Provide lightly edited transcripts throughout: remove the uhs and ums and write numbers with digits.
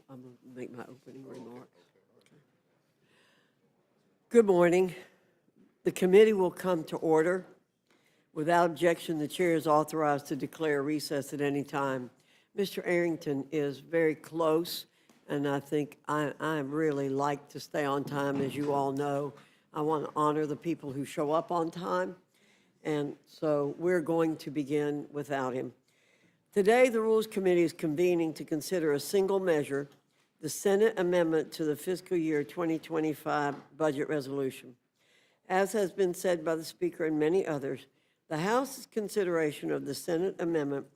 I'm going to make my opening remarks. Okay. Good morning. The committee will come to order. Without objection, the chair is authorized to declare recess at any time. Mr. Arrington is very close, and I think I really like to stay on time, as you all know. I want to honor the people who show up on time, and so we're going to begin without him. Today, the Rules Committee is convening to consider a single measure, the Senate amendment to the fiscal year 2025 budget resolution. As has been said by the Speaker and many others, the House's consideration of the Senate amendment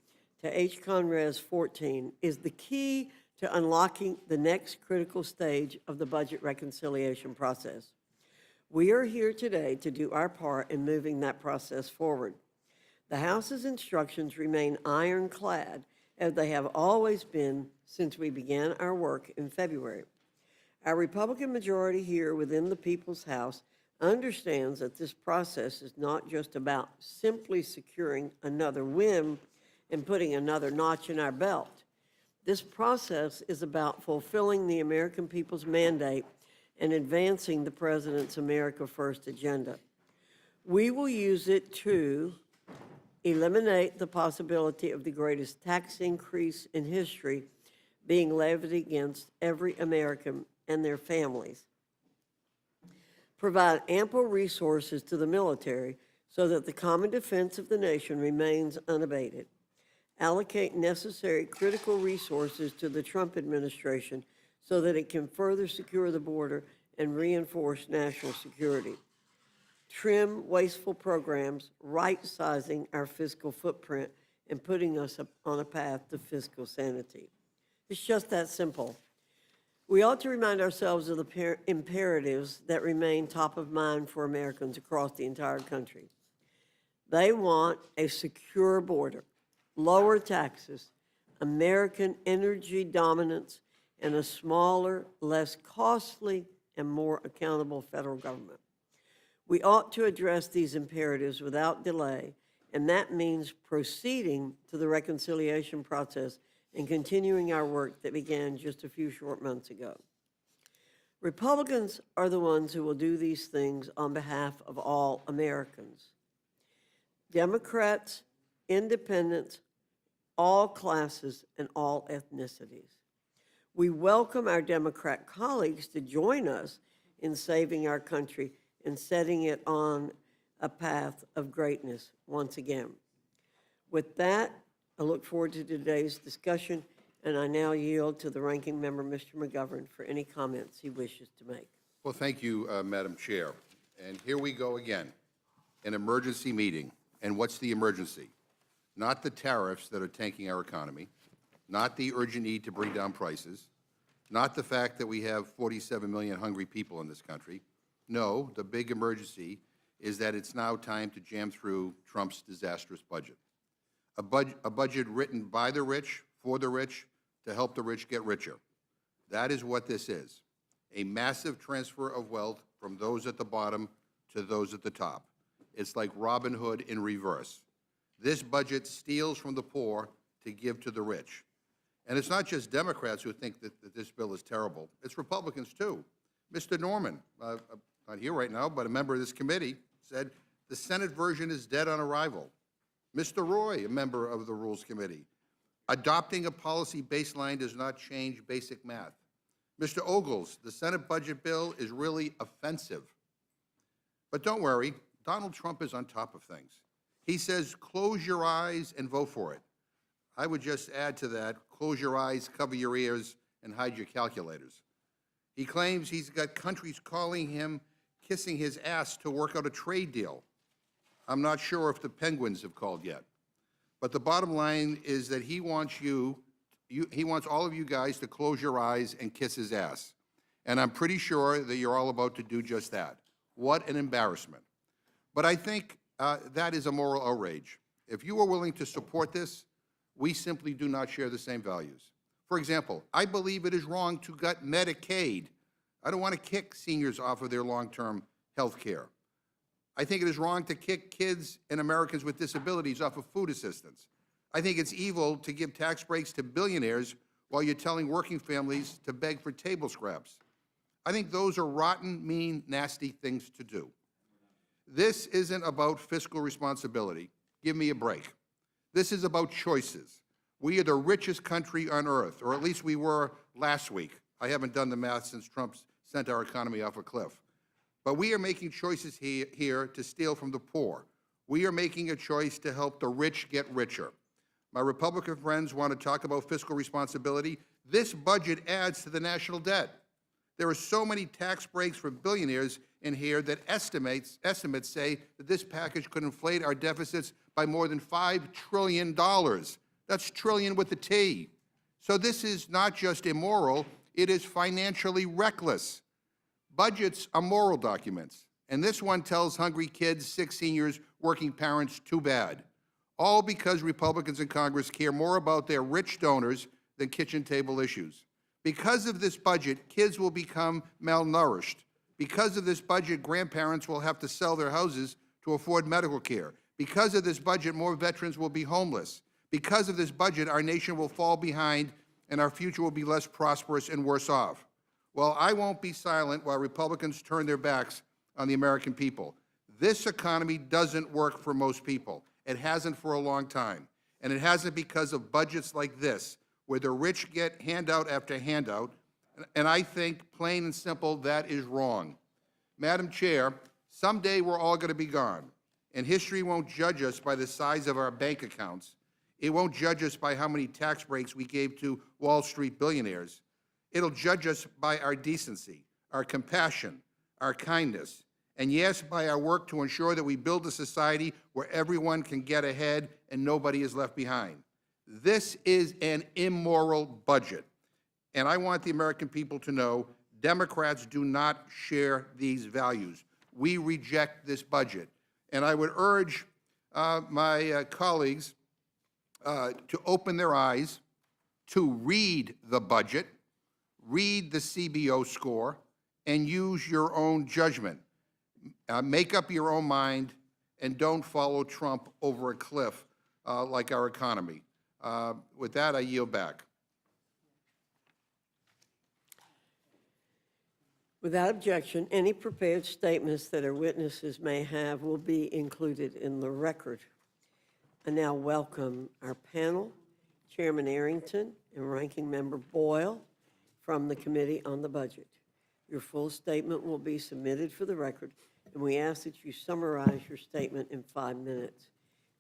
to H-Con Res 14 is the key to unlocking the next critical stage of the budget reconciliation process. We are here today to do our part in moving that process forward. The House's instructions remain ironclad, as they have always been since we began our work in February. Our Republican majority here within the People's House understands that this process is not just about simply securing another win and putting another notch in our belt. This process is about fulfilling the American people's mandate and advancing the President's America First agenda. We will use it to eliminate the possibility of the greatest tax increase in history being levied against every American and their families. Provide ample resources to the military so that the common defense of the nation remains unabated. Allocate necessary critical resources to the Trump administration so that it can further secure the border and reinforce national security. Trim wasteful programs, right-sizing our fiscal footprint, and putting us on a path to fiscal sanity. It's just that simple. We ought to remind ourselves of the imperatives that remain top of mind for Americans across the entire country. They want a secure border, lower taxes, American energy dominance, and a smaller, less costly, and more accountable federal government. We ought to address these imperatives without delay, and that means proceeding to the reconciliation process and continuing our work that began just a few short months ago. Republicans are the ones who will do these things on behalf of all Americans. Democrats, independents, all classes, and all ethnicities. We welcome our Democrat colleagues to join us in saving our country and setting it on a path of greatness once again. With that, I look forward to today's discussion, and I now yield to the ranking member, Mr. McGovern, for any comments he wishes to make. Well, thank you, Madam Chair. And here we go again, an emergency meeting. And what's the emergency? Not the tariffs that are tanking our economy, not the urgent need to bring down prices, not the fact that we have 47 million hungry people in this country. No, the big emergency is that it's now time to jam through Trump's disastrous budget. A budget written by the rich, for the rich, to help the rich get richer. That is what this is, a massive transfer of wealth from those at the bottom to those at the top. It's like Robin Hood in reverse. This budget steals from the poor to give to the rich. And it's not just Democrats who think that this bill is terrible. It's Republicans, too. Mr. Norman, not here right now, but a member of this committee, said the Senate version is dead on arrival. Mr. Roy, a member of the Rules Committee, adopting a policy baseline does not change basic math. Mr. Ogles, the Senate budget bill is really offensive. But don't worry, Donald Trump is on top of things. He says, close your eyes and vote for it. I would just add to that, close your eyes, cover your ears, and hide your calculators. He claims he's got countries calling him, kissing his ass to work out a trade deal. I'm not sure if the Penguins have called yet. But the bottom line is that he wants he wants all of you guys to close your eyes and kiss his ass. And I'm pretty sure that you're all about to do just that. What an embarrassment. But I think that is a moral outrage. If you are willing to support this, we simply do not share the same values. For example, I believe it is wrong to gut Medicaid. I don't want to kick seniors off of their long-term health care. I think it is wrong to kick kids and Americans with disabilities off of food assistance. I think it's evil to give tax breaks to billionaires while you're telling working families to beg for table scraps. I think those are rotten, mean, nasty things to do. This isn't about fiscal responsibility. Give me a break. This is about choices. We are the richest country on earth, or at least we were last week. I haven't done the math since Trump sent our economy off a cliff. But we are making choices here to steal from the poor. We are making a choice to help the rich get richer. My Republican friends want to talk about fiscal responsibility. This budget adds to the national debt. There are so many tax breaks for billionaires in here that estimates say that this package could inflate our deficits by more than $5 trillion. That's trillion with a T. So this is not just immoral, it is financially reckless. Budgets are moral documents, and this one tells hungry kids, sick seniors, working parents, too bad. All because Republicans in Congress care more about their rich donors than kitchen table issues. Because of this budget, kids will become malnourished. Because of this budget, grandparents will have to sell their houses to afford medical care. Because of this budget, more veterans will be homeless. Because of this budget, our nation will fall behind and our future will be less prosperous and worse off. Well, I won't be silent while Republicans turn their backs on the American people. This economy doesn't work for most people. It hasn't for a long time. And it hasn't because of budgets like this, where the rich get handout after handout, and I think, plain and simple, that is wrong. Madam Chair, someday we're all going to be gone, and history won't judge us by the size of our bank accounts. It won't judge us by how many tax breaks we gave to Wall Street billionaires. It'll judge us by our decency, our compassion, our kindness, and yes, by our work to ensure that we build a society where everyone can get ahead and nobody is left behind. This is an immoral budget, and I want the American people to know Democrats do not share these values. We reject this budget, and I would urge my colleagues to open their eyes, to read the budget, read the CBO score, and use your own judgment. Make up your own mind, and don't follow Trump over a cliff like our economy. With that, I yield back. Without objection, any prepared statements that our witnesses may have will be included in the record. I now welcome our panel, Chairman Arrington and Ranking Member Boyle from the Committee on the Budget. Your full statement will be submitted for the record, and we ask that you summarize your statement in 5 minutes.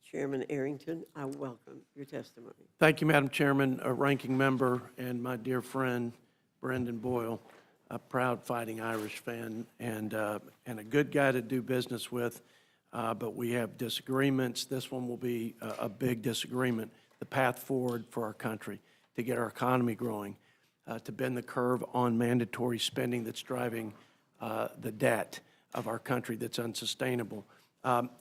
Chairman Arrington, I welcome your testimony. Thank you, Madam Chairman, Ranking Member, and my dear friend, Brendan Boyle, a proud Fighting Irish fan and a good guy to do business with, but we have disagreements. This one will be a big disagreement, the path forward for our country to get our economy growing, to bend the curve on mandatory spending that's driving the debt of our country that's unsustainable.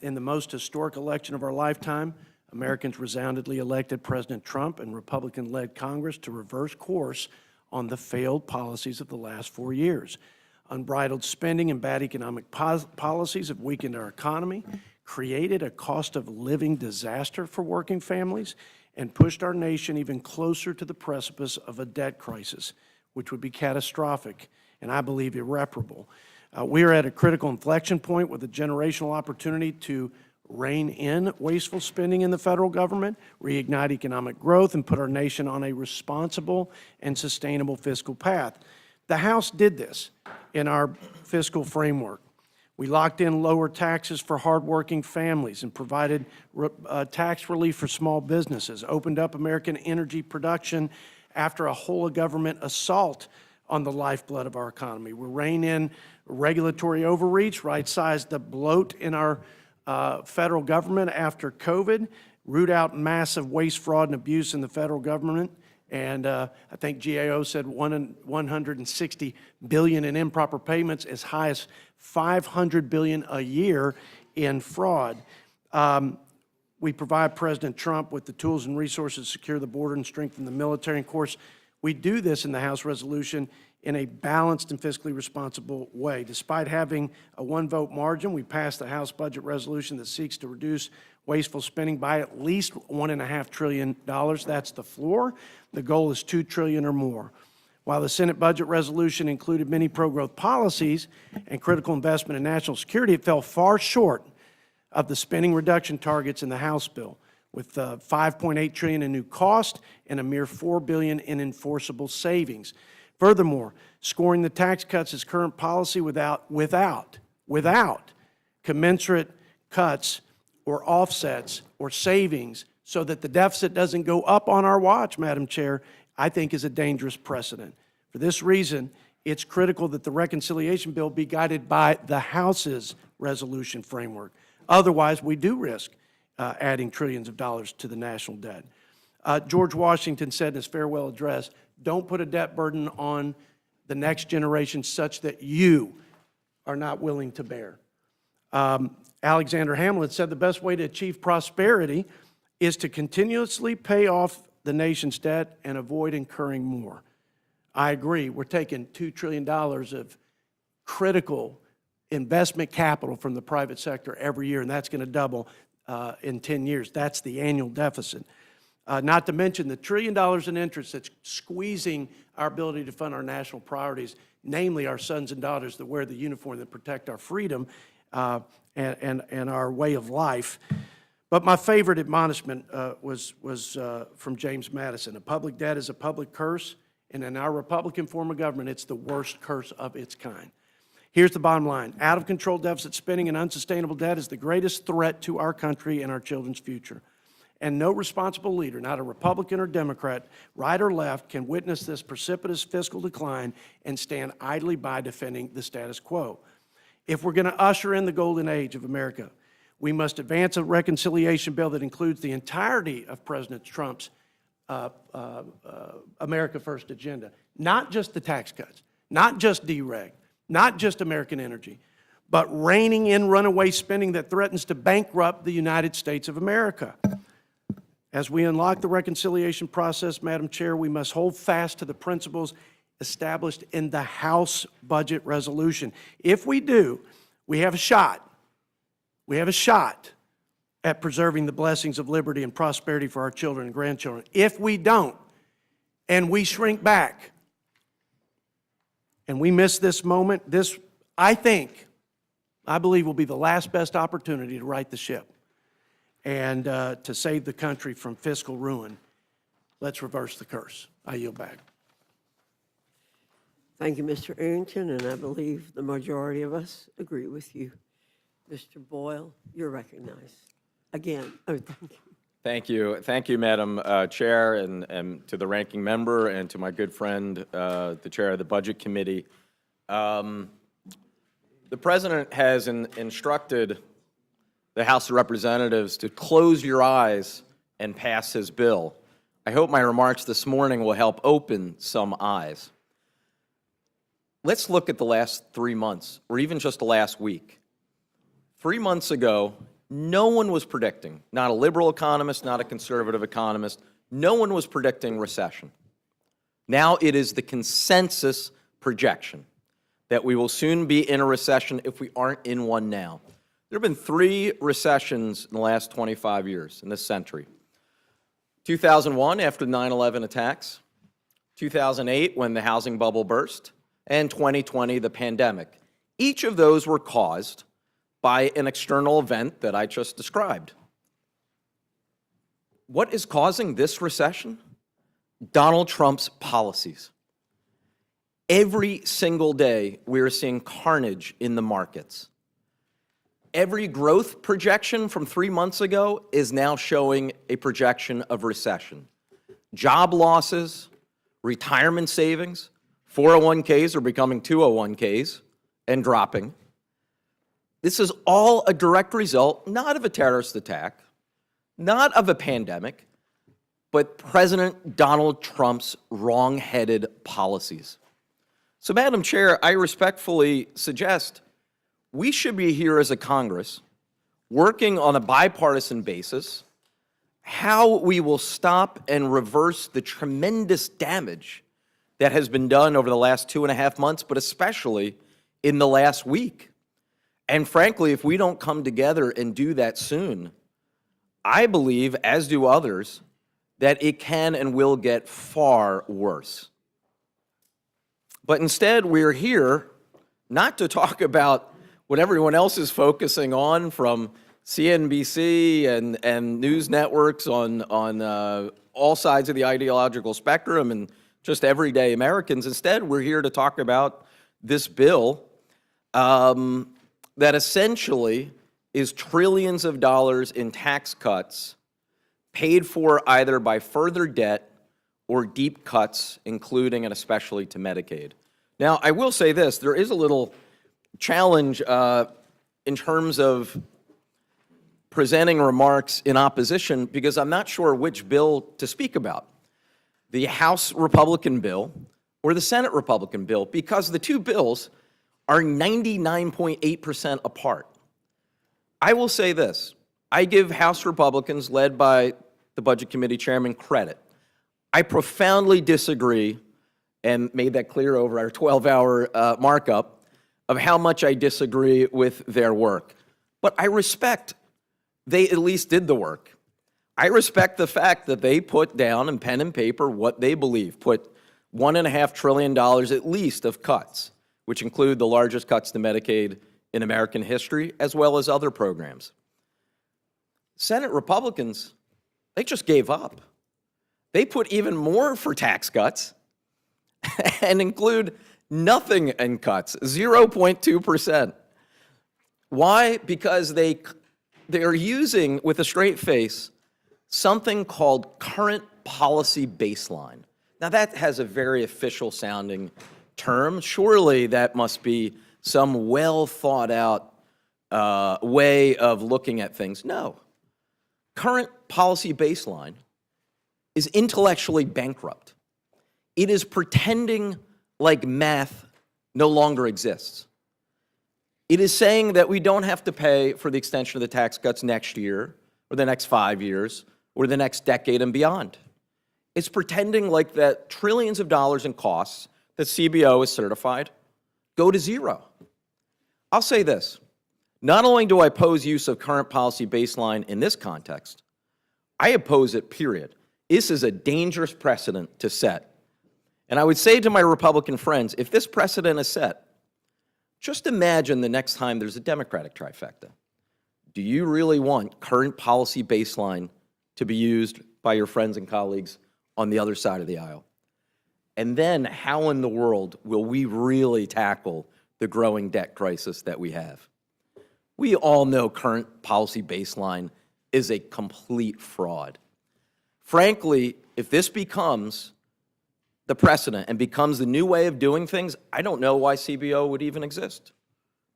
In the most historic election of our lifetime, Americans resoundingly elected President Trump and Republican-led Congress to reverse course on the failed policies of the last 4 years. Unbridled spending and bad economic policies have weakened our economy, created a cost of living disaster for working families, and pushed our nation even closer to the precipice of a debt crisis, which would be catastrophic and I believe irreparable. We are at a critical inflection point with a generational opportunity to rein in wasteful spending in the federal government, reignite economic growth, and put our nation on a responsible and sustainable fiscal path. The House did this in our fiscal framework. We locked in lower taxes for hardworking families and provided tax relief for small businesses, opened up American energy production after a whole-of-government assault on the lifeblood of our economy. We rein in regulatory overreach, right-sized the bloat in our federal government after COVID, root out massive waste, fraud, and abuse in the federal government, and I think GAO said $160 billion in improper payments, as high as $500 billion a year in fraud. We provide President Trump with the tools and resources to secure the border and strengthen the military. And of course, we do this in the House resolution in a balanced and fiscally responsible way. Despite having a one-vote margin, we passed the House budget resolution that seeks to reduce wasteful spending by at least $1.5 trillion. That's the floor. The goal is $2 trillion or more. While the Senate budget resolution included many pro-growth policies and critical investment in national security, it fell far short of the spending reduction targets in the House bill, with $5.8 trillion in new cost and a mere $4 billion in enforceable savings. Furthermore, scoring the tax cuts as current policy without commensurate cuts or offsets or savings so that the deficit doesn't go up on our watch, Madam Chair, I think is a dangerous precedent. For this reason, it's critical that the reconciliation bill be guided by the House's resolution framework. Otherwise, we do risk adding trillions of dollars to the national debt. George Washington said in his farewell address, don't put a debt burden on the next generation such that you are not willing to bear. Alexander Hamilton said the best way to achieve prosperity is to continuously pay off the nation's debt and avoid incurring more. I agree. We're taking $2 trillion of critical investment capital from the private sector every year, and that's going to double in 10 years. That's the annual deficit. Not to mention the $1 trillion in interest that's squeezing our ability to fund our national priorities, namely our sons and daughters that wear the uniform that protect our freedom and our way of life. But my favorite admonishment was from James Madison. A public debt is a public curse, and in our Republican form of government, it's the worst curse of its kind. Here's the bottom line. Out-of-control deficit spending and unsustainable debt is the greatest threat to our country and our children's future. And no responsible leader, not a Republican or Democrat, right or left, can witness this precipitous fiscal decline and stand idly by defending the status quo. If we're going to usher in the golden age of America, we must advance a reconciliation bill that includes the entirety of President Trump's America First agenda, not just the tax cuts, not just dereg, not just American energy, but reining in runaway spending that threatens to bankrupt the United States of America. As we unlock the reconciliation process, Madam Chair, we must hold fast to the principles established in the House budget resolution. If we do, we have a shot. We have a shot at preserving the blessings of liberty and prosperity for our children and grandchildren. If we don't, and we shrink back, and we miss this moment, this, I believe, will be the last best opportunity to right the ship and to save the country from fiscal ruin. Let's reverse the curse. I yield back. Thank you, Mr. Arrington, and I believe the majority of us agree with you. Mr. Boyle, you're recognized. Again, thank you. Thank you. Thank you, Madam Chair, and to the ranking member and to my good friend, the Chair of the Budget Committee. The President has instructed the House of Representatives to close your eyes and pass his bill. I hope my remarks this morning will help open some eyes. Let's look at the last 3 months, or even just the last week. 3 months ago, no one was predicting, not a liberal economist, not a conservative economist, no one was predicting recession. Now it is the consensus projection that we will soon be in a recession if we aren't in one now. There have been 3 recessions in the last 25 years in this century. 2001, after the 9/11 attacks, 2008, when the housing bubble burst, and 2020, the pandemic. Each of those were caused by an external event that I just described. What is causing this recession? Donald Trump's policies. Every single day, we are seeing carnage in the markets. Every growth projection from 3 months ago is now showing a projection of recession. Job losses, retirement savings, 401ks are becoming 201ks and dropping. This is all a direct result, not of a terrorist attack, not of a pandemic, but President Donald Trump's wrong-headed policies. So, Madam Chair, I respectfully suggest we should be here as a Congress working on a bipartisan basis how we will stop and reverse the tremendous damage that has been done over the last 2.5 months, but especially in the last week. And frankly, if we don't come together and do that soon, I believe, as do others, that it can and will get far worse. But instead, we're here not to talk about what everyone else is focusing on, from CNBC and news networks on all sides of the ideological spectrum and just everyday Americans. Instead, we're here to talk about this bill that essentially is trillions of dollars in tax cuts paid for either by further debt or deep cuts, including and especially to Medicaid. Now, I will say this, there is a little challenge in terms of presenting remarks in opposition, because I'm not sure which bill to speak about, the House Republican bill or the Senate Republican bill, because the two bills are 99.8% apart. I will say this, I give House Republicans, led by the Budget Committee Chairman, credit. I profoundly disagree, and made that clear over our 12-hour markup, of how much I disagree with their work. But I respect they at least did the work. I respect the fact that they put down in pen and paper what they believe, put $1.5 trillion at least of cuts, which include the largest cuts to Medicaid in American history, as well as other programs. Senate Republicans, they just gave up. They put even more for tax cuts and include nothing in cuts, 0.2%. Why? Because they are using, with a straight face, something called current policy baseline. Now, that has a very official-sounding term. Surely that must be some well-thought-out way of looking at things. No. Current policy baseline is intellectually bankrupt. It is pretending like math no longer exists. It is saying that we don't have to pay for the extension of the tax cuts next year, or the next 5 years, or the next decade and beyond. It's pretending like that trillions of dollars in costs that CBO has certified go to zero. I'll say this. Not only do I oppose use of current policy baseline in this context, I oppose it, period. This is a dangerous precedent to set. And I would say to my Republican friends, if this precedent is set, just imagine the next time there's a Democratic trifecta. Do you really want current policy baseline to be used by your friends and colleagues on the other side of the aisle? And then how in the world will we really tackle the growing debt crisis that we have? We all know current policy baseline is a complete fraud. Frankly, if this becomes the precedent and becomes the new way of doing things, I don't know why CBO would even exist.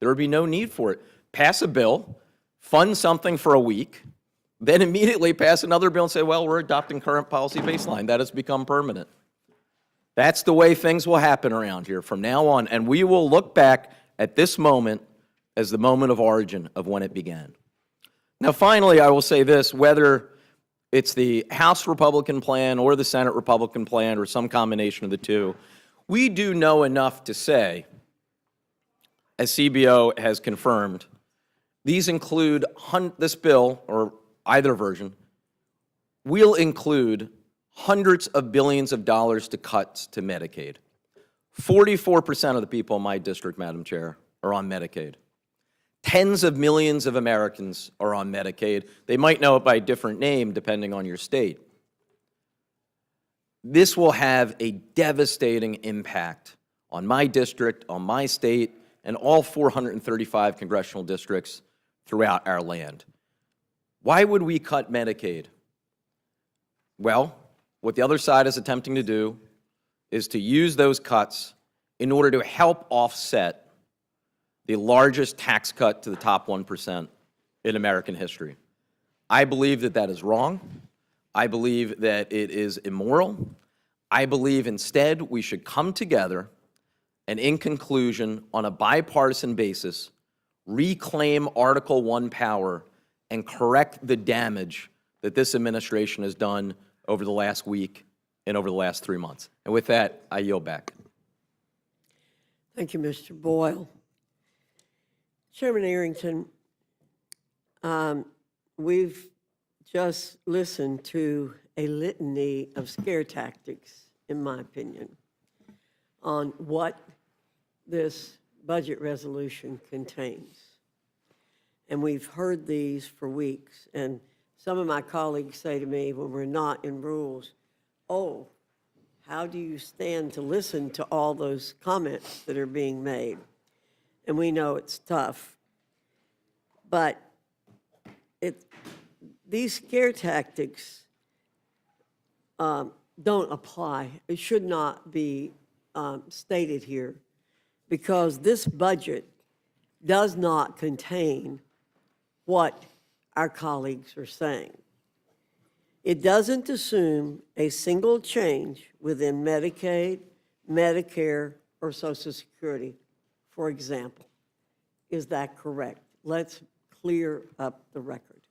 There would be no need for it. Pass a bill, fund something for a week, then immediately pass another bill and say, well, we're adopting current policy baseline. That has become permanent. That's the way things will happen around here from now on, and we will look back at this moment as the moment of origin of when it began. Now, finally, I will say this, whether it's the House Republican plan or the Senate Republican plan or some combination of the two, we do know enough to say, as CBO has confirmed, these include, this bill, or either version, will include hundreds of billions of dollars to cuts to Medicaid. 44% of the people in my district, Madam Chair, are on Medicaid. Tens of millions of Americans are on Medicaid. They might know it by a different name depending on your state. This will have a devastating impact on my district, on my state, and all 435 congressional districts throughout our land. Why would we cut Medicaid? Well, what the other side is attempting to do is to use those cuts in order to help offset the largest tax cut to the top 1% in American history. I believe that that is wrong. I believe that it is immoral. I believe instead we should come together and, in conclusion, on a bipartisan basis, reclaim Article 1 power and correct the damage that this administration has done over the last week in over the last 3 months. And with that, I yield back. Thank you, Mr. Boyle. Chairman Arrington, we've just listened to a litany of scare tactics, in my opinion, on what this budget resolution contains. And we've heard these for weeks. And some of my colleagues say to me when we're not in rules, oh, how do you stand to listen to all those comments that are being made? And we know it's tough. But these scare tactics don't apply. It should not be stated here because this budget does not contain what our colleagues are saying. It doesn't assume a single change within Medicaid, Medicare, or Social Security, for example. Is that correct? Let's clear up the record.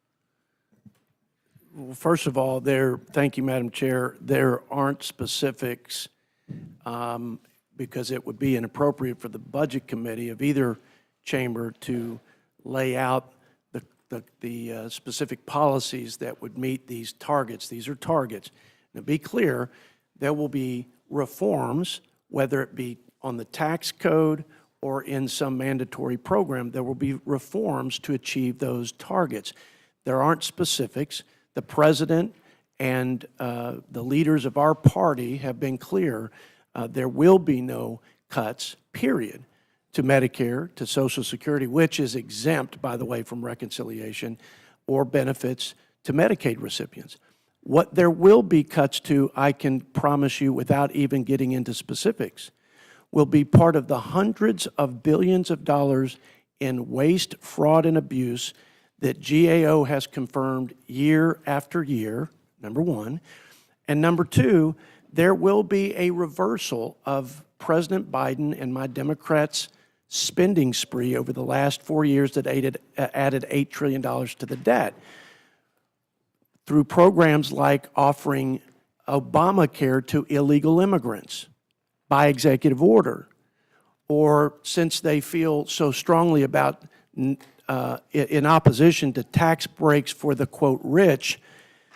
Well, first of all, thank you, Madam Chair, there aren't specifics because it would be inappropriate for the Budget Committee of either chamber to lay out the specific policies that would meet these targets. These are targets. Now, be clear, there will be reforms, whether it be on the tax code or in some mandatory program, there will be reforms to achieve those targets. There aren't specifics. The President and the leaders of our party have been clear. There will be no cuts, period, to Medicare, to Social Security, which is exempt, by the way, from reconciliation, or benefits to Medicaid recipients. What there will be cuts to, I can promise you without even getting into specifics, will be part of the hundreds of billions of dollars in waste, fraud, and abuse that GAO has confirmed year after year, number one. And number two, there will be a reversal of President Biden and my Democrats' spending spree over the last 4 years that added $8 trillion to the debt through programs like offering Obamacare to illegal immigrants by executive order, or since they feel so strongly about in opposition to tax breaks for the, quote, rich,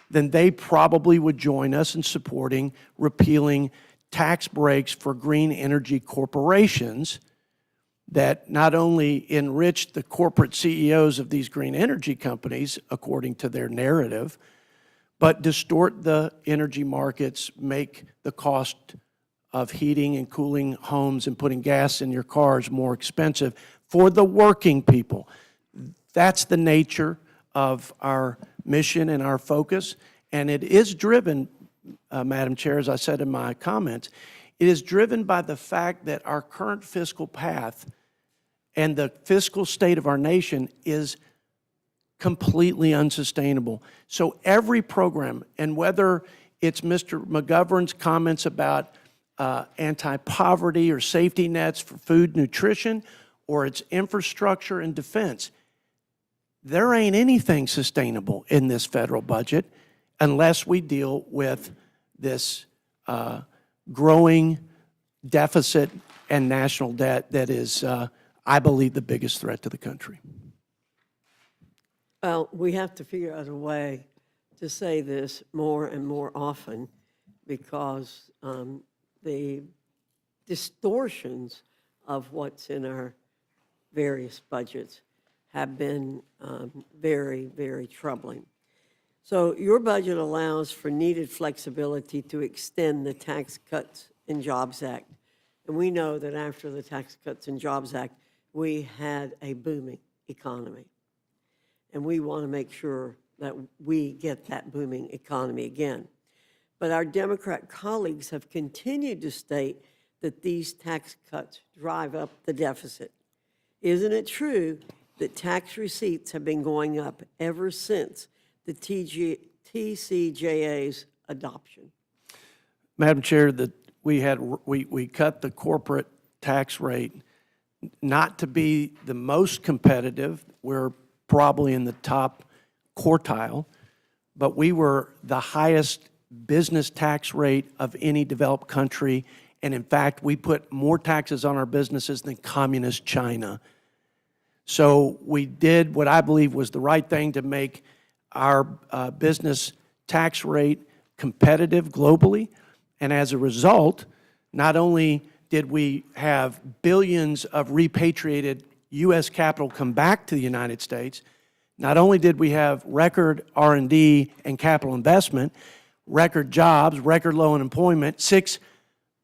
then they probably would join us in supporting repealing tax breaks for green energy corporations that not only enrich the corporate CEOs of these green energy companies, according to their narrative, but distort the energy markets, make the cost of heating and cooling homes and putting gas in your cars more expensive for the working people. That's the nature of our mission and our focus, and it is driven, Madam Chair, as I said in my comments, it is driven by the fact that our current fiscal path and the fiscal state of our nation is completely unsustainable. So every program, and whether it's Mr. McGovern's comments about anti-poverty or safety nets for food, nutrition, or it's infrastructure and defense, there ain't anything sustainable in this federal budget unless we deal with this growing deficit and national debt that is, I believe, the biggest threat to the country. Well, we have to figure out a way to say this more and more often because the distortions of what's in our various budgets have been very, very troubling. So your budget allows for needed flexibility to extend the Tax Cuts and Jobs Act. And we know that after the Tax Cuts and Jobs Act, we had a booming economy. And we want to make sure that we get that booming economy again. But our Democrat colleagues have continued to state that these tax cuts drive up the deficit. Isn't it true that tax receipts have been going up ever since the TCJA's adoption? Madam Chair, we cut the corporate tax rate not to be the most competitive. We're probably in the top quartile, but we were the highest business tax rate of any developed country. And in fact, we put more taxes on our businesses than communist China. So we did what I believe was the right thing to make our business tax rate competitive globally. And as a result, not only did we have billions of repatriated U.S. capital come back to the United States, not only did we have record R&D and capital investment, record jobs, record low unemployment, 6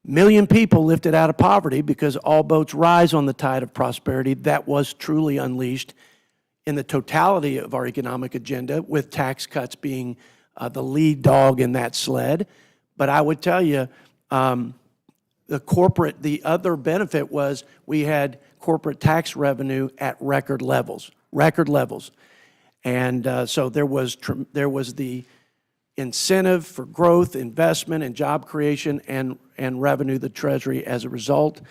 million people lifted out of poverty because all boats rise on the tide of prosperity that was truly unleashed in the totality of our economic agenda, with tax cuts being the lead dog in that sled. But I would tell you, the other benefit was we had corporate tax revenue at record levels. And so there was the incentive for growth, investment, and job creation and revenue, the Treasury as a result.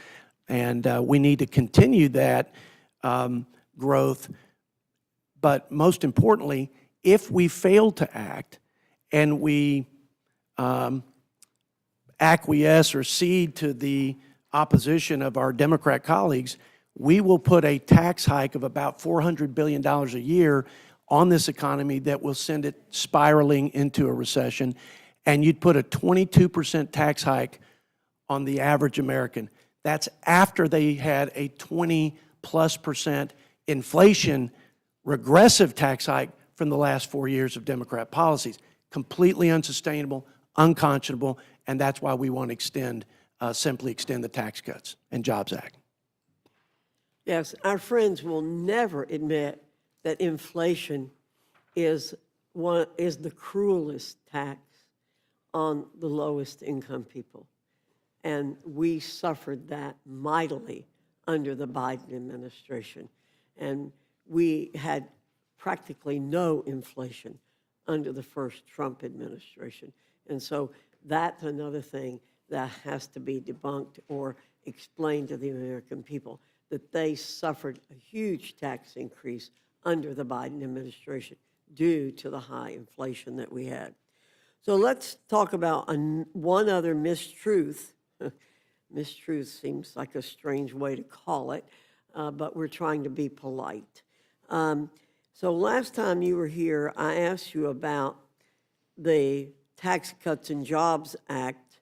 And we need to continue that growth. But most importantly, if we fail to act and we acquiesce or cede to the opposition of our Democrat colleagues, we will put a tax hike of about $400 billion a year on this economy that will send it spiraling into a recession. And you'd put a 22% tax hike on the average American. That's after they had a 20+% inflation regressive tax hike from the last 4 years of Democrat policies. Completely unsustainable, unconscionable, and that's why we want to simply extend the Tax Cuts and Jobs Act. Yes, our friends will never admit that inflation is the cruelest tax on the lowest income people. And we suffered that mightily under the Biden administration. And we had practically no inflation under the first Trump administration. And so that's another thing that has to be debunked or explained to the American people, that they suffered a huge tax increase under the Biden administration due to the high inflation that we had. So let's talk about one other mistruth. Mistruth seems like a strange way to call it, but we're trying to be polite. So last time you were here, I asked you about the Tax Cuts and Jobs Act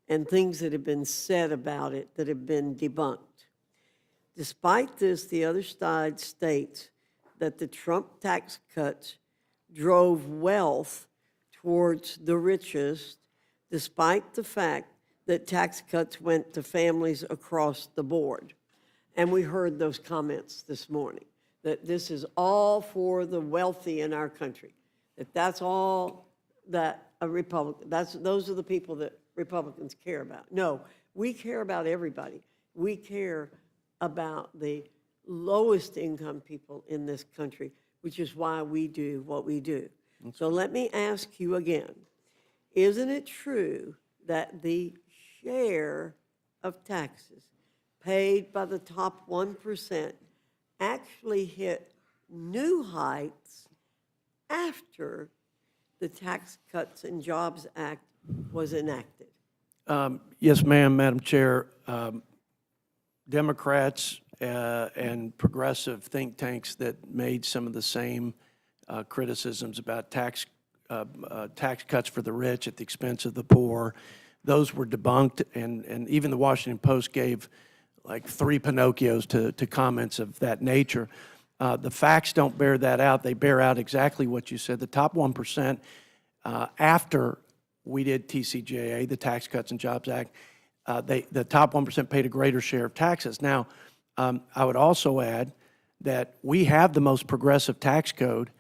and things that have been said about it that have been debunked. Despite this, the other side states that the Trump tax cuts drove wealth towards the richest, despite the fact that tax cuts went to families across the board. And we heard those comments this morning, that this is all for the wealthy in our country, that that's all that a Republican, those are the people that Republicans care about. No, we care about everybody. We care about the lowest income people in this country, which is why we do what we do. So let me ask you again, isn't it true that the share of taxes paid by the top 1% actually hit new heights after the Tax Cuts and Jobs Act was enacted? Yes, ma'am, Madam Chair. Democrats and progressive think tanks that made some of the same criticisms about tax cuts for the rich at the expense of the poor, those were debunked, and even the Washington Post gave like 3 Pinocchios to comments of that nature. The facts don't bear that out. They bear out exactly what you said. The top 1%, after we did TCJA, the Tax Cuts and Jobs Act, the top 1% paid a greater share of taxes. Now, I would also add that we have the most progressive tax code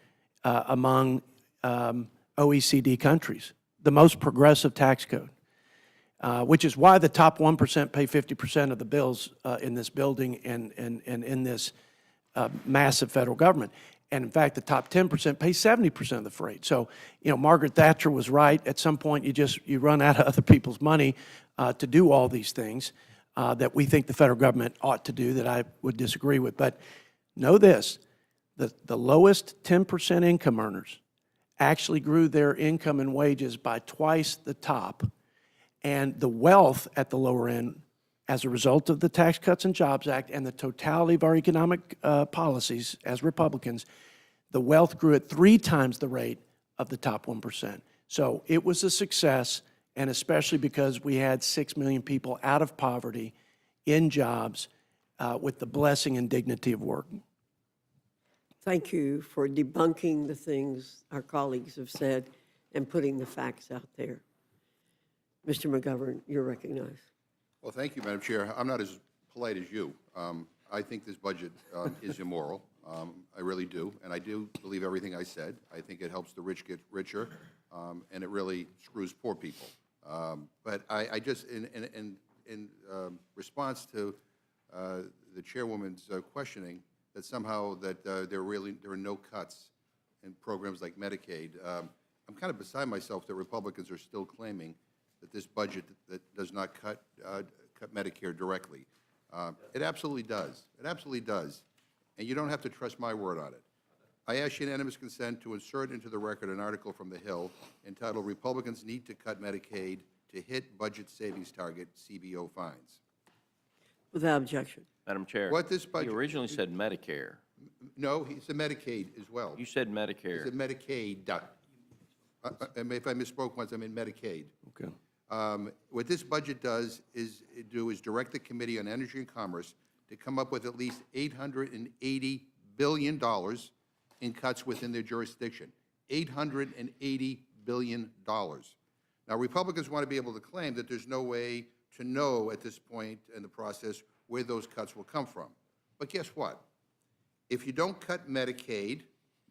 among OECD countries, the most progressive tax code, which is why the top 1% pay 50% of the bills in this building and in this massive federal government. And in fact, the top 10% pay 70% of the freight. So, you know, Margaret Thatcher was right. At some point, you run out of other people's money to do all these things that we think the federal government ought to do that I would disagree with. But know this, the lowest 10% income earners actually grew their income and wages by twice the top, and the wealth at the lower end, as a result of the Tax Cuts and Jobs Act and the totality of our economic policies as Republicans, the wealth grew at 3 times the rate of the top 1%. So it was a success, and especially because we had 6 million people out of poverty, in jobs, with the blessing and dignity of work. Thank you for debunking the things our colleagues have said and putting the facts out there. Mr. McGovern, you're recognized. Well, thank you, Madam Chair. I'm not as polite as you. I think this budget is immoral. I really do. And I do believe everything I said. I think it helps the rich get richer, and it really screws poor people. But I just, in response to the chairwoman's questioning that somehow that there are no cuts in programs like Medicaid, I'm kind of beside myself that Republicans are still claiming that this budget that does not cut Medicare directly. It absolutely does. It absolutely does. And you don't have to trust my word on it. I ask unanimous consent to insert into the record an article from The Hill entitled "Republicans Need to Cut Medicaid to Hit Budget Savings Target, CBO Fines." Without objection. Madam Chair. What this budget... You originally said Medicare. No, he said Medicaid as well. You said He Medicare. said Medicaid. If I misspoke once, I mean Medicaid. Okay. What this budget does is direct the Committee on Energy and Commerce to come up with at least $880 billion in cuts within their jurisdiction. $880 billion. Now, Republicans want to be able to claim that there's no way to know at this point in the process where those cuts will come from. But guess what? If you don't cut Medicaid,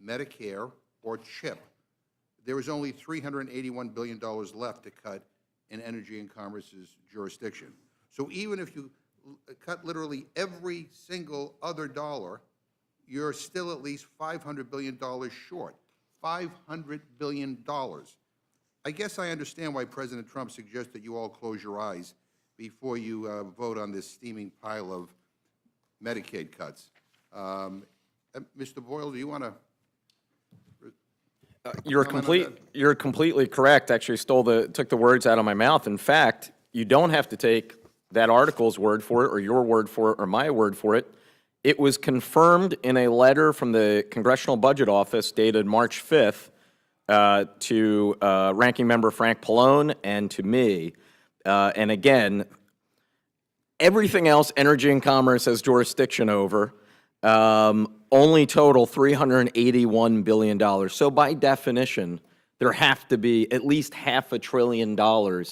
Medicare, or CHIP, there is only $381 billion left to cut in Energy and Commerce's jurisdiction. So even if you cut literally every single other dollar, you're still at least $500 billion short. $500 billion. I guess I understand why President Trump suggests that you all close your eyes before you vote on this steaming pile of Medicaid cuts. Mr. Boyle, do you want to... You're completely correct. Actually, took the words out of my mouth. In fact, you don't have to take that article's word for it, or your word for it, or my word for it. It was confirmed in a letter from the Congressional Budget Office dated March 5th to Ranking Member Frank Pallone and to me. And again, everything else Energy and Commerce has jurisdiction over. Only total $381 billion. So by definition, there have to be at least $500 billion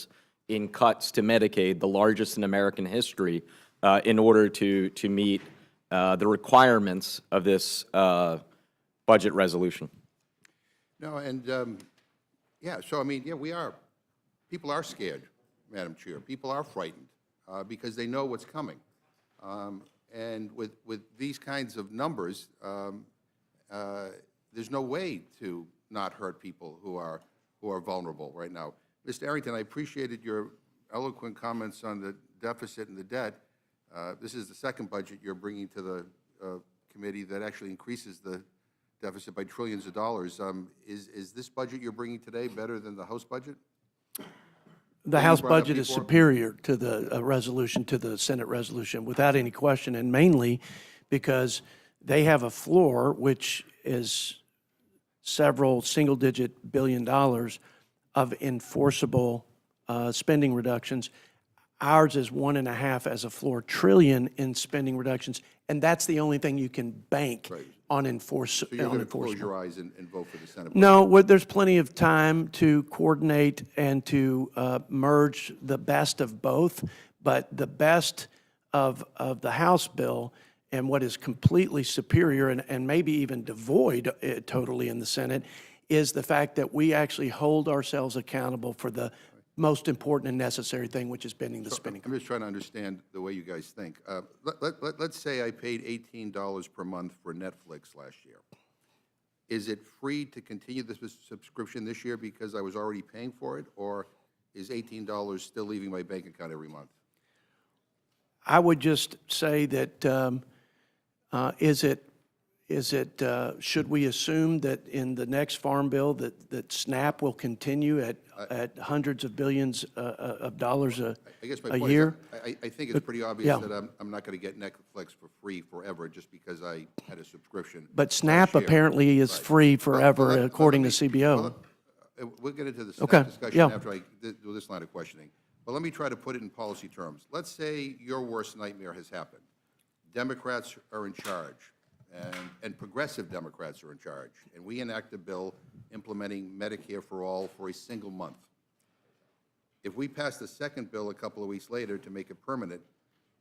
in cuts to Medicaid, the largest in American history, in order to meet the requirements of this budget resolution. No, and yeah, so I mean, yeah, people are scared, Madam Chair. People are frightened because they know what's coming. And with these kinds of numbers, there's no way to not hurt people who are vulnerable right now. Mr. Arrington, I appreciated your eloquent comments on the deficit and the debt. This is the second budget you're bringing to the committee that actually increases the deficit by trillions of dollars. Is this budget you're bringing today better than the House budget? The House budget is superior to the resolution, to the Senate resolution, without any question, and mainly because they have a floor which is several single-digit billion dollars of enforceable spending reductions. Ours is 1.5 as a floor trillion in spending reductions, and that's the only thing you can bank on enforcement. So you're going to close your eyes and vote for the Senate budget? No, there's plenty of time to coordinate and to merge the best of both, but the best of the House bill and what is completely superior and maybe even devoid totally in the Senate is the fact that we actually hold ourselves accountable for the most important and necessary thing, which is bending the spending. I'm just trying to understand the way you guys think. Let's say I paid $18 per month for Netflix last year. Is it free to continue this subscription this year because I was already paying for it, or is $18 still leaving my bank account every month? I would just say that is it should we assume that in the next farm bill that SNAP will continue at hundreds of billions of dollars a I guess my a point year? is, I think it's pretty obvious yeah. that I'm not going to get Netflix for free forever just because I had a subscription. But SNAP last year. apparently is Right. free forever, Well, according let to me- CBO. We'll get into the Okay, SNAP discussion yeah. after I do this line of questioning. But let me try to put it in policy terms. Let's say your worst nightmare has happened. Democrats are in charge, and progressive Democrats are in charge, and we enact a bill implementing Medicare for all for a single month. If we pass the second bill a couple of weeks later to make it permanent,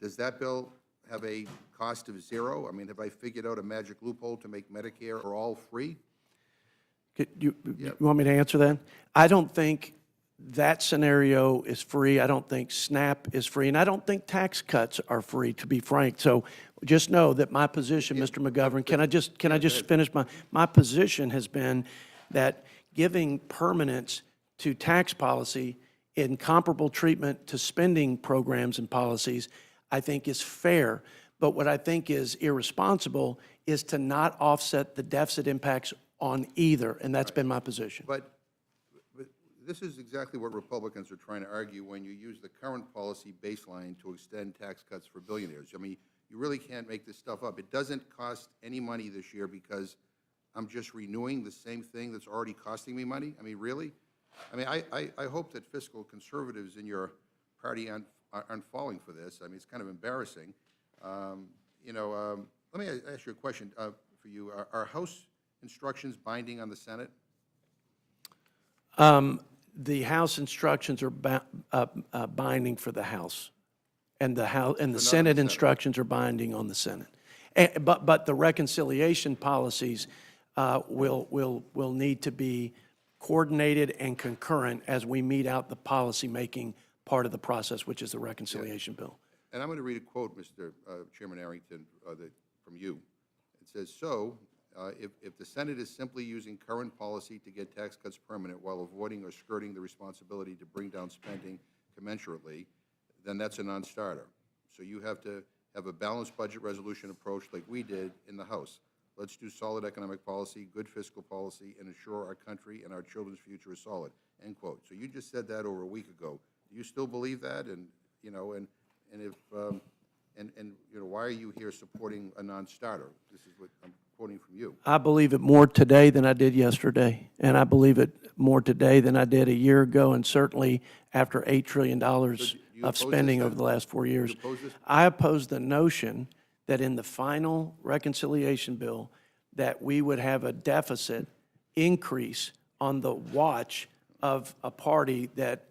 does that bill have a cost of zero? I mean, have I figured out a magic loophole to make Medicare for all free? You want me to answer that? I don't think that scenario is free. I don't think SNAP is free, and I don't think tax cuts are free, to be frank. So just know that my position, Mr. McGovern, can I just finish? My position has been that giving permanence to tax policy in comparable treatment to spending programs and policies, I think is fair. But what I think is irresponsible is to not offset the deficit impacts on either, and that's been my position. But this is exactly what Republicans are trying to argue when you use the current policy baseline to extend tax cuts for billionaires. I mean, you really can't make this stuff up. It doesn't cost any money this year because I'm just renewing the same thing that's already costing me money? I mean, really? I mean, I hope that fiscal conservatives in your party aren't falling for this. I mean, it's kind of embarrassing. Let me ask you a question for you. Are House instructions binding on the Senate? The House instructions are binding for the House, and the Senate instructions are binding on the Senate. But the reconciliation policies will need to be coordinated and concurrent as we meet out the policy-making part of the process, which is the reconciliation bill. And I'm going to read a quote, Mr. Chairman Arrington, from you. It says, if the Senate is simply using current policy to get tax cuts permanent while avoiding or skirting the responsibility to bring down spending commensurately, then that's a non-starter. So you have to have a balanced budget resolution approach like we did in the House. Let's do solid economic policy, good fiscal policy, and ensure our country and our children's future is solid, end quote. So you just said that over a week ago. Do you still believe that? And why are you here supporting a non-starter? This is what I'm quoting from you. I believe it more today than I did yesterday, and I believe it more today than I did a year ago, and certainly after $8 trillion of spending over the last 4 years. oppose this? I oppose the notion that in the final reconciliation bill that we would have a deficit increase on the watch of a party that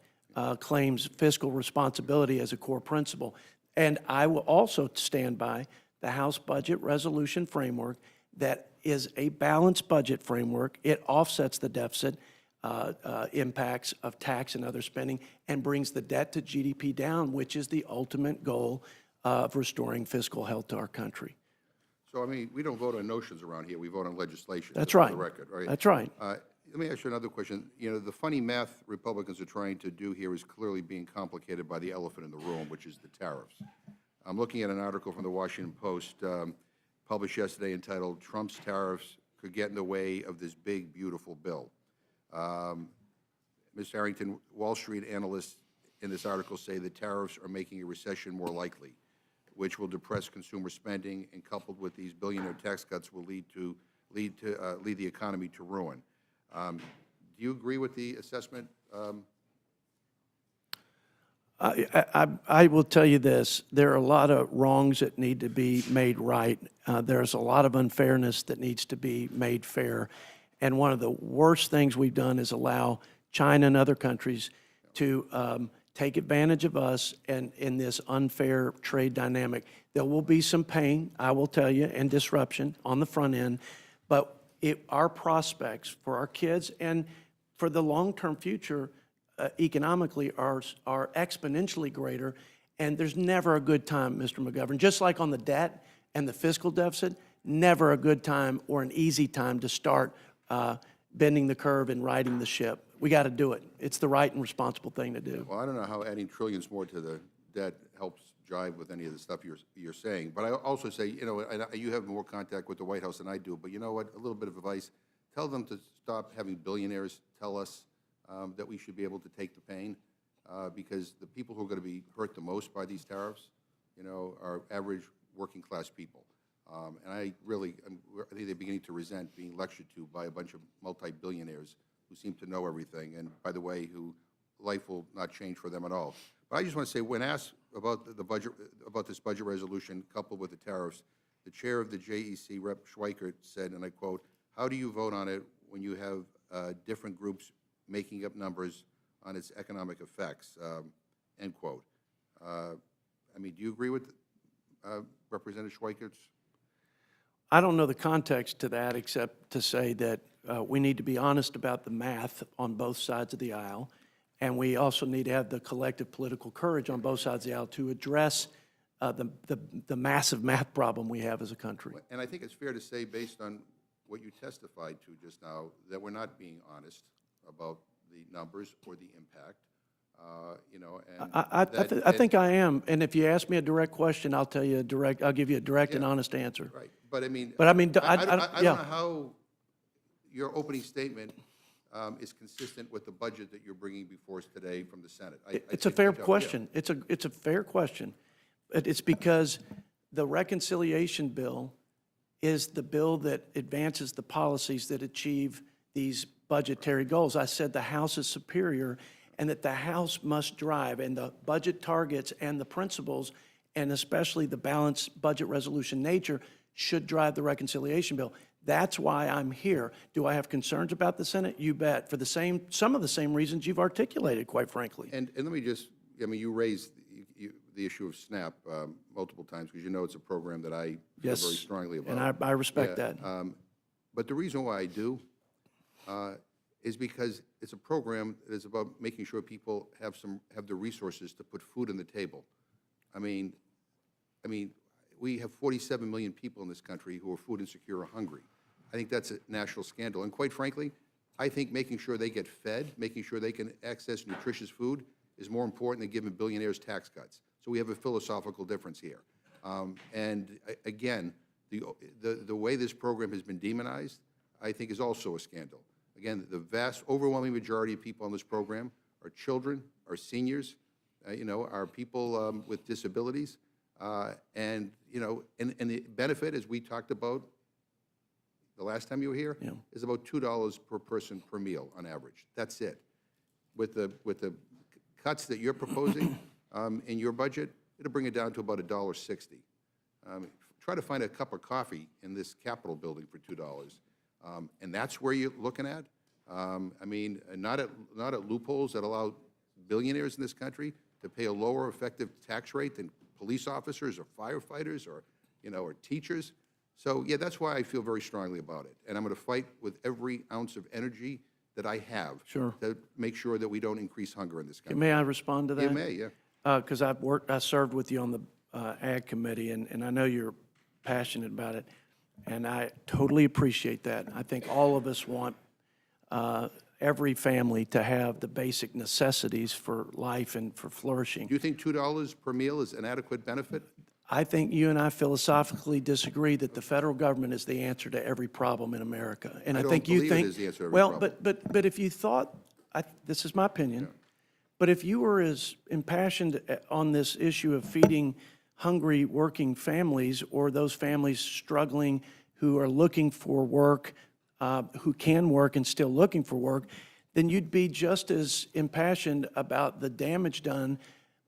claims fiscal responsibility as a core principle. And I will also stand by the House Budget Resolution Framework that is a balanced budget framework. It offsets the deficit impacts of tax and other spending and brings the debt to GDP down, which is the ultimate goal of restoring fiscal health to our country. So, I mean, we don't vote on notions around here. We vote on legislation. That's just for right. the record, right? That's right. Let me ask you another question. The funny math Republicans are trying to do here is clearly being complicated by the elephant in the room, which is the tariffs. I'm looking at an article from the Washington Post published yesterday entitled, "Trump's Tariffs Could Get in the Way of This Big, Beautiful Bill." Mr. Arrington, Wall Street analysts in this article say the tariffs are making a recession more likely, which will depress consumer spending, and coupled with these billionaire tax cuts will lead the economy to ruin. Do you agree with the assessment? I will tell you this. There are a lot of wrongs that need to be made right. There's a lot of unfairness that needs to be made fair. And one of the worst things we've done is allow China and other countries to take advantage of us and in this unfair trade dynamic. There will be some pain, I will tell you, and disruption on the front end, but our prospects for our kids and for the long-term future economically are exponentially greater, and there's never a good time, Mr. McGovern. Just like on the debt and the fiscal deficit, never a good time or an easy time to start bending the curve and righting the ship. We got to do it. It's the right and responsible thing to do. Well, I don't know how adding trillions more to the debt helps jive with any of the stuff you're saying. But I also say, you know, and you have more contact with the White House than I do, but you know what? A little bit of advice. Tell them to stop having billionaires tell us that we should be able to take the pain, because the people who are going to be hurt the most by these tariffs, you know, are average working class people. And I think they're beginning to resent being lectured to by a bunch of multi-billionaires who seem to know everything, and by the way, who life will not change for them at all. But I just want to say, when asked about the budget, about this budget resolution coupled with the tariffs, the chair of the JEC, Rep. Schweikert, said, and I quote, "How do you vote on it when you have different groups making up numbers on its economic effects?" End quote. I mean, do you agree with Representative Schweikert's? I don't know the context to that, except to say that we need to be honest about the math on both sides of the aisle, and we also need to have the collective political courage on both sides of the aisle to address the massive math problem we have as a country. And I think it's fair to say, based on what you testified to just now, that we're not being honest about the numbers or the impact. You know, and I think I am, and if you ask me a direct question, I'll tell you I'll give you a direct and honest answer. right. But I mean, But I mean, I don't yeah. know how your opening statement is consistent with the budget that you're bringing before us today from the Senate. It's a fair question. It's a fair question. It's because the reconciliation bill is the bill that advances the policies that achieve these budgetary goals. I said the House is superior, and that the House must drive, and the budget targets and the principles, and especially the balanced budget resolution nature, should drive the reconciliation bill. That's why I'm here. Do I have concerns about the Senate? You bet. For some of the same reasons you've articulated, quite frankly. And let me just, I mean, you raised the issue of SNAP multiple times, because you know it's a program that I feel very strongly about. And I respect that. But the reason why I do is because it's a program that is about making sure people have the resources to put food on the table. I mean, we have 47 million people in this country who are food insecure or hungry. I think that's a national scandal. And quite frankly, I think making sure they get fed, making sure they can access nutritious food is more important than giving billionaires tax cuts. So we have a philosophical difference here. And again, the way this program has been demonized, I think, is also a scandal. Again, the vast, overwhelming majority of people on this program are children, are seniors, you know, are people with disabilities, and you know, and the benefit, as we talked about the last time you were here, is about $2 per person per meal on average. That's it. With the cuts that you're proposing in your budget, it'll bring it down to about $1.60. Try to find a cup of coffee in this Capitol building for $2. And that's where you're looking at. I mean, not at loopholes that allow billionaires in this country to pay a lower effective tax rate than police officers or firefighters or, you know, or teachers. So, yeah, that's why I feel very strongly about it. And I'm going to fight with every ounce of energy that I have to make sure that we don't increase hunger in this country. May I respond to that? You may, yeah. Because I served with you on the Ag Committee, and I know you're passionate about it, and I totally appreciate that. I think all of us want every family to have the basic necessities for life and for flourishing. Do you think $2 per meal is an adequate benefit? I think you and I philosophically disagree that the federal government is the answer to every problem in America. And I think you believe think, it is the answer to every well, problem. but if you thought, this is my opinion, but if you were as impassioned on this issue of feeding hungry working families or those families struggling who are looking for work, who can work and still looking for work, then you'd be just as impassioned about the damage done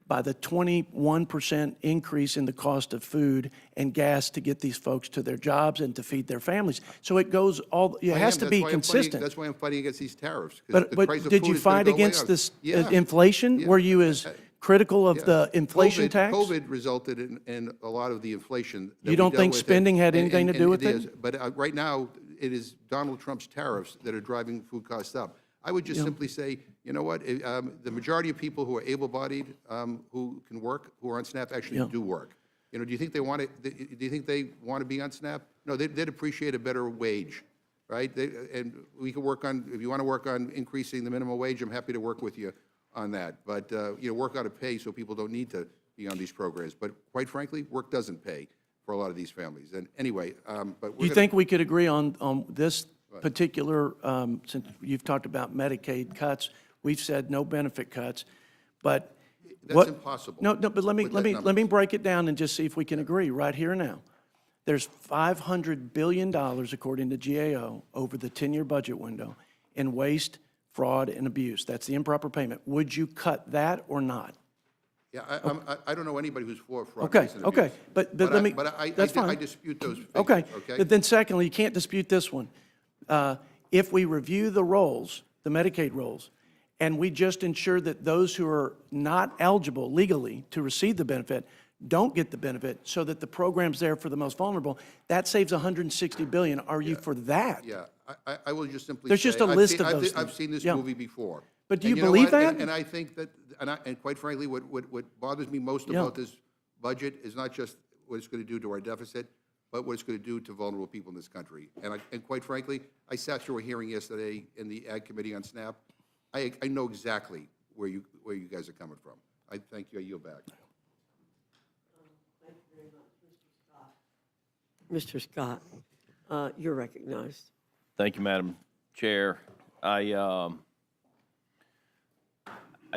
by the 21% increase in the cost of food and gas to get these folks to their jobs and to feed their families. So it goes all, it has to be consistent. That's why I'm fighting against these tariffs. But did you fight against this inflation? Were you as critical of the inflation tax? COVID resulted in a lot of the inflation that You don't we dealt think with, spending had and anything to do with it? it? Is. But right now, it is Donald Trump's tariffs that are driving food costs up. I would just simply say, you know what, the majority of people who are able-bodied, who can work, who are on SNAP, actually do work. You know, do you think they want to? Do you think they want to be on SNAP? No, they'd appreciate a better wage, right? And we can work on, if you want to work on increasing the minimum wage, I'm happy to work with you on that. But you know, work out a pay so people don't need to being on these programs. But quite frankly, work doesn't pay for a lot of these families. And anyway, but Do you think we could agree on this particular, since you've talked about Medicaid cuts, we've said no benefit cuts, but that's impossible. No, but let me with that number. break it down and just see if we can agree right here and now. There's $500 billion, according to GAO, over the 10-year budget window in waste, fraud, and abuse. That's the improper payment. Would you cut that or not? Yeah, I don't know anybody who's for fraud. Okay, and okay, abuse. but let me, that's fine. I dispute those figures, Okay, okay? but then secondly, you can't dispute this one. If we review the rolls, the Medicaid rolls, and we just ensure that those who are not eligible legally to receive the benefit don't get the benefit, so that the program's there for the most vulnerable, that saves $160 billion. Are you for that? Yeah, I will just simply There's say, just a list of those I've things. seen this Yeah. movie before. But do And you know believe what? that? And I think that, and quite frankly, what bothers me most about this budget is not just what it's going to do to our deficit, but what it's going to do to vulnerable people in this country. And quite frankly, I sat through a hearing yesterday in the Ag Committee on SNAP. I know exactly where you guys are coming from. I thank you. I yield back. Mr. Scott, you're recognized. Thank you, Madam Chair. I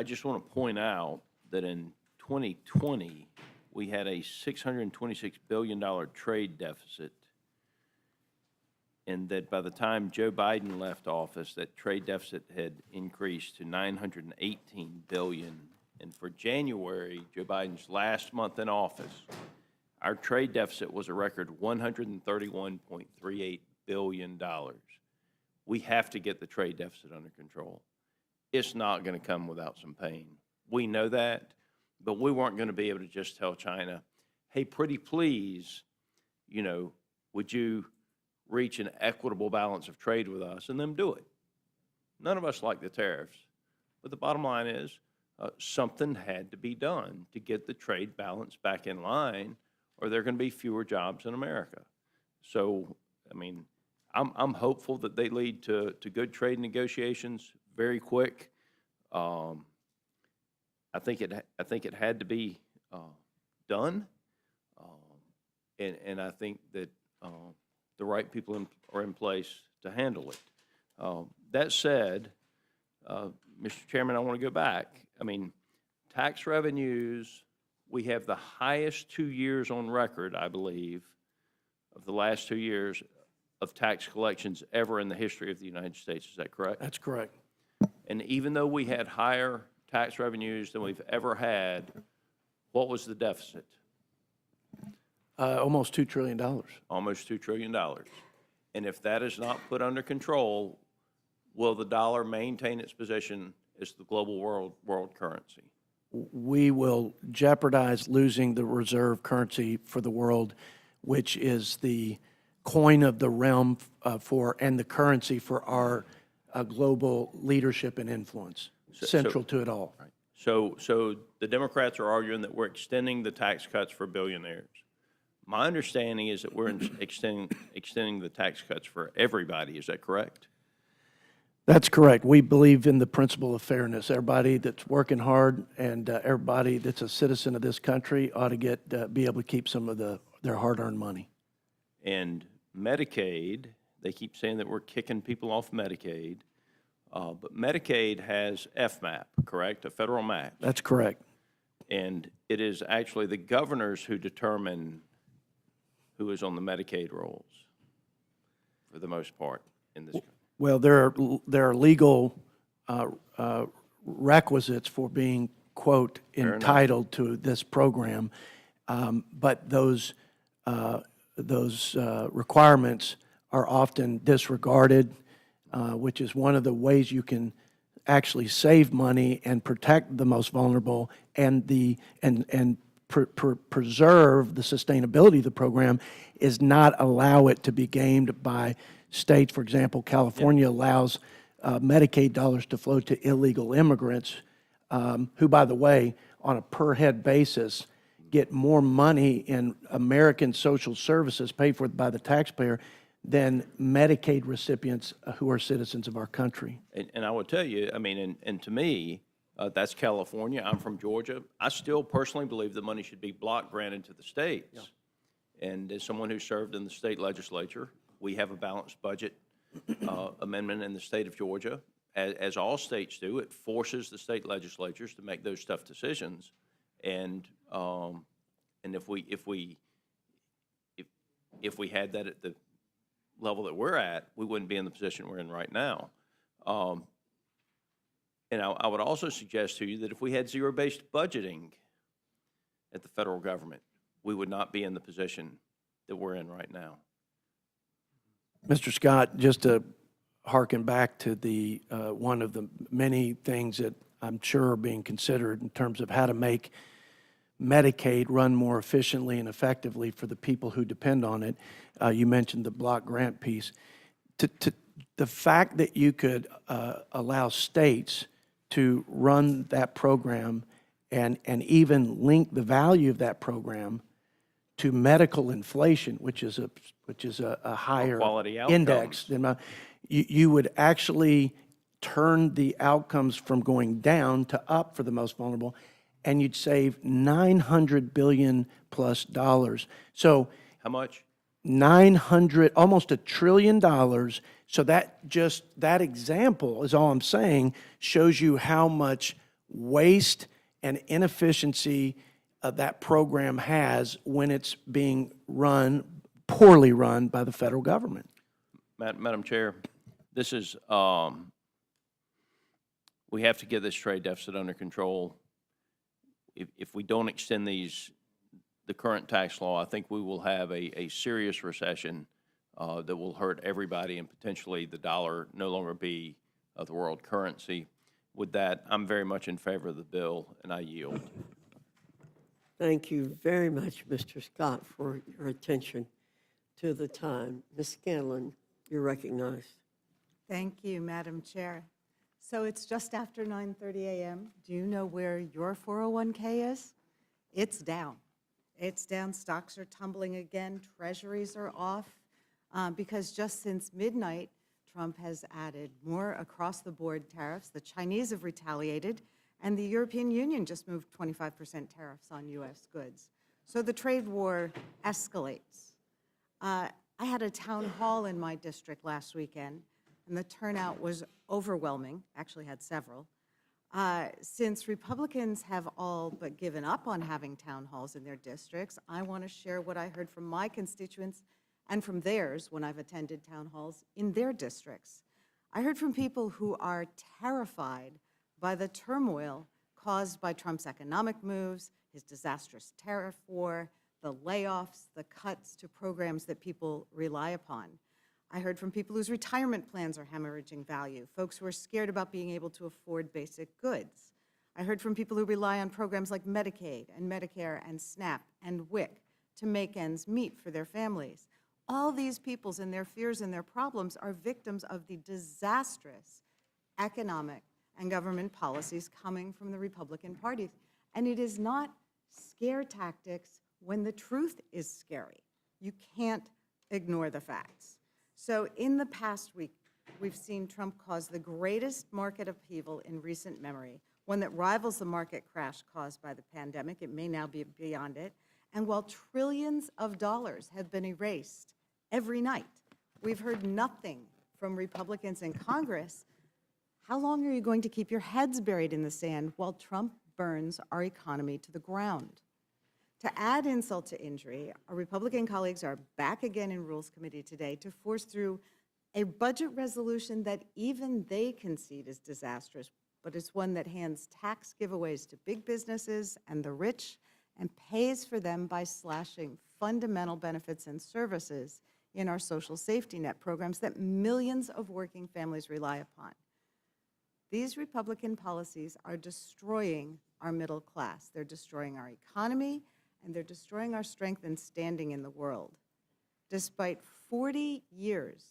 just want to point out that in 2020, we had a $626 billion trade deficit, and that by the time Joe Biden left office, that trade deficit had increased to $918 billion. And for January, Joe Biden's last month in office, our trade deficit was a record $131.38 billion. We have to get the trade deficit under control. It's not going to come without some pain. We know that, but we weren't going to be able to just tell China, hey, pretty please, would you reach an equitable balance of trade with us, and them do it. None of us like the tariffs, but the bottom line is something had to be done to get the trade balance back in line, or there are going to be fewer jobs in America. So, I mean, I'm hopeful that they lead to good trade negotiations very quick. I think it had to be done, and I think that the right people are in place to handle it. That said, Mr. Chairman, I want to go back. I mean, tax revenues, we have the highest 2 years on record, I believe, of the last 2 years of tax collections ever in the history of the United States. Is that correct? That's correct. And even though we had higher tax revenues than we've ever had, what was the deficit? Almost $2 trillion. Almost $2 trillion. And if that is not put under control, will the dollar maintain its position as the global world currency? We will jeopardize losing the reserve currency for the world, which is the coin of the realm and the currency for our global leadership and influence, central to it all. Right. So the Democrats are arguing that we're extending the tax cuts for billionaires. My understanding is that we're extending the tax cuts for everybody. Is that correct? That's correct. We believe in the principle of fairness. Everybody that's working hard and everybody that's a citizen of this country ought to be able to keep some of their hard-earned money. And Medicaid, they keep saying that we're kicking people off Medicaid, but Medicaid has FMAP, correct, a federal match. That's correct. And it is actually the governors who determine who is on the Medicaid rolls, for the most part, in this country. Well, there are legal requisites for being, quote, entitled to this program, but those requirements are often disregarded, which is one of the ways you can actually save money and protect the most vulnerable and preserve the sustainability of the program is not allow it to be gamed by states. For example, California allows Medicaid dollars to flow to illegal immigrants who, by the way, on a per-head basis, get more money in American social services paid for by the taxpayer than Medicaid recipients who are citizens of our country. And I will tell you, I mean, and to me, That's California. I'm from Georgia. I still personally believe the money should be block granted to the states. And as someone who served in the state legislature, we have a balanced budget amendment in the state of Georgia. As all states do, it forces the state legislatures to make those tough decisions. And if we had that at the level that we're at, we wouldn't be in the position we're in right now. And I would also suggest to you that if we had zero-based budgeting at the federal government, we would not be in the position that we're in right now. Mr. Scott, just to harken back to the, one of the many things that I'm sure are being considered in terms of how to make Medicaid run more efficiently and effectively for the people who depend on it. You mentioned the block grant piece. The fact that you could allow states to run that program and even link the value of that program to medical inflation, which is a higher Quality index than you would actually turn the outcomes from going down to up for the most vulnerable, and you'd save $900 billion plus. So How much? 900, almost $1 trillion. So that example is all I'm saying, shows you how much waste and inefficiency that program has when it's being run, poorly run by the federal government. Madam Chair, this is, we have to get this trade deficit under control. If we don't extend the current tax law, I think we will have a serious recession that will hurt everybody, and potentially the dollar no longer be the world currency. With that, I'm very much in favor of the bill, and I yield. Thank you very much, Mr. Scott, for your attention to the time. Ms. Scanlon, you're recognized. Thank you, Madam Chair. So it's just after 9:30 a.m. Do you know where your 401k is? It's down. It's down. Stocks are tumbling again. Treasuries are off because just since midnight, Trump has added more across-the-board tariffs. The Chinese have retaliated, and the European Union just moved 25% tariffs on U.S. goods. So the trade war escalates. I had a town hall in my district last weekend, and the turnout was overwhelming. Actually had several. Since Republicans have all but given up on having town halls in their districts, I want to share what I heard from my constituents and from theirs when I've attended town halls in their districts. I heard from people who are terrified by the turmoil caused by Trump's economic moves, his disastrous tariff war, the layoffs, the cuts to programs that people rely upon. I heard from people whose retirement plans are hemorrhaging value, folks who are scared about being able to afford basic goods. I heard from people who rely on programs like Medicaid and Medicare and SNAP and WIC to make ends meet for their families. All these peoples and their fears and their problems are victims of the disastrous economic and government policies coming from the Republican Party. And it is not scare tactics when the truth is scary. You can't ignore the facts. So in the past week, we've seen Trump cause the greatest market upheaval in recent memory, one that rivals the market crash caused by the pandemic. It may now be beyond it. And while trillions of dollars have been erased every night, we've heard nothing from Republicans in Congress. How long are you going to keep your heads buried in the sand while Trump burns our economy to the ground? To add insult to injury, our Republican colleagues are back again in Rules Committee today to force through a budget resolution that even they concede is disastrous, but it's one that hands tax giveaways to big businesses and the rich and pays for them by slashing fundamental benefits and services in our social safety net programs that millions of working families rely upon. These Republican policies are destroying our middle class. They're destroying our economy, and they're destroying our strength and standing in the world. Despite 40 years,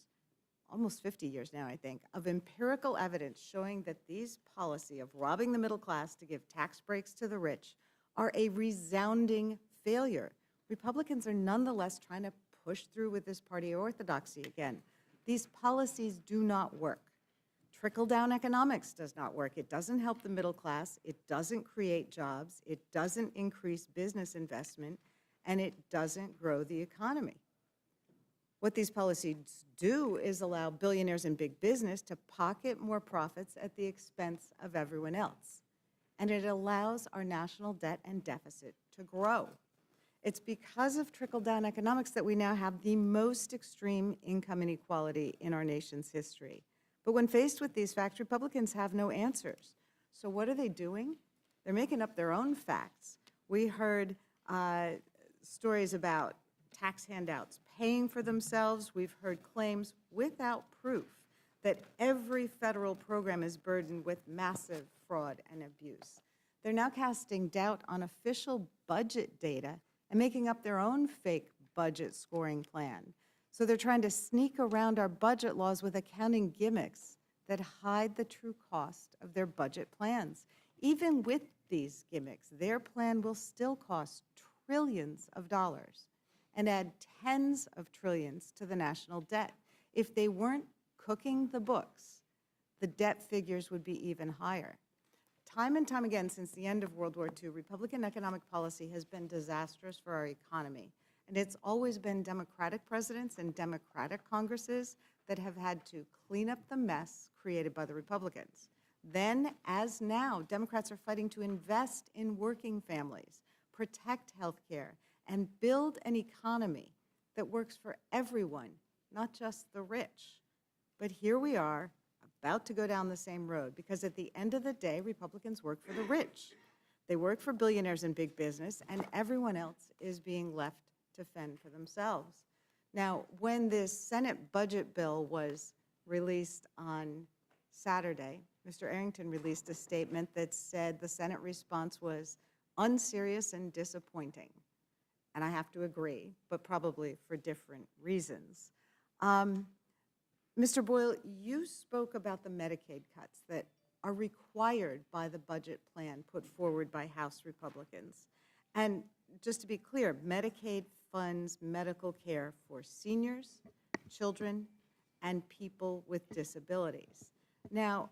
almost 50 years now, I think, of empirical evidence showing that these policy of robbing the middle class to give tax breaks to the rich are a resounding failure, Republicans are nonetheless trying to push through with this party orthodoxy again. These policies do not work. Trickle-down economics does not work. It doesn't help the middle class. It doesn't create jobs. It doesn't increase business investment, and it doesn't grow the economy. What these policies do is allow billionaires and big business to pocket more profits at the expense of everyone else. And it allows our national debt and deficit to grow. It's because of trickle-down economics that we now have the most extreme income inequality in our nation's history. But when faced with these facts, Republicans have no answers. So what are they doing? They're making up their own facts. We heard stories about tax handouts paying for themselves. We've heard claims without proof that every federal program is burdened with massive fraud and abuse. They're now casting doubt on official budget data and making up their own fake budget scoring plan. So they're trying to sneak around our budget laws with accounting gimmicks that hide the true cost of their budget plans. Even with these gimmicks, their plan will still cost trillions of dollars and add tens of trillions to the national debt. If they weren't cooking the books, the debt figures would be even higher. Time and time again since the end of World War II, Republican economic policy has been disastrous for our economy. And it's always been Democratic presidents and Democratic Congresses that have had to clean up the mess created by the Republicans. Then, as now, Democrats are fighting to invest in working families, protect health care, and build an economy that works for everyone, not just the rich. But here we are, about to go down the same road, because at the end of the day, Republicans work for the rich. They work for billionaires and big business, and everyone else is being left to fend for themselves. Now, when this Senate budget bill was released on Saturday, Mr. Arrington released a statement that said the Senate response was unserious and disappointing. And I have to agree, but probably for different reasons. Mr. Boyle, you spoke about the Medicaid cuts that are required by the budget plan put forward by House Republicans. And just to be clear, Medicaid funds medical care for seniors, children, and people with disabilities. Now,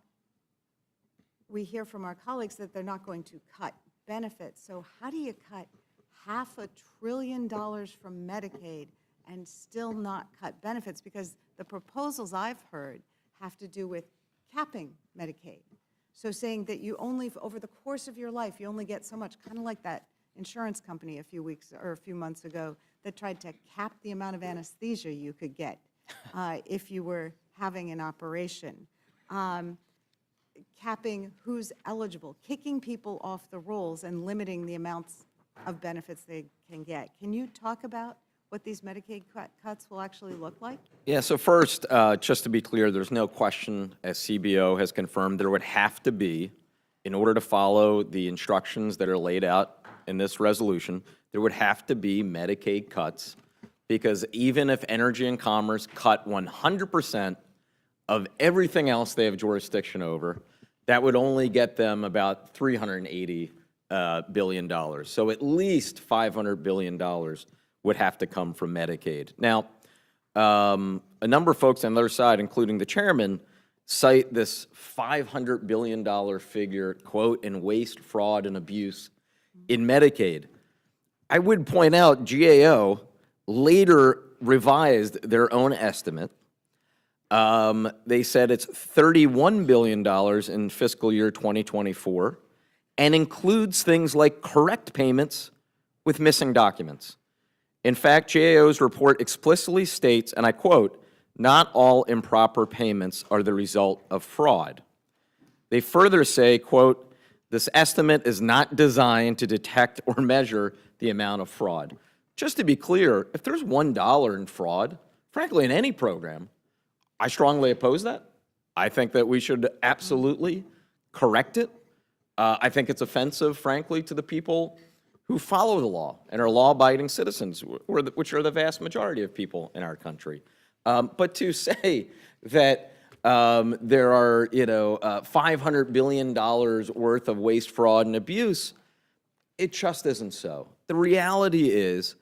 we hear from our colleagues that they're not going to cut benefits. So how do you cut $500 billion from Medicaid and still not cut benefits? Because the proposals I've heard have to do with capping Medicaid. So saying that you only, over the course of your life, you only get so much, kind of like that insurance company a few months ago that tried to cap the amount of anesthesia you could get if you were having an operation. Capping who's eligible, kicking people off the rolls and limiting the amounts of benefits they can get. Can you talk about what these Medicaid cuts will actually look like? Yeah, so first, just to be clear, there's no question, as CBO has confirmed, there would have to be, in order to follow the instructions that are laid out in this resolution, there would have to be Medicaid cuts, because even if Energy and Commerce cut 100% of everything else they have jurisdiction over, that would only get them about $380 billion. So at least $500 billion would have to come from Medicaid. Now, a number of folks on the other side, including the chairman, cite this $500 billion figure, quote, in waste, fraud, and abuse in Medicaid. I would point out GAO later revised their own estimate. They said it's $31 billion in fiscal year 2024 and includes things like correct payments with missing documents. In fact, GAO's report explicitly states, and I quote, "Not all improper payments are the result of fraud." They further say, quote, "This estimate is not designed to detect or measure the amount of fraud." Just to be clear, if there's $1 in fraud, frankly, in any program, I strongly oppose that. I think that we should absolutely correct it. I think it's offensive, frankly, to the people who follow the law and are law-abiding citizens, which are the vast majority of people in our country. But to say that there are, $500 billion worth of waste, fraud, and abuse, it just isn't so. The reality is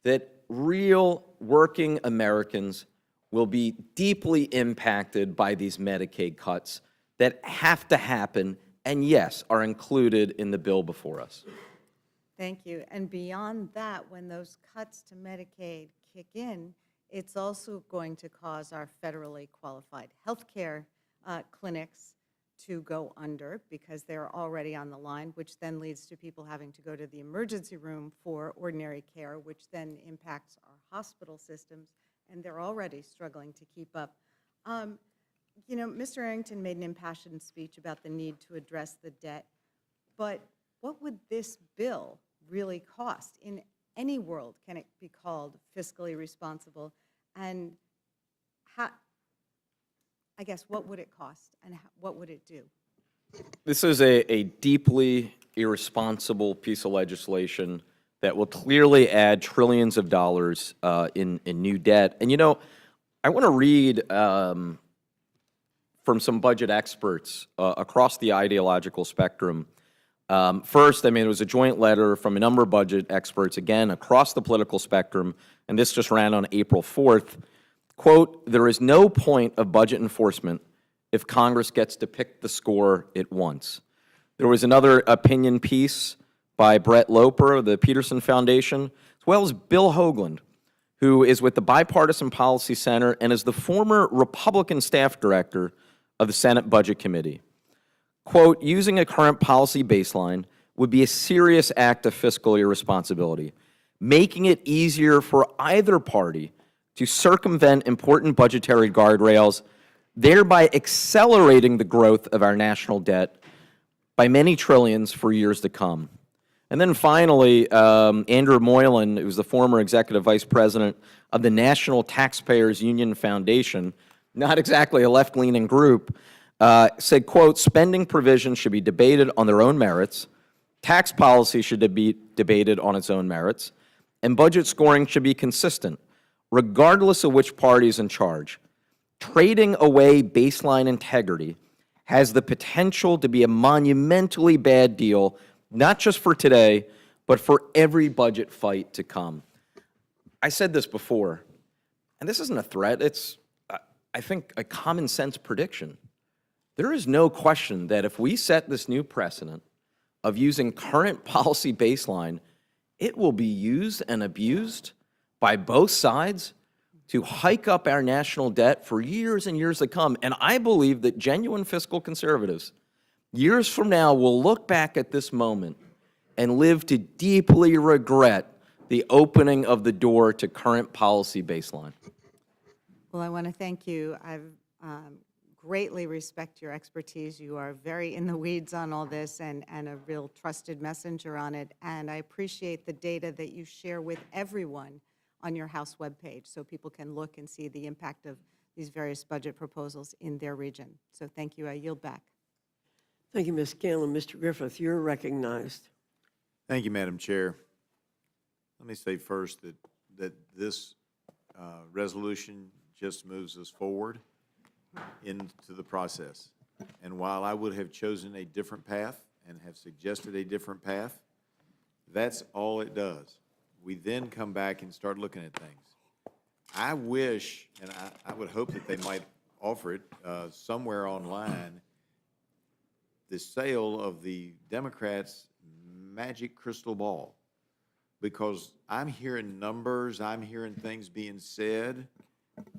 that real working Americans will be deeply impacted by these Medicaid cuts that have to happen and, yes, are included in the bill before us. Thank you. And beyond that, when those cuts to Medicaid kick in, it's also going to cause our federally qualified healthcare clinics to go under because they're already on the line, which then leads to people having to go to the emergency room for ordinary care, which then impacts our hospital systems, and they're already struggling to keep up. You know, Mr. Arrington made an impassioned speech about the need to address the debt, but what would this bill really cost? In any world, can it be called fiscally responsible? And how, I guess, what would it cost and what would it do? This is a deeply irresponsible piece of legislation that will clearly add trillions of dollars in new debt. And, you know, I want to read from some budget experts across the ideological spectrum. First, I mean, it was a joint letter from a number of budget experts, again, across the political spectrum, and this just ran on April 4th. Quote, "There is no point of budget enforcement if Congress gets to pick the score it wants." There was another opinion piece by Brett Loper of the Peterson Foundation, as well as Bill Hoagland, who is with the Bipartisan Policy Center and is the former Republican staff director of the Senate Budget Committee. Quote, "Using a current policy baseline would be a serious act of fiscal irresponsibility, making it easier for either party to circumvent important budgetary guardrails, thereby accelerating the growth of our national debt by many trillions for years to come." And then finally, Andrew Moylan, who's the former executive vice president of the National Taxpayers Union Foundation, not exactly a left-leaning group, said, quote, "Spending provisions should be debated on their own merits, tax policy should be debated on its own merits, and budget scoring should be consistent, regardless of which party is in charge. Trading away baseline integrity has the potential to be a monumentally bad deal, not just for today, but for every budget fight to come." I said this before, and this isn't a threat, it's, I think, a common sense prediction. There is no question that if we set this new precedent of using current policy baseline, it will be used and abused by both sides to hike up our national debt for years and years to come. And I believe that genuine fiscal conservatives, years from now, will look back at this moment and live to deeply regret the opening of the door to current policy baseline. Well, I want to thank you. I greatly respect your expertise. You are very in the weeds on all this and a real trusted messenger on it. And I appreciate the data that you share with everyone on your House webpage so people can look and see the impact of these various budget proposals in their region. So thank you. I yield back. Thank you, Ms. Scanlon. Mr. Griffith, you're recognized. Thank you, Madam Chair. Let me say first that this resolution just moves us forward into the process. And while I would have chosen a different path and have suggested a different path, that's all it does. We then come back and start looking at things. I wish, and I would hope that they might offer it somewhere online, the sale of the Democrats' magic crystal ball, because I'm hearing numbers, I'm hearing things being said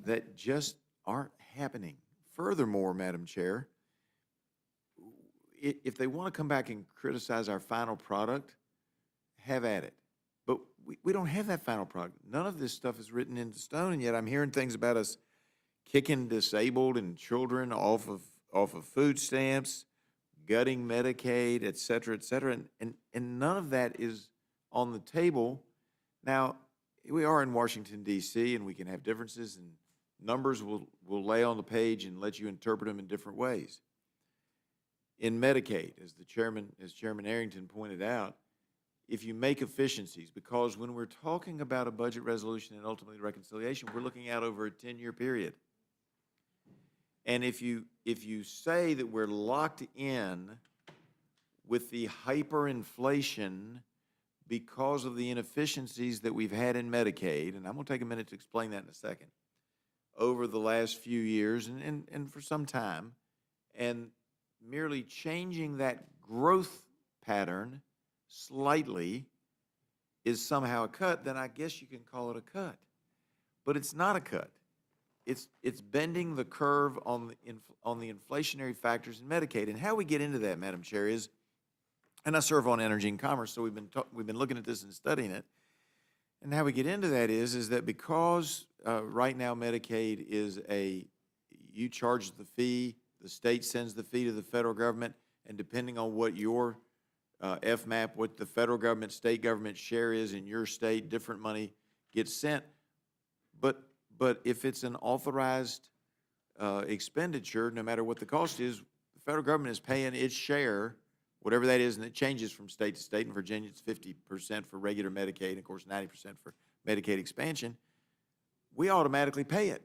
that just aren't happening. Furthermore, Madam Chair, if they want to come back and criticize our final product, have at it. But we don't have that final product. None of this stuff is written into stone, and yet I'm hearing things about us kicking disabled and children off of food stamps, gutting Medicaid, et cetera, and none of that is on the table. Now, we are in Washington, D.C., and we can have differences, and numbers will lay on the page and let you interpret them in different ways. In Medicaid, as Chairman Arrington pointed out, if you make efficiencies, because when we're talking about a budget resolution and ultimately reconciliation, we're looking out over a 10-year period. And if you say that we're locked in with the hyperinflation because of the inefficiencies that we've had in Medicaid, and I'm going to take a minute to explain that in a second, over the last few years and for some time, and merely changing that growth pattern slightly is somehow a cut, then I guess you can call it a cut. But it's not a cut. It's bending the curve on the inflationary factors in Medicaid. And how we get into that, Madam Chair, is, and I serve on Energy and Commerce, so we've been looking at this and studying it. And how we get into that is that because right now Medicaid is you charge the fee, the state sends the fee to the federal government, and depending on what your FMAP, what the federal government, state government share is in your state, different money gets sent. But if it's an authorized expenditure, no matter what the cost is, the federal government is paying its share, whatever that is, and it changes from state to state. In Virginia, it's 50% for regular Medicaid, and of course 90% for Medicaid expansion. We automatically pay it.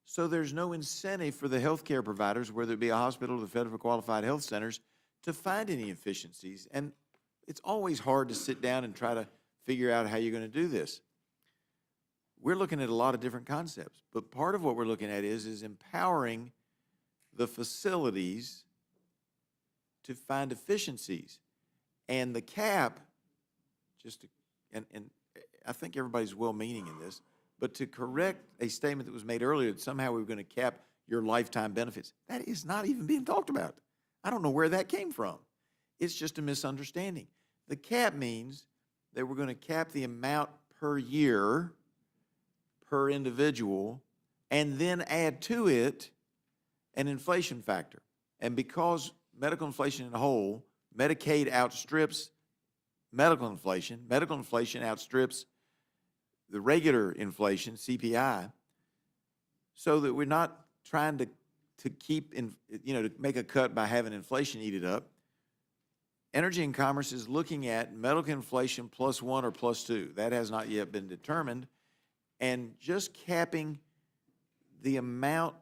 So there's no incentive for the healthcare providers, whether it be a hospital or the federal qualified health centers, to find any efficiencies. And it's always hard to sit down and try to figure out how you're going to do this. We're looking at a lot of different concepts, but part of what we're looking at is empowering the facilities to find efficiencies. And the cap, and I think everybody's well-meaning in this, but to correct a statement that was made earlier that somehow we were going to cap your lifetime benefits, that is not even being talked about. I don't know where that came from. It's just a misunderstanding. The cap means that we're going to cap the amount per year per individual, and then add to it an inflation factor. And because medical inflation in a whole, Medicaid outstrips medical inflation outstrips the regular inflation, CPI, so that we're not trying to keep, to make a cut by having inflation eat it up. Energy and Commerce is looking at medical inflation +1 or +2. That has not yet been determined. And just capping the amount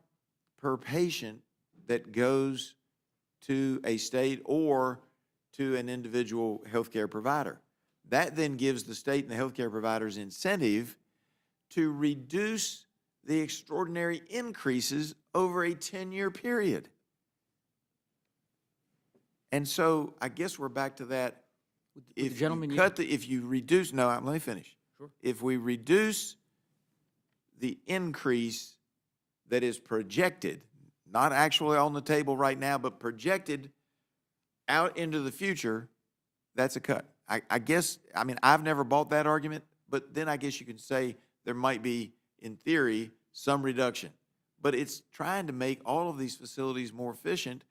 per patient that goes to a state or to an individual healthcare provider. That then gives the state and the healthcare providers incentive to reduce the extraordinary increases over a 10-year period. And so I guess we're back to that. If you reduce, no, let me finish. Sure. If we reduce the increase that is projected, not actually on the table right now, but projected out into the future, that's a cut. I guess, I've never bought that argument, but then I guess you can say there might be, in theory, some reduction. But it's trying to make all of these facilities more efficient,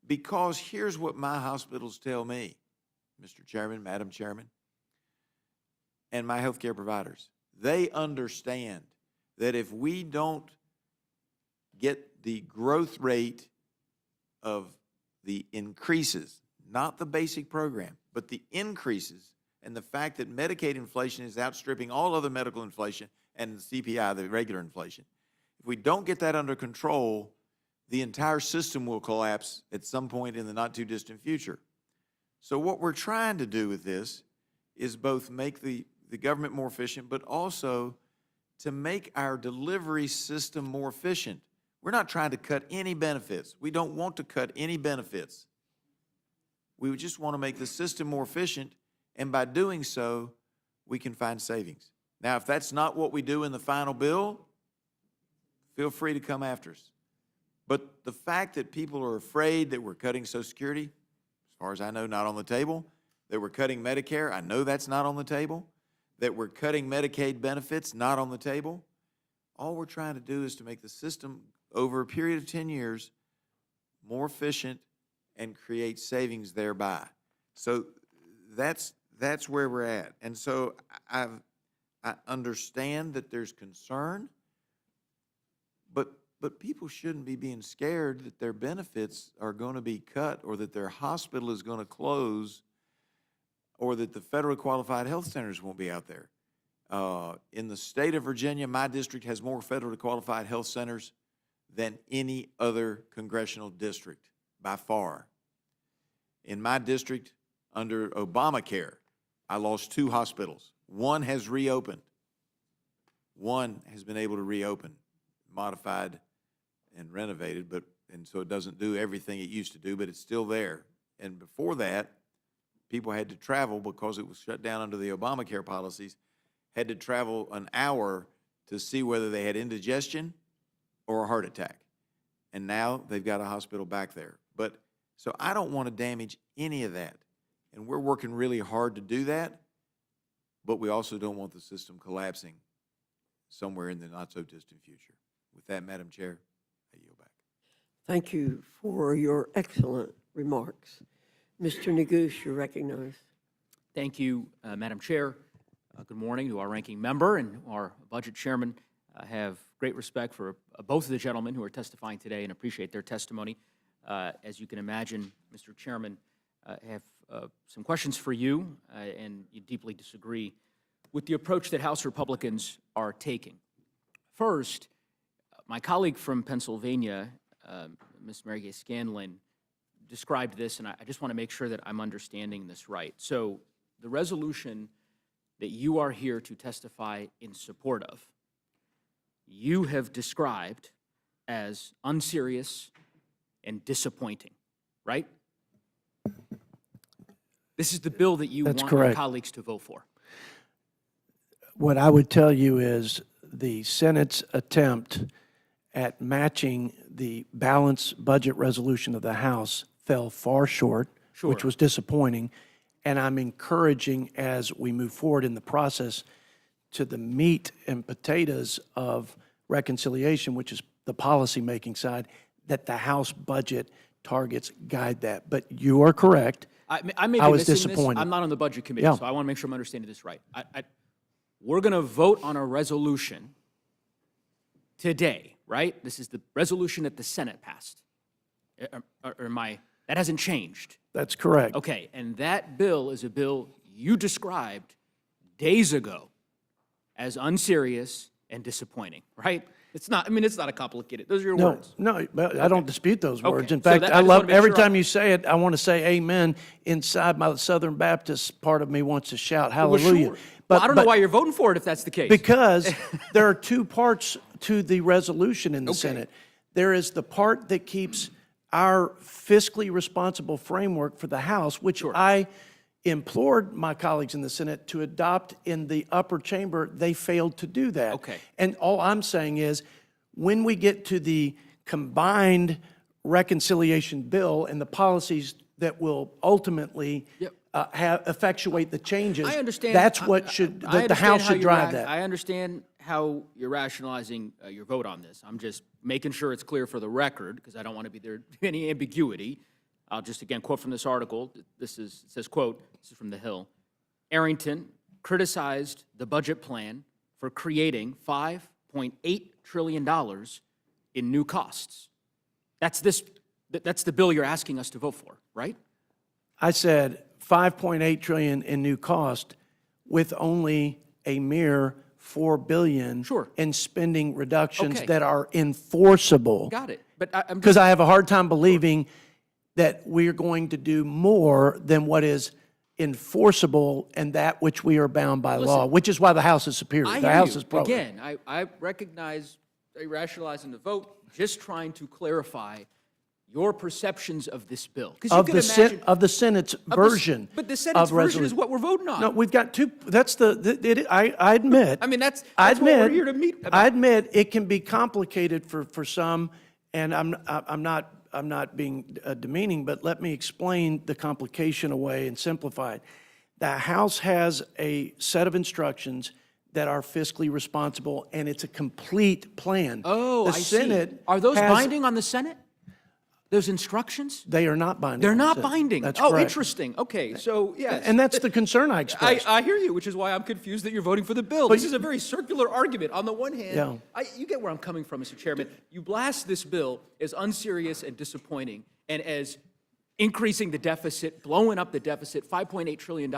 because here's what my hospitals tell me, Mr. Chairman, Madam Chairman, and my healthcare providers. They understand that if we don't get the growth rate of the increases, not the basic program, but the increases, and the fact that Medicaid inflation is outstripping all other medical inflation and the CPI, the regular inflation, if we don't get that under control, the entire system will collapse at some point in the not-too-distant future. So what we're trying to do with this is both make the government more efficient, but also to make our delivery system more efficient. We're not trying to cut any benefits. We don't want to cut any benefits. We just want to make the system more efficient, and by doing so, we can find savings. Now, if that's not what we do in the final bill, feel free to come after us. But the fact that people are afraid that we're cutting Social Security, as far as I know, not on the table, that we're cutting Medicare, I know that's not on the table, that we're cutting Medicaid benefits, not on the table, all we're trying to do is to make the system, over a period of 10 years, more efficient and create savings thereby. So that's where we're at. And so I understand that there's concern, but people shouldn't be being scared that their benefits are going to be cut, or that their hospital is going to close, or that the federally qualified health centers won't be out there. In the state of Virginia, my district has more federally qualified health centers than any other congressional district, by far. In my district, under Obamacare, I lost 2 hospitals. One has reopened. One has been able to reopen, modified and renovated, but and so it doesn't do everything it used to do, but it's still there. And before that, people had to travel because it was shut down under the Obamacare policies, had to travel an hour to see whether they had indigestion or a heart attack. And now they've got a hospital back there. But, so I don't want to damage any of that. And we're working really hard to do that, but we also don't want the system collapsing somewhere in the not-so-distant future. With that, Madam Chair, I yield back. Thank you for your excellent remarks. Mr. Neguse, you're recognized. Thank you, Madam Chair. Good morning to our ranking member and our budget chairman. I have great respect for both of the gentlemen who are testifying today and appreciate their testimony. As you can imagine, Mr. Chairman, I have some questions for you, and you deeply disagree with the approach that House Republicans are taking. First, my colleague from Pennsylvania, Ms. Mary Gay Scanlon, described this, and I just want to make sure that I'm understanding this right. So the resolution that you are here to testify in support of, you have described as unserious and disappointing, right? This is the bill that you That's want your correct. colleagues to vote for. What I would tell you is the Senate's attempt at matching the balanced budget resolution of the House fell far short, which Sure. was disappointing. And I'm encouraging, as we move forward in the process, to the meat and potatoes of reconciliation, which is the policymaking side, that the House budget targets guide that. But you are correct. I may be I was missing this. disappointed. I'm not on the budget committee, Yeah. so I want to make sure I'm understanding this right. We're going to vote on a resolution today, right? This is the resolution that the Senate passed. That hasn't changed. That's correct. Okay, and that bill is a bill you described days ago as unserious and disappointing, right? It's not, it's not a complicated, those are your No, words. no, but I don't dispute those words. Okay, In so fact, that- I I just wanna love, make every sure time you say it, I want to say amen. Inside my Southern Baptist part of me wants to shout Well, hallelujah. sure. Well, I don't know why you're voting for it if that's the case. Because there are two parts to the resolution in the Okay. Senate. There is the part that keeps our fiscally responsible framework for the House, which I implored my colleagues in the Senate to adopt in the upper chamber. They failed to do that. Okay. And all I'm saying is, when we get to the combined reconciliation bill and the policies that will ultimately Yep. effectuate the changes, I understand. that's what should, I that the understand House how should you're drive that. I understand how you're rationalizing your vote on this. I'm just making sure it's clear for the record, because I don't want to be there to be any ambiguity. I'll just, again, quote from this article. It says, quote, this is from The Hill. Arrington criticized the budget plan for creating $5.8 trillion in new costs. That's the bill you're asking us to vote for, right? I said 5.8 trillion in new cost with only a mere 4 billion Sure. in spending reductions Okay. that are enforceable. Got it. But I'm Because I have a hard time believing that we're going to do more than what is enforceable and that which we are bound by law, which is why the House is superior. I The hear House you. is pro. Again, I recognize rationalizing the vote, just trying to clarify your perceptions of this bill. 'Cause you Of can the, imagine- of the Senate's of the version. But the Senate's of version is resolution. what we're voting on. No, we've got two, that's I admit. I mean, that's I what we're admit- here to meet about. I admit it can be complicated for some, and I'm not being demeaning, but let me explain the complication away and simplify it. The House has a set of instructions that are fiscally responsible, and it's a complete plan. Oh, The I Senate see. Are those has- binding on the Senate? Those instructions? They are not binding. They're on the not Senate. binding. That's Oh, correct. interesting. Okay, so, yes. And that's the concern I expressed. I hear you, which is why I'm confused that you're voting for the bill. This is a very circular argument. On the one hand, Yeah. you get where I'm coming from, Mr. Chairman. You blast this bill as unserious and disappointing and as increasing the deficit, blowing up the deficit, $5.8 trillion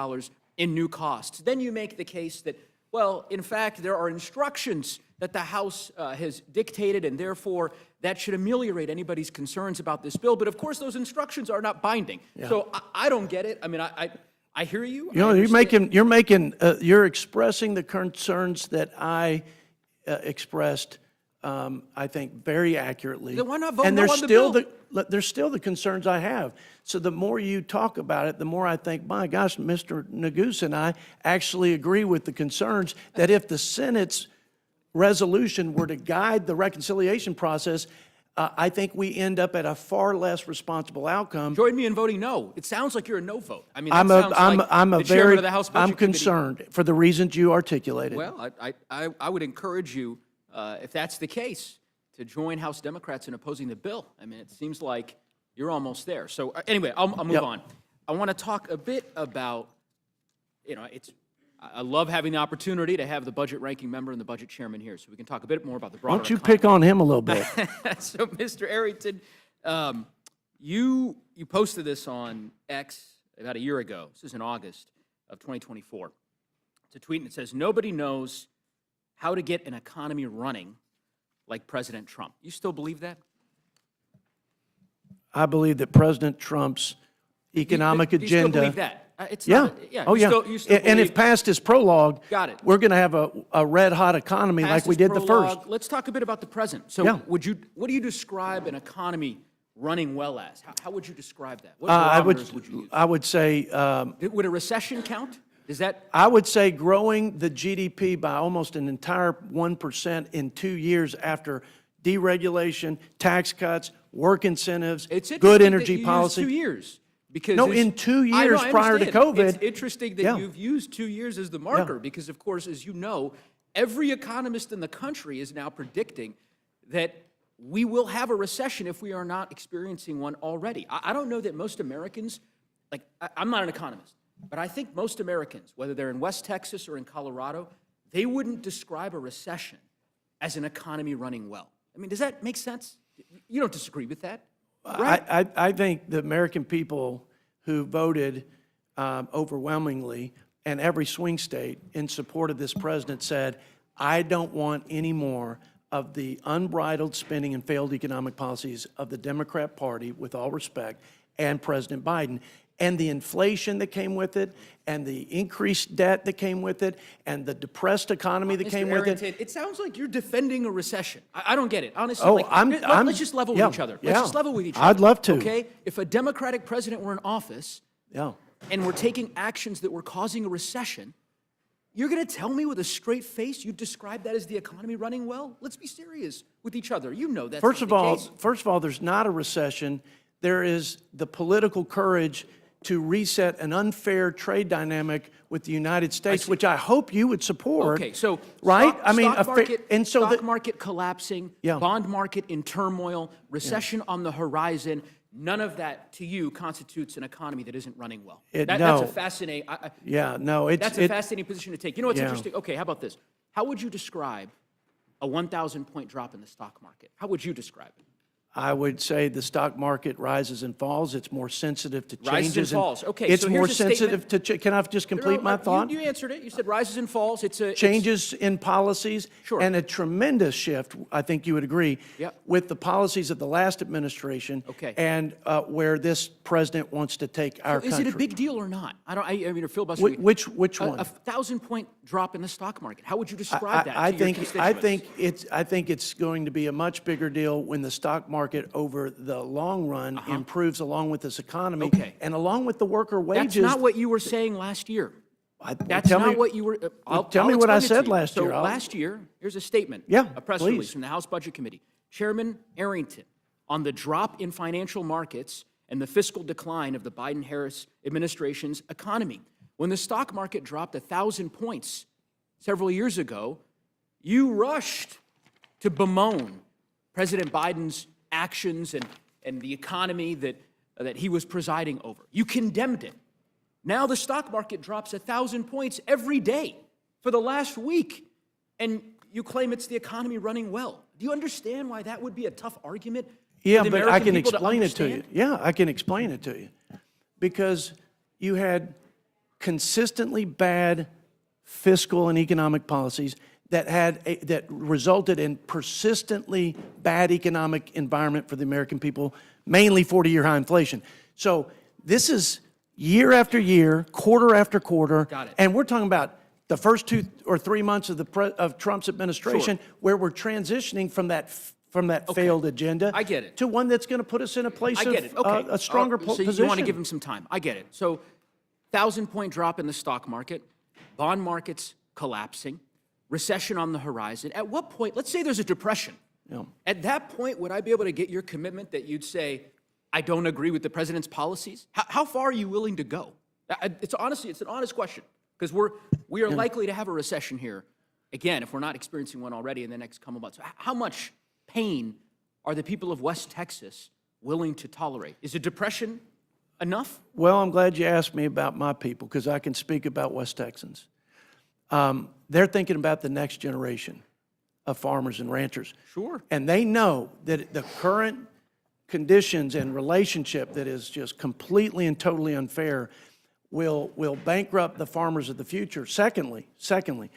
in new costs. Then you make the case that, well, in fact, there are instructions that the House has dictated, and therefore that should ameliorate anybody's concerns about this bill. But of course, those instructions are not binding. So I don't get it. I mean, I hear you. You know, you're expressing the concerns that I expressed I think, very accurately. Then why not vote And no there's on the still bill? there's still the concerns I have. So the more you talk about it, the more I think, my gosh, Mr. Nagus and I actually agree with the concerns that if the Senate's resolution were to guide the reconciliation process, I think we end up at a far less responsible outcome. Join me in voting no. It sounds like you're a no vote. I mean, that I'm sounds like the chairman of the House Budget I'm Committee. concerned for the reasons you articulated. Well, I would encourage you, if that's the case, to join House Democrats in opposing the bill. I mean, it seems like you're almost there. So anyway, I'll move Yep. on. I want to talk a bit about, I love having the opportunity to have the budget ranking member and the budget chairman here, so we can talk a bit more about the broader Why don't you economy. pick on him a little bit? So, Mr. Arrington, you posted this on X about a year ago. This is in August of 2024. It's a tweet, and it says, "Nobody knows how to get an economy running like President Trump." You still believe that? I believe that President Trump's economic Do you still agenda. believe that? It's Yeah. not- yeah. Oh, you yeah. Still, you still And believe- if past his prologue, Got it. we're going to have a red-hot economy like past we his did the first. prologue, let's talk a bit about the present. So, Yeah. what do you describe an economy running well as? How would you describe that? What I barometers would you use? would say, Would a recession count? Is that I would say growing the GDP by almost an entire 1% in 2 years after deregulation, tax cuts, work incentives, it's good interesting energy that you used policy. 2 years because No, it's- in 2 I know, years I prior to understand. COVID. It's interesting that Yeah. you've used 2 years as the marker because, of course, as you know, every economist in the country is now predicting that we will have a recession if we are not experiencing one already. I don't know that most Americans, I'm not an economist, but I think most Americans, whether they're in West Texas or in Colorado, they wouldn't describe a recession as an economy running well. I mean, does that make sense? You don't disagree with that, right? I think the American people who voted overwhelmingly and every swing state in support of this president said, I don't want any more of the unbridled spending and failed economic policies of the Democrat Party, with all respect, and President Biden. And the inflation that came with it, and the increased debt that came with it, and the depressed economy that came with Arrington, it. it sounds like you're defending a recession. I don't get it, honestly. Oh, Let's just level yeah, with each other. yeah. Let's just level with each other. I'd love to. Okay? If a Democratic president were in office Yeah. and we're taking actions that were causing a recession, you're going to tell me with a straight face you'd describe that as the economy running well? Let's be serious with each other. You know that's First not of the all, case. there's not a recession. There is the political courage to reset an unfair trade dynamic with the United States, which I hope you would support. Okay, so right? stock market collapsing, Yeah. bond market in turmoil, recession on the horizon. None of that to you constitutes an economy that isn't running well. That's no. a fascinating. Yeah, no, That's a fascinating position to take. You know what's Yeah. interesting? Okay, how about this? How would you describe a 1,000-point drop in the stock market? How would you describe it? I would say the stock market rises and falls. It's more sensitive to changes. Rises and falls. Okay, It's so more here's a sensitive statement. to, can I just complete my thought? You answered it. You said rises and falls. It's Changes in policies. Sure. And a tremendous shift, I think you would agree, Yep. with the policies of the last administration. Okay. And where this president wants to take our Is country. it a big deal or not? I mean, filibuster. Which one? A 1,000-point drop in the stock market. How would you describe that I to your think constituents? I think it's going to be a much bigger deal when the stock market over the long run improves along with this economy Okay. and along with the worker wages. That's not what you were saying last year. That's tell not me- what you were. tell me what I explain it to said you. last year. So last year, here's a statement. Yeah, A press please. release from the House Budget Committee. Chairman Arrington, on the drop in financial markets and the fiscal decline of the Biden-Harris administration's economy. When the stock market dropped 1,000 points several years ago, you rushed to bemoan President Biden's actions and the economy that he was presiding over. You condemned it. Now the stock market drops 1,000 points every day for the last week, and you claim it's the economy running well. Do you understand why that would be a tough argument? Yeah, for the but I American can people to explain it to you. understand? Yeah, I can explain it to you. Because you had consistently bad fiscal and economic policies that resulted in persistently bad economic environment for the American people, mainly 40-year high inflation. So this is year after year, quarter after quarter. Got it. And we're talking about the first 2 or 3 months of of Trump's administration, where we're transitioning from that failed agenda. I get it. To one that's going to put us in a place I get it, okay. a stronger So position. you want to give him some time. I get it. So 1,000-point drop in the stock market, bond markets collapsing, recession on the horizon. At what point, let's say there's a depression. Yeah. At that point, would I be able to get your commitment that you'd say, I don't agree with the president's policies? How far are you willing to go? It's an honest question, because we are likely to have a recession here, again, if we're not experiencing one already in the next couple months. How much pain are the people of West Texas willing to tolerate? Is a depression enough? Well, I'm glad you asked me about my people, because I can speak about West Texans. They're thinking about the next generation of farmers and ranchers. Sure. And they know that the current conditions and relationship that is just completely and totally unfair will bankrupt the farmers of the future. Secondly, the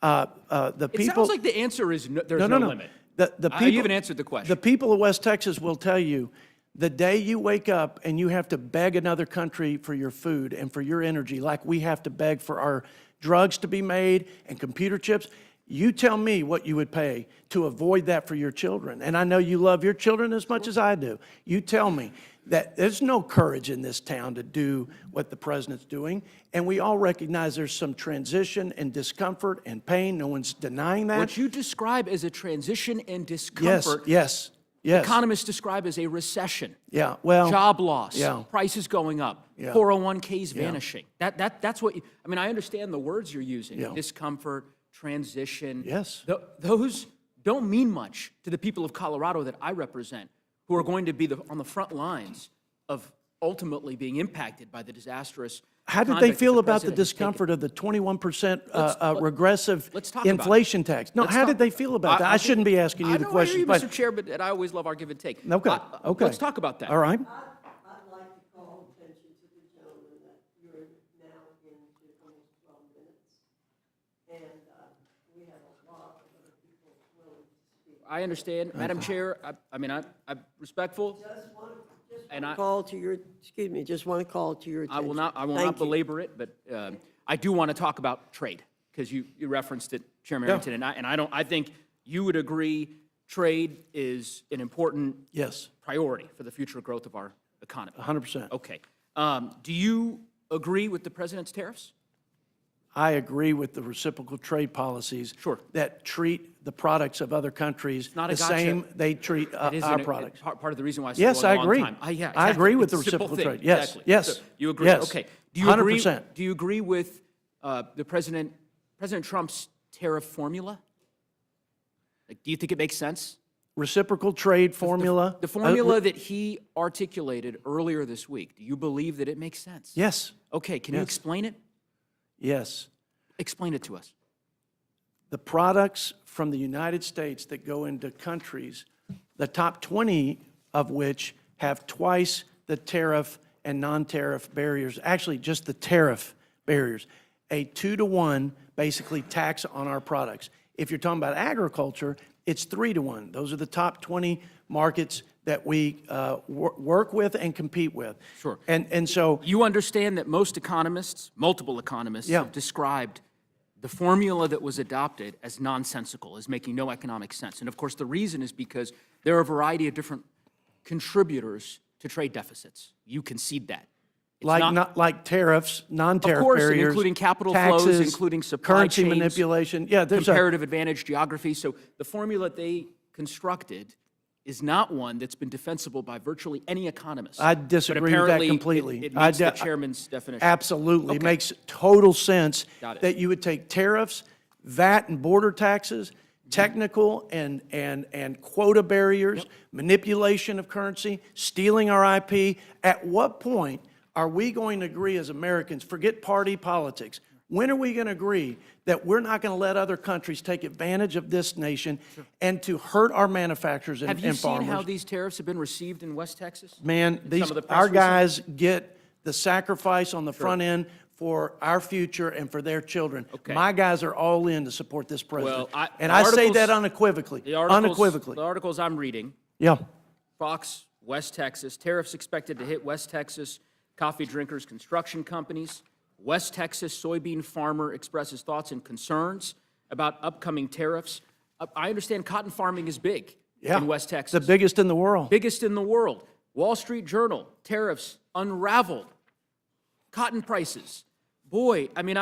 It people. sounds like the answer is there's no limit. The people, You haven't answered the question. The people of West Texas will tell you, the day you wake up and you have to beg another country for your food and for your energy, like we have to beg for our drugs to be made and computer chips, you tell me what you would pay to avoid that for your children. And I know you love your children as much as I do. You tell me that there's no courage in this town to do what the president's doing. And we all recognize there's some transition and discomfort and pain. No one's denying that. What you describe as a transition and discomfort, Yes. economists describe as a recession. Yeah, well. Job loss, Yeah. prices going up, Yeah. 401ks vanishing. That's what I mean, I understand the words you're using, Yeah. discomfort, transition. Yes. Those don't mean much to the people of Colorado that I represent, who are going to be on the front lines of ultimately being impacted by the disastrous How did they conduct that feel the about the president has taken. discomfort of the 21% Let's regressive talk about it. inflation tax? No, Let's how talk- did they feel about that? I shouldn't be asking you the I question, know, I hear you, but Mr. Chair, but I always love our give and take. okay. Let's talk about that. All right. I'd like to call attention to the gentleman that you're now into almost 12 minutes. And we have a lot of other people willing to speak. I understand, Madam Chair. I'm respectful. And I Call to your, excuse me, just want to call to your attention. I will Thank not you. belabor it, but I do want to talk about trade, because you referenced it, Chairman Arrington, and I think you would agree trade is an important Yes, priority for the future growth of our economy. 100%. Okay. Do you agree with the president's tariffs? I agree with the reciprocal trade policies Sure. that treat the products of other countries not a the gotcha. same they treat It is our products. part of the reason why I said Yes, going I a long agree. time. Yeah, I exactly. agree with It's the a simple reciprocal thing. trade. Yes, Exactly. yes, So you agree? yes. Okay. Do you agree? 100%. Do you agree with President Trump's tariff formula? Like, do you think it makes sense? Reciprocal trade formula. The formula that he articulated earlier this week. Do you believe that it makes sense? Yes, Okay. Can you Yes. explain it? yes. Explain it to us. The products from the United States that go into countries, the top 20 of which have twice the tariff and non-tariff barriers, actually just the tariff barriers, a 2-to-1 basically tax on our products. If you're talking about agriculture, it's 3-to-1. Those are the top 20 markets that we work with and compete with. Sure. And so, You understand that most economists, multiple economists, Yeah. have described the formula that was adopted as nonsensical, as making no economic sense. And of course, the reason is because there are a variety of different contributors to trade deficits. You concede that. It's like tariffs, non-tariff Of course, and barriers, including capital flows, taxes, including supply currency chains, manipulation. Yeah, there's a, comparative advantage, geography. So the formula they constructed is not one that's been defensible by virtually any economist. I But disagree with that apparently completely. It I meets the de- chairman's definition. absolutely. It Okay. makes total sense Got it. that you would take tariffs, VAT and border taxes, technical and quota barriers, manipulation of currency, stealing our IP. At what point are we going to agree as Americans, forget party politics, when are we going to agree that we're not going to let other countries take advantage of this nation and to hurt our manufacturers and Have you farmers? seen how these tariffs have been received in West Texas? Man, In these, some of the press our recently? guys get the sacrifice on the front end for our future and for their children. Okay. My guys are all in to support this president. Well, And the I say articles- that unequivocally, The unequivocally. articles I'm reading, Yeah, Fox, West Texas, tariffs expected to hit West Texas coffee drinkers, construction companies, West Texas soybean farmer expresses thoughts and concerns about upcoming tariffs. I understand cotton farming is big in West Texas. The biggest in the world. Biggest in the world. Wall Street Journal, tariffs unraveled. Cotton prices. Boy, I mean,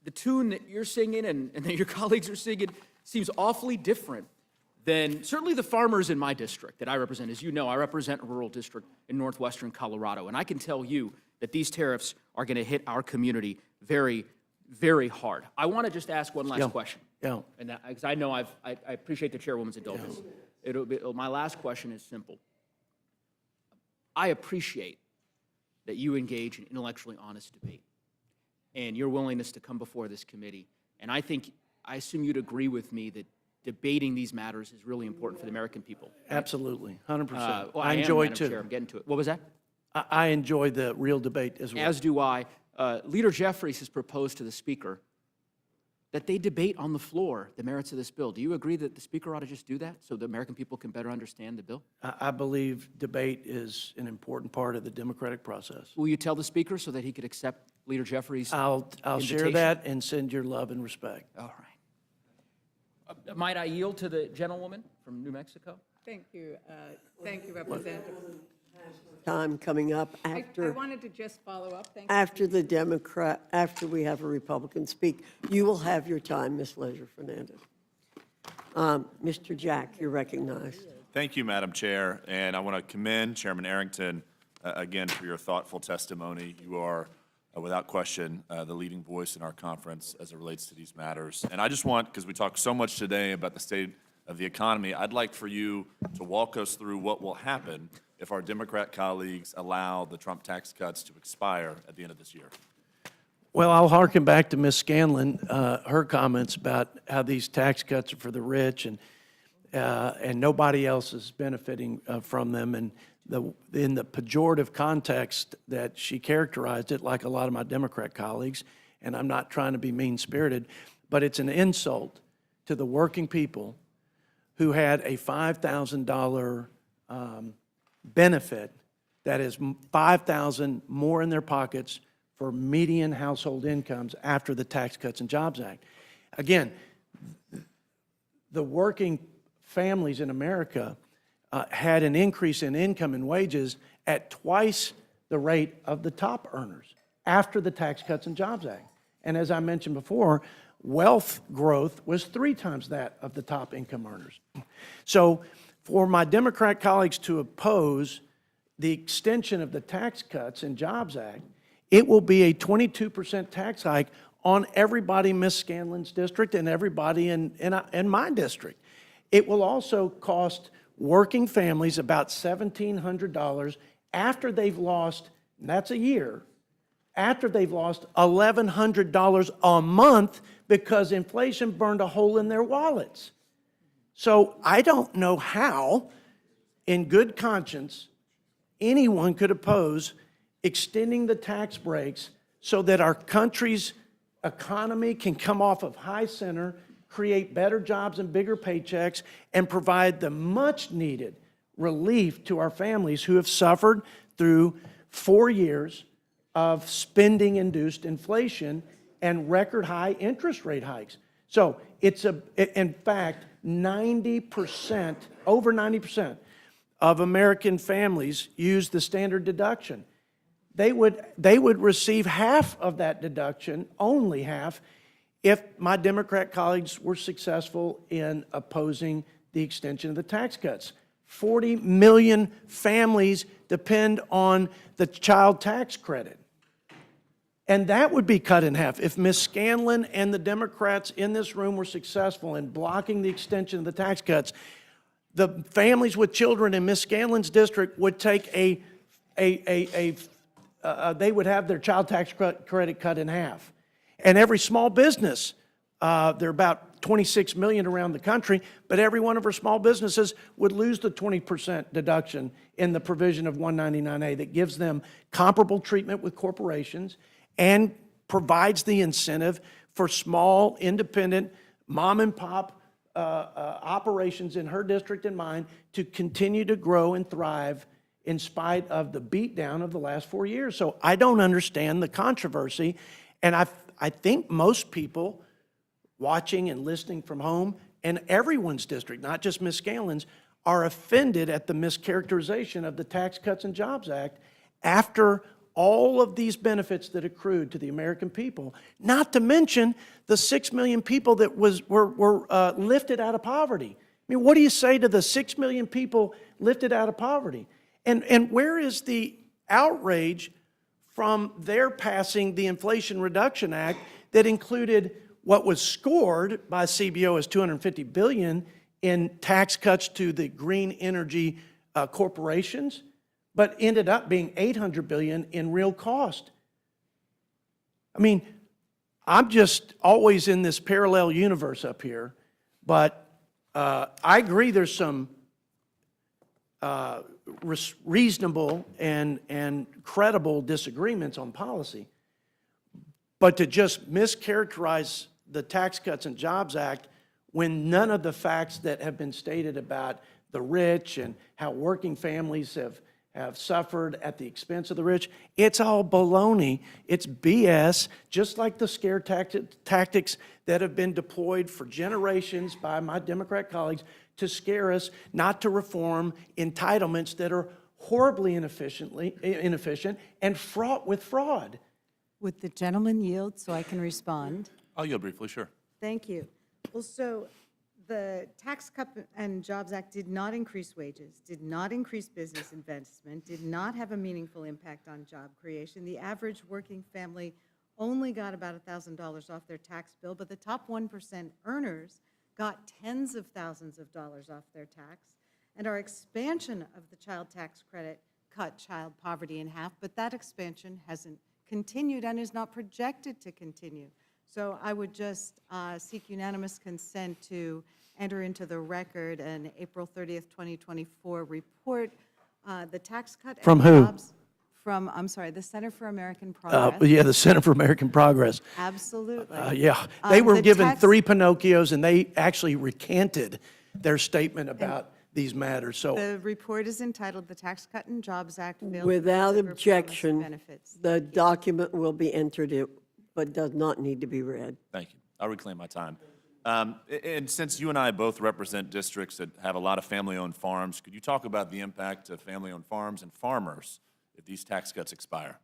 the tune that you're singing and that your colleagues are singing seems awfully different than certainly the farmers in my district that I represent. As you know, I represent a rural district in northwestern Colorado, and I can tell you that these tariffs are going to hit our community very, very hard. I want to just ask one last question. Yeah. And because I know I appreciate the chairwoman's indulgence. My last question is simple. I appreciate that you engage in intellectually honest debate and your willingness to come before this committee. And I assume you'd agree with me that debating these matters is really important for the American people. Absolutely, 100%. Well, I am, enjoy Madam Chair. too. I'm getting to it. What was that? I enjoy the real debate as well. As do I. Leader Jeffries has proposed to the Speaker that they debate on the floor the merits of this bill. Do you agree that the Speaker ought to just do that so the American people can better understand the bill? I believe debate is an important part of the democratic process. Will you tell the Speaker so that he could accept Leader Jeffries' I'll share invitation? that and send your love and respect. All right. Might I yield to the gentlewoman from New Mexico? Thank you, Representative. Time coming up I after, wanted to just follow up, thank you. after we have a Republican speak. You will have your time, Ms. Leisure Fernandez. Mr. Jack, you're recognized. Thank you, Madam Chair, and I want to commend Chairman Arrington again for your thoughtful testimony. You are, without question, the leading voice in our conference as it relates to these matters. And I just want, because we talked so much today about the state of the economy, I'd like for you to walk us through what will happen if our Democrat colleagues allow the Trump tax cuts to expire at the end of this year. Well, I'll hearken back to Ms. Scanlon, her comments about how these tax cuts are for the rich and nobody else is benefiting from them. And in the pejorative context that she characterized it, like a lot of my Democrat colleagues, and I'm not trying to be mean-spirited, but it's an insult to the working people who had a $5,000 benefit that is $5,000 more in their pockets for median household incomes after the Tax Cuts and Jobs Act. Again, the working families in America had an increase in income and wages at twice the rate of the top earners after the Tax Cuts and Jobs Act. And as I mentioned before, wealth growth was 3 times that of the top income earners. So for my Democrat colleagues to oppose the extension of the Tax Cuts and Jobs Act, it will be a 22% tax hike on everybody in Ms. Scanlon's district and everybody in my district. It will also cost working families about $1,700 after they've lost, and that's a year, after they've lost $1,100 a month because inflation burned a hole in their wallets. So I don't know how, in good conscience, anyone could oppose extending the tax breaks so that our country's economy can come off of high center, create better jobs and bigger paychecks, and provide the much-needed relief to our families who have suffered through 4 years of spending-induced inflation and record-high interest rate hikes. So it's in fact, 90%, over 90% of American families use the standard deduction. They would receive half of that deduction, only half, if my Democrat colleagues were successful in opposing the extension of the tax cuts. 40 million families depend on the child tax credit. And that would be cut in half. If Ms. Scanlon and the Democrats in this room were successful in blocking the extension of the tax cuts, the families with children in Ms. Scanlon's district would take they would have their child tax credit cut in half. And every small business, there are about 26 million around the country, but every one of our small businesses would lose the 20% deduction in the provision of 199A that gives them comparable treatment with corporations and provides the incentive for small, independent, mom-and-pop operations in her district and mine to continue to grow and thrive in spite of the beatdown of the last 4 years. So I don't understand the controversy. And I think most people watching and listening from home, and everyone's district, not just Ms. Scanlon's, are offended at the mischaracterization of the Tax Cuts and Jobs Act after all of these benefits that accrued to the American people, not to mention the 6 million people that were lifted out of poverty. I mean, what do you say to the 6 million people lifted out of poverty? And where is the outrage from their passing the Inflation Reduction Act that included what was scored by CBO as $250 billion in tax cuts to the green energy corporations, but ended up being $800 billion in real cost? I mean, I'm just always in this parallel universe up here, but I agree there's some reasonable and credible disagreements on policy. But to just mischaracterize the Tax Cuts and Jobs Act when none of the facts that have been stated about the rich and how working families have suffered at the expense of the rich, it's all baloney. It's BS, just like the scare tactics that have been deployed for generations by my Democrat colleagues to scare us not to reform entitlements that are horribly inefficient and fraught with fraud. Would the gentleman yield so I can respond? I'll yield briefly, sure. Thank you. Well, so the Tax Cut and Jobs Act did not increase wages, did not increase business investment, did not have a meaningful impact on job creation. The average working family only got about $1,000 off their tax bill, but the top 1% earners got tens of thousands of dollars off their tax. And our expansion of the child tax credit cut child poverty in half, but that expansion hasn't continued and is not projected to continue. So I would just seek unanimous consent to enter into the record an April 30th, 2024 report, the tax cut. From and who? jobs From, I'm sorry, the Center for American Progress. Yeah, the Center for American Progress. Absolutely. Yeah, they were the given tax- 3 Pinocchios, and they actually recanted their statement about these matters. So The report is entitled, "The Tax Cut and Jobs Act Failed to Without Deliver Promised objection, Benefits." the document will be entered, but does not need to be read. Thank you. I'll reclaim my time. And since you and I both represent districts that have a lot of family-owned farms, could you talk about the impact of family-owned farms and farmers if these tax cuts expire?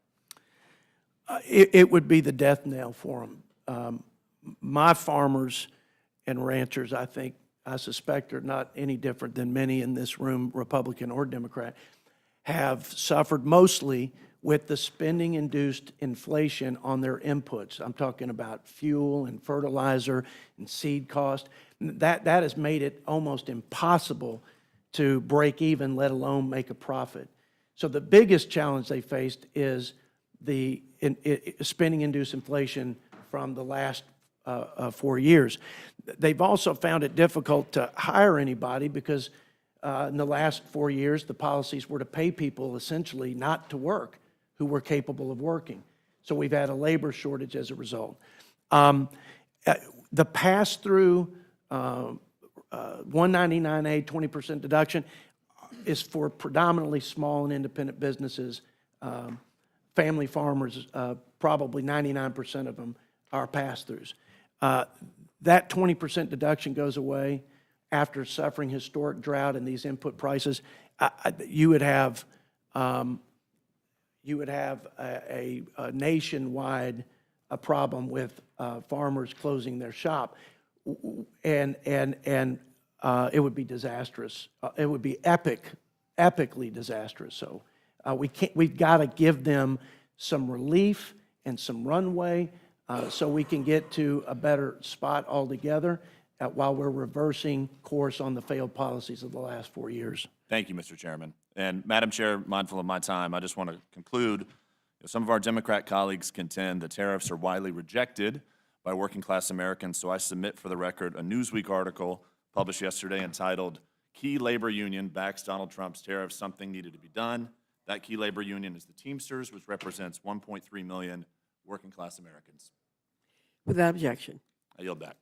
it would be the death knell for them. My farmers and ranchers, I suspect, are not any different than many in this room, Republican or Democrat, have suffered mostly with the spending-induced inflation on their inputs. I'm talking about fuel and fertilizer and seed cost. That has made it almost impossible to break even, let alone make a profit. So the biggest challenge they faced is the spending-induced inflation from the last 4 years. They've also found it difficult to hire anybody because in the last 4 years, the policies were to pay people essentially not to work who were capable of working. So we've had a labor shortage as a result. The pass-through 199A 20% deduction is for predominantly small and independent businesses. Family farmers, probably 99% of them are pass-throughs. That 20% deduction goes away after suffering historic drought and these input prices. You would have a nationwide problem with farmers closing their shop, and it would be disastrous. It would be epically disastrous. So we've got to give them some relief and some runway so we can get to a better spot altogether while we're reversing course on the failed policies of the last 4 years. Thank you, Mr. Chairman. And Madam Chair, mindful of my time, I just want to conclude. Some of our Democrat colleagues contend that tariffs are widely rejected by working-class Americans, so I submit for the record a Newsweek article published yesterday entitled, "Key Labor Union Backs Donald Trump's Tariffs, Something Needed to Be Done." That key labor union is the Teamsters, which represents 1.3 million working-class Americans. Without objection. I yield back.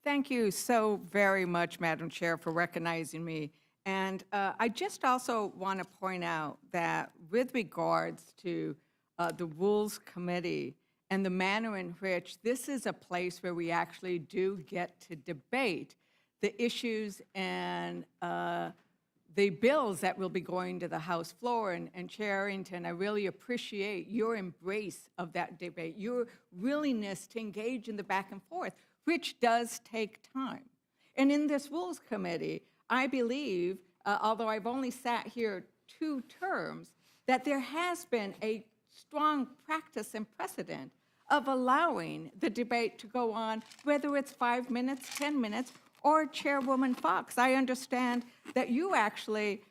Thank you so very much, Madam Chair, for recognizing me. And I just also want to point out that with regards to the Rules Committee and the manner in which this is a place where we actually do get to debate the issues and the bills that will be going to the House floor. And Chair Arrington, I really appreciate your embrace of that debate, your willingness to engage in the back and forth, which does take time. And in this Rules Committee, I believe, although I've only sat here 2 terms, that there has been a strong practice and precedent of allowing the debate to go on, whether it's 5 minutes, 10 minutes, or Chairwoman Fox. I understand that you actually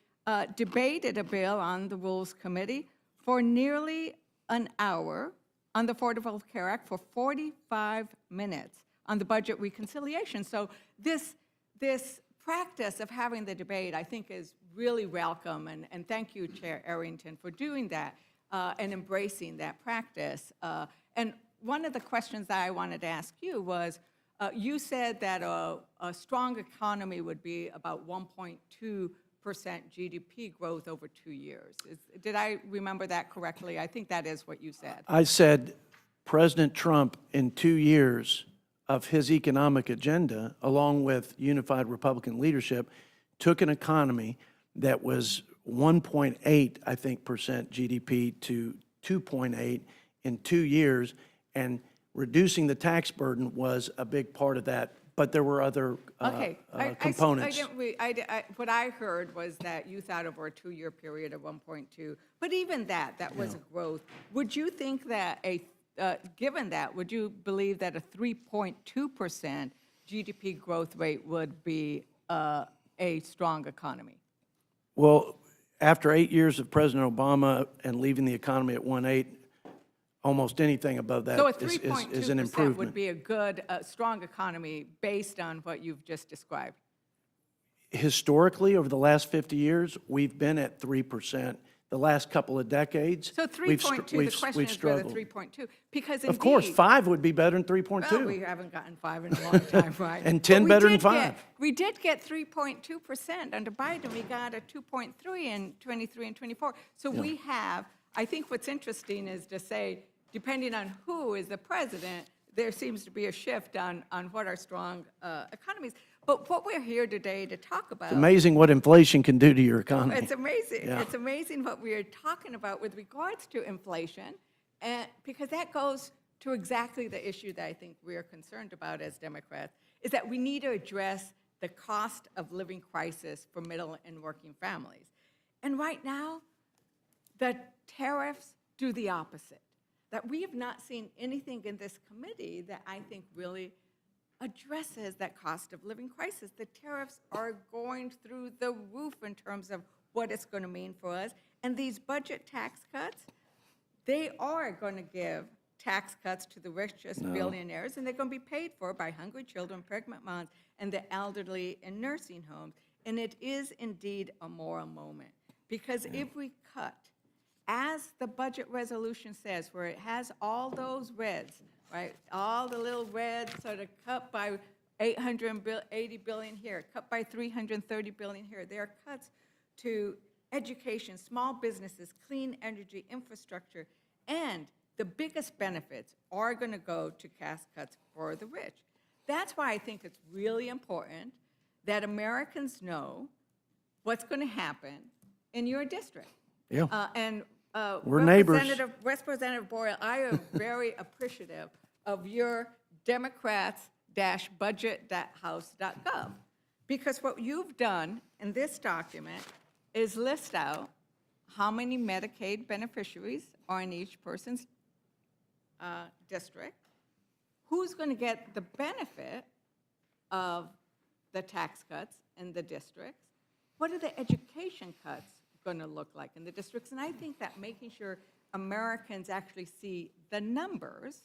debated a bill on the Rules Committee for nearly an hour on the Affordable Care Act for 45 minutes on the budget reconciliation. So this practice of having the debate, I think, is really welcome, and thank you, Chair Arrington, for doing that and embracing that practice. And one of the questions that I wanted to ask you was, you said that a strong economy would be about 1.2% GDP growth over 2 years. Did I remember that correctly? I think that is what you said. I said President Trump, in 2 years of his economic agenda, along with unified Republican leadership, took an economy that was 1.8, I think, percent GDP to 2.8 in 2 years, and reducing the tax burden was a big part of that, but there were other components. What I heard was that you thought over a 2-year period of 1.2, but even that was a growth. Would you think that given that, would you believe that a 3.2% GDP growth rate would be a strong economy? Well, after 8 years of President Obama and leaving the economy at 1.8, almost anything above that So a is an 3.2% improvement. would be a good, strong economy based on what you've just described. Historically, over the last 50 years, we've been at 3%. The last couple of decades, So 3.2, the question we've is whether struggled. 3.2, because Of course, indeed- 5 would be better than 3.2. Well, we haven't gotten 5 in a long time, right? And But 10 we better than did get- 5. We did get 3.2% under Biden. We got a 2.3 in 23 and 24. So we have, I think what's interesting is to say, depending on who is the president, there seems to be a shift on what are strong economies. But what we're here today to talk about. It's amazing what inflation can do to your economy. It's amazing. Yeah. It's amazing what we are talking about with regards to inflation, and because that goes to exactly the issue that I think we are concerned about as Democrats, is that we need to address the cost of living crisis for middle and working families. And right now, the tariffs do the opposite. That we have not seen anything in this committee that I think really addresses that cost of living crisis. The tariffs are going through the roof in terms of what it's going to mean for us. And these budget tax cuts, they are going to give tax cuts to the richest billionaires, and they're going to be paid for by hungry children, pregnant moms, and the elderly in nursing homes. And it is indeed a moral moment, because if we cut, as the budget resolution says, where it has all those reds, right? All the little reds sort of cut by 880 billion here, cut by 330 billion here. There are cuts to education, small businesses, clean energy, infrastructure, and the biggest benefits are going to go to tax cuts for the rich. That's why I think it's really important that Americans know what's going to happen in your district. Yeah. We're Representative, neighbors. Representative Boyle, I am very appreciative of your Democrats-budget.house.gov, because what you've done in this document is list out how many Medicaid beneficiaries are in each person's district, who's going to get the benefit of the tax cuts in the districts, what are the education cuts going to look like in the districts. And I think that making sure Americans actually see the numbers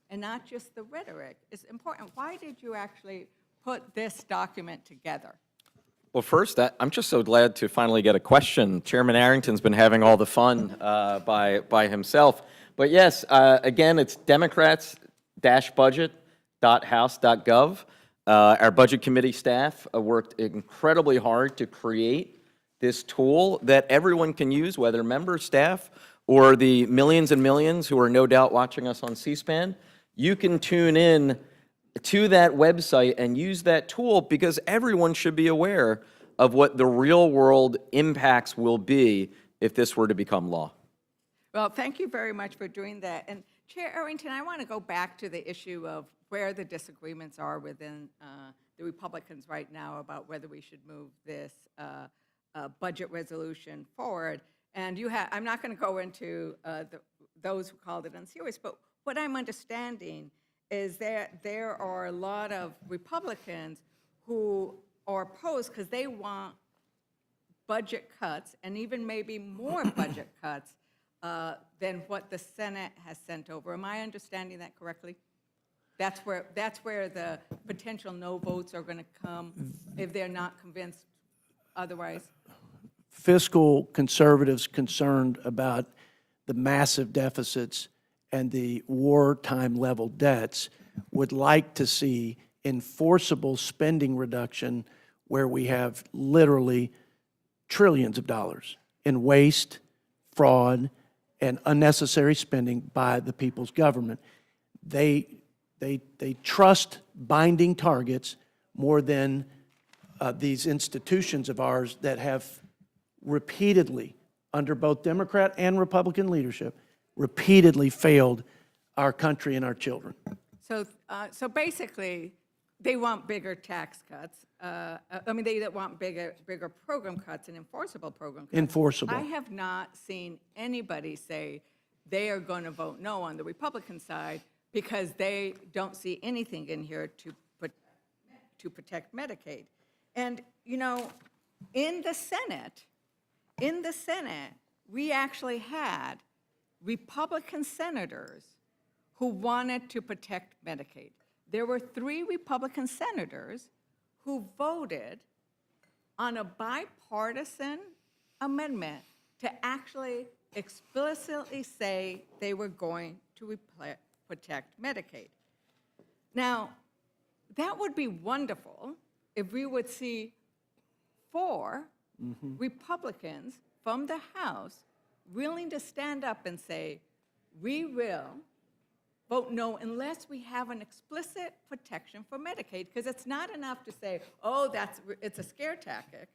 and not just the rhetoric is important. Why did you actually put this document together? Well, first, I'm just so glad to finally get a question. Chairman Arrington's been having all the fun by himself. But yes, again, it's Democrats-budget.house.gov. Our Budget Committee staff worked incredibly hard to create this tool that everyone can use, whether member, staff, or the millions and millions who are no doubt watching us on C-SPAN. You can tune in to that website and use that tool because everyone should be aware of what the real-world impacts will be if this were to become law. Well, thank you very much for doing that. And Chair Arrington, I want to go back to the issue of where the disagreements are within the Republicans right now about whether we should move this budget resolution forward. And I'm not going to go into those who called it unserious, but what I'm understanding is that there are a lot of Republicans who are opposed because they want budget cuts and even maybe more budget cuts than what the Senate has sent over. Am I understanding that correctly? That's where the potential no votes are going to come if they're not convinced otherwise. Fiscal conservatives concerned about the massive deficits and the wartime level debts would like to see enforceable spending reduction where we have literally trillions of dollars in waste, fraud, and unnecessary spending by the people's government. They trust binding targets more than these institutions of ours that have repeatedly, under both Democrat and Republican leadership, repeatedly failed our country and our children. So basically, they want bigger tax cuts. They want bigger program cuts and enforceable program cuts. Enforceable. I have not seen anybody say they are going to vote no on the Republican side because they don't see anything in here to protect Medicaid. And, you know, in the Senate, we actually had Republican senators who wanted to protect Medicaid. There were 3 Republican senators who voted on a bipartisan amendment to actually explicitly say they were going to protect Medicaid. Now, that would be wonderful if we would see 4 Republicans from the House willing to stand up and say, we will vote no unless we have an explicit protection for Medicaid, because it's not enough to say, oh, it's a scare tactic,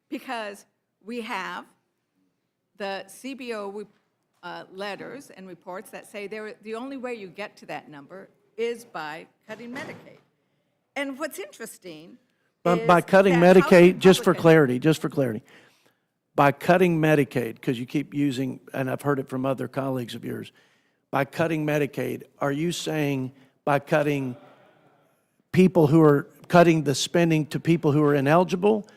because we have the CBO letters and reports that say the only way you get to that number is by cutting Medicaid. And what's interesting is By cutting that House Medicaid, just for Republicans- clarity, by cutting Medicaid, because you keep using, and I've heard it from other colleagues of yours, by cutting Medicaid, are you saying by cutting the spending to people who are ineligible?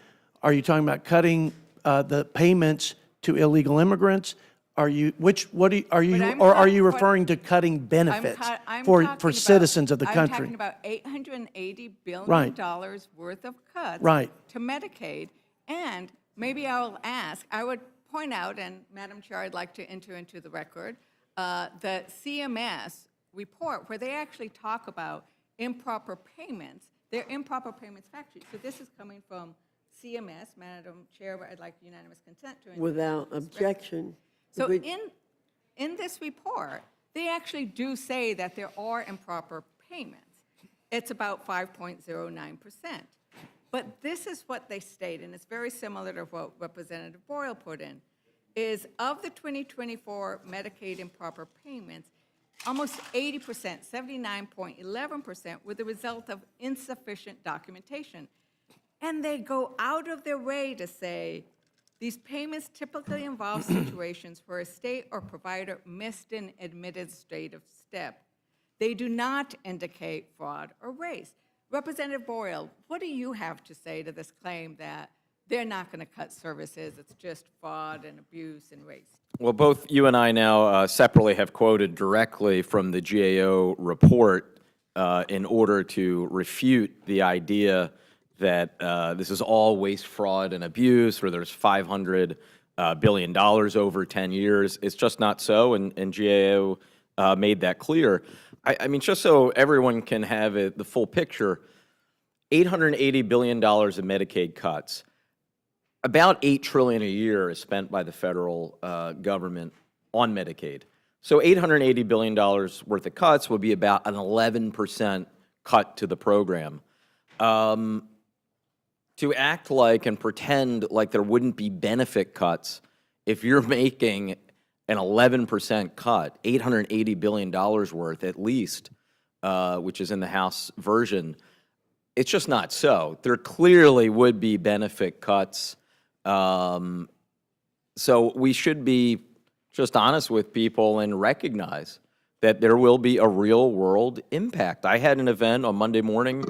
Are you talking about cutting the payments to illegal immigrants? Are you referring to cutting benefits for citizens of the country? I'm talking about $880 billion Right. worth of cuts Right. to Medicaid. And maybe I would point out, and Madam Chair, I'd like to enter into the record, the CMS report where they actually talk about improper payments. They're improper payments fact sheet. So this is coming from CMS. Madam Chair, I'd like unanimous consent to enter Without into this record. objection. So we- in this report, they actually do say that there are improper payments. It's about 5.09%. But this is what they state, and it's very similar to what Representative Boyle put in, is of the 2024 Medicaid improper payments, almost 80%, 79.11%, were the result of insufficient documentation. And they go out of their way to say, these payments typically involve situations where a state or provider missed an administrative step. They do not indicate fraud or race. Representative Boyle, what do you have to say to this claim that they're not going to cut services, it's just fraud and abuse and race? Well, both you and I now separately have quoted directly from the GAO report in order to refute the idea that this is all waste, fraud, and abuse, or there's $500 billion over 10 years. It's just not so, and GAO made that clear. I mean, just so everyone can have the full picture, $880 billion of Medicaid cuts. About $8 trillion a year is spent by the federal government on Medicaid. So $880 billion worth of cuts would be about an 11% cut to the program. To act like and pretend like there wouldn't be benefit cuts if you're making an 11% cut, $880 billion worth at least, which is in the House version, it's just not so. There clearly would be benefit cuts. So we should be just honest with people and recognize that there will be a real world impact. I had an event on Monday morning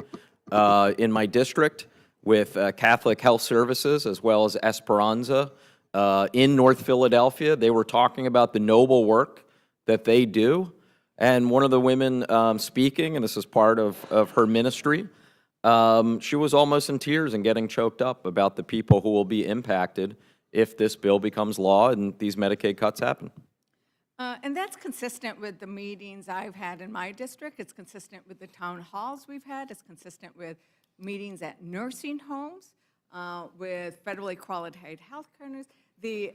in my district with Catholic Health Services as well as Esperanza in North Philadelphia. They were talking about the noble work that they do. And one of the women speaking, and this is part of her ministry, she was almost in tears and getting choked up about the people who will be impacted if this bill becomes law and these Medicaid cuts happen. And that's consistent with the meetings I've had in my district. It's consistent with the town halls we've had. It's consistent with meetings at nursing homes, with federally qualified health centers, the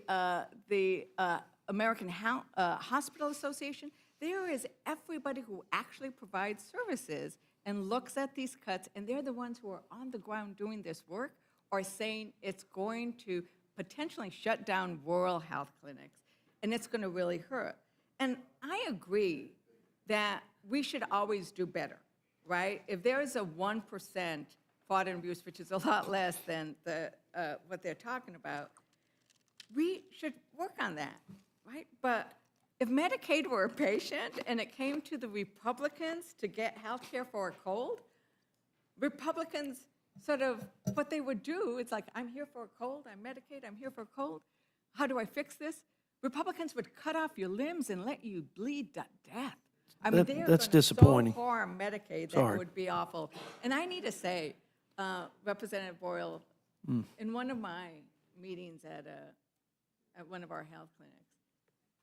American Hospital Association. There is everybody who actually provides services and looks at these cuts, and they're the ones who are on the ground doing this work or saying it's going to potentially shut down rural health clinics, and it's going to really hurt. And I agree that we should always do better, right? If there is a 1% fraud and abuse, which is a lot less than what they're talking about, we should work on that, right? But if Medicaid were a patient and it came to the Republicans to get health care for a cold, Republicans sort of, what they would do, it's like, I'm here for a cold, I'm Medicaid, I'm here for a cold. How do I fix this? Republicans would cut off your limbs and let you bleed to death. I mean, they are That's gonna disappointing. so harm Medicaid that Sorry. it would be awful. And I need to say, Representative Boyle, in one of my meetings at one of our health clinics,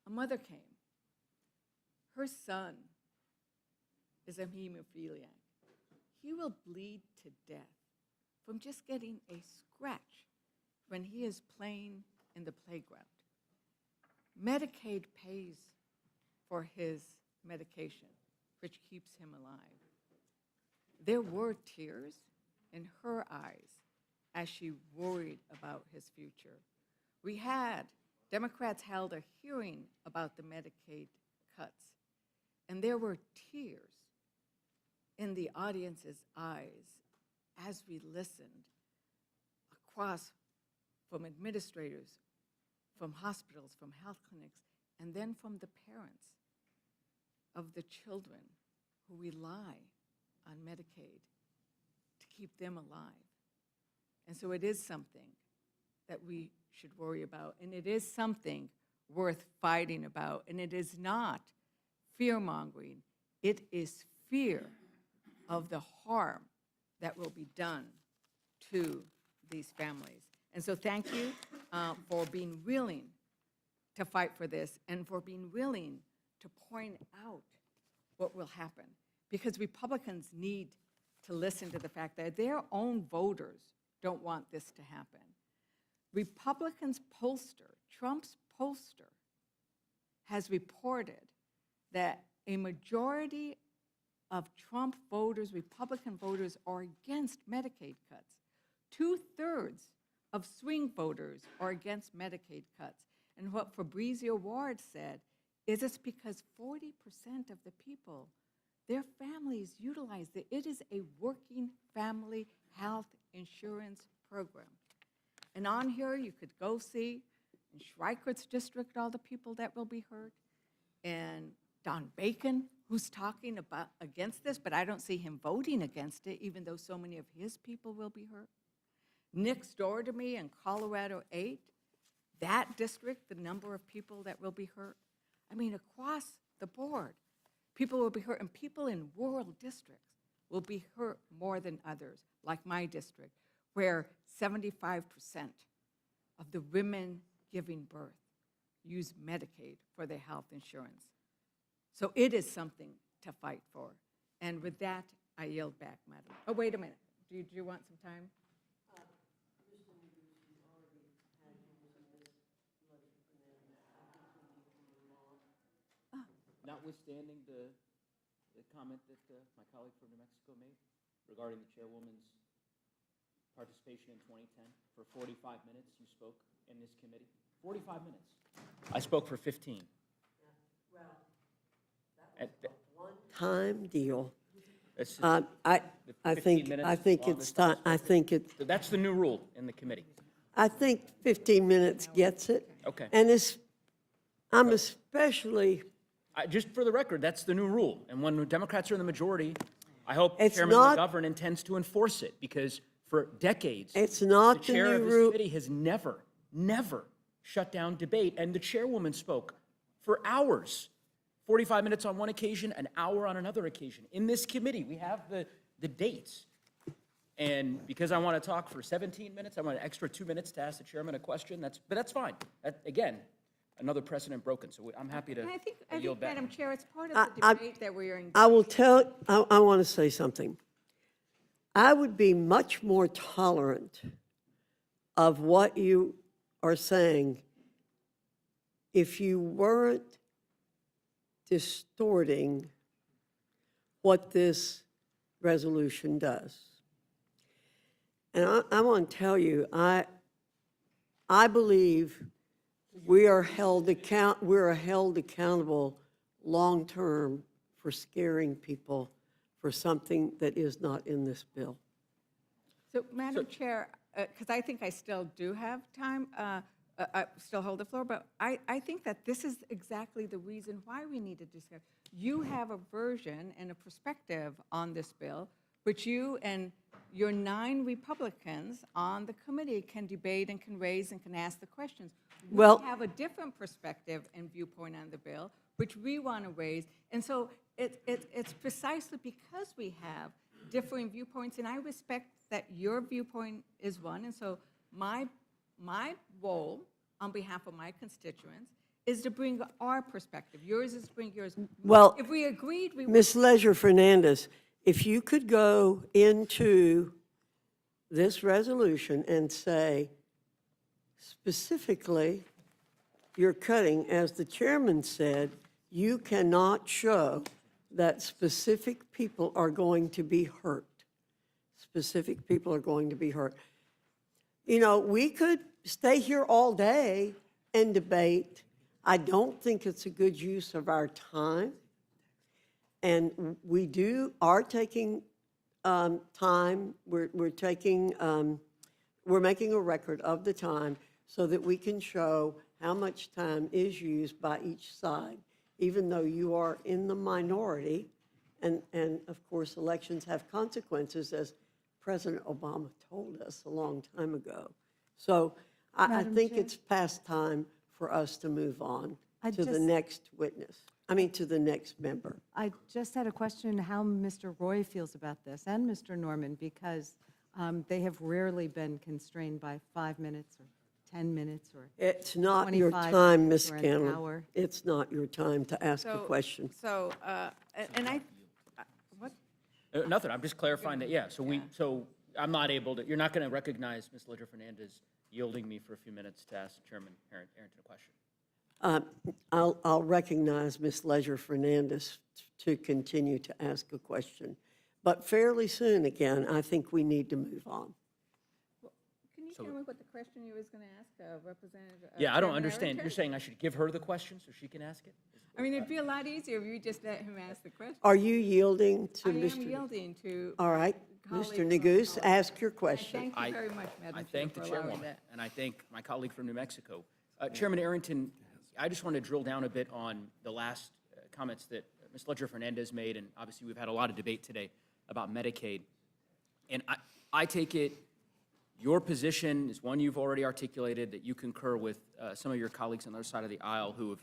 a mother came. Her son is a hemophiliac. He will bleed to death from just getting a scratch when he is playing in the playground. Medicaid pays for his medication, which keeps him alive. There were tears in her eyes as she worried about his future. Democrats held a hearing about the Medicaid cuts, and there were tears in the audience's eyes as we listened across from administrators, from hospitals, from health clinics, and then from the parents of the children who rely on Medicaid to keep them alive. And so it is something that we should worry about, and it is something worth fighting about, and it is not fear-mongering. It is fear of the harm that will be done to these families. And so thank you for being willing to fight for this and for being willing to point out what will happen. Because Republicans need to listen to the fact that their own voters don't want this to happen. Republicans' pollster, Trump's pollster, has reported that a majority of Trump voters, Republican voters, are against Medicaid cuts. 2/3 of swing voters are against Medicaid cuts. And what Fabrizio Ward said is it's because 40% of the people, their families utilize it. It is a working family health insurance program. And on here, you could go see in Schreikert's district all the people that will be hurt, and Don Bacon, who's talking about against this, but I don't see him voting against it, even though so many of his people will be hurt. Next door to me in Colorado 8, that district, the number of people that will be hurt. I mean, across the board, people will be hurt, and people in rural districts will be hurt more than others, like my district, where 75% of the women giving birth use Medicaid for their health insurance. So it is something to fight for. And with that, I yield back, Madam. Oh, wait a minute. do you want some time? Notwithstanding the comment that my colleague from New Mexico made regarding the chairwoman's participation in 2010, for 45 minutes you spoke in this committee. 45 minutes. I spoke for 15. Time deal. That's I 15 minutes is the think it's time, So that's the new rule in the committee. I think 15 minutes gets it. Okay. And I'm especially, Just for the record, that's the new rule. And when the Democrats are in the majority, I hope It's Chairman not- McGovern intends to enforce it, because for decades, it's not the the chair new of this rule. committee has never shut down debate, and the chairwoman spoke for hours. 45 minutes on one occasion, an hour on another occasion. In this committee, we have the dates. And because I want to talk for 17 minutes, I want an extra 2 minutes to ask the chairman a question. But that's fine. Again, another precedent broken, so I'm happy to And I think, yield back. Madam Chair, it's part of the I- debate that we are engaged. I will tell, I want to say something. I would be much more tolerant of what you are saying if you weren't distorting what this resolution does. And I want to tell you, I believe we're held accountable long-term for scaring people for something that is not in this bill. So, Madam Chair, because I think I still do have time, I still hold the floor, but I think that this is exactly the reason why we need to discuss. You have a version and a perspective on this bill, which you and your 9 Republicans on the committee can debate and can raise and can ask the questions. Well- We have a different perspective and viewpoint on the bill, which we want to raise. And so it's precisely because we have differing viewpoints, and I respect that your viewpoint is one. And so my role, on behalf of my constituents, is to bring our perspective. Yours is to bring yours. Well, If we agreed, we would. Ms. Leisure Fernandez, if you could go into this resolution and say, specifically, you're cutting, as the chairman said, you cannot show that specific people are going to be hurt. Specific people are going to be hurt. You know, we could stay here all day and debate. I don't think it's a good use of our time. And we are taking time, we're making a record of the time so that we can show how much time is used by each side, even though you are in the minority. And of course, elections have consequences, as President Obama told us a long time ago. So I Madam think Chair? it's past time for us to move on I to the just- next witness. To the next member. I just had a question how Mr. Roy feels about this, and Mr. Norman, because they have rarely been constrained by 5 minutes or 10 minutes or It's not your 25 time, minutes Ms. or an Scanlon. hour. It's not your time to ask a So- question. So, and what? Nothing, I'm just clarifying that, yeah, so I'm not able to, you're not going to recognize Ms. Leisure Fernandez yielding me for a few minutes to ask Chairman Arrington a question. I'll recognize Ms. Leisure Fernandez to continue to ask a question. But fairly soon, again, I think we need to move on. Can you tell me what the question you was going to ask, Representative? Yeah, I don't Chairman understand, Arrington? you're saying I should give her the question so she can ask it? I mean, it'd be a lot easier if you just let him ask the question. Are you yielding to I am Mr.? yielding to. All right, colleagues Mr. on Neguse, colleagues. ask your question. Thank you very much, Madam I Chair, thank for the allowing chairwoman, that. and I thank my colleague from New Mexico. Chairman Arrington, I just want to drill down a bit on the last comments that Ms. Leisure Fernandez made, and obviously we've had a lot of debate today about Medicaid. And I take it your position is one you've already articulated, that you concur with some of your colleagues on the other side of the aisle who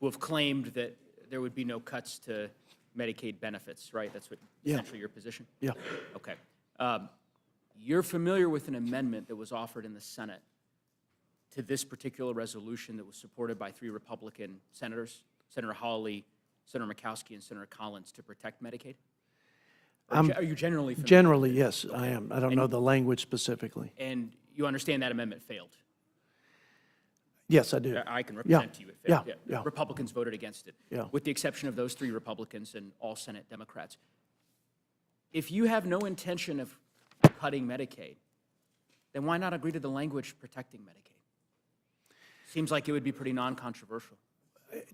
have claimed that there would be no cuts to Medicaid benefits, right? That's what essentially your position? Yeah. Okay. You're familiar with an amendment that was offered in the Senate to this particular resolution that was supported by 3 Republican senators, Senator Hawley, Senator Murkowski, and Senator Collins, to protect Medicaid? Are you generally familiar? Generally, yes, I am. I don't know the language specifically. And you understand that amendment failed? Yes, I do. I can represent to you it failed. Yeah. Republicans voted against it. Yeah. With the exception of those 3 Republicans and all Senate Democrats. If you have no intention of cutting Medicaid, then why not agree to the language protecting Medicaid? Seems like it would be pretty non-controversial.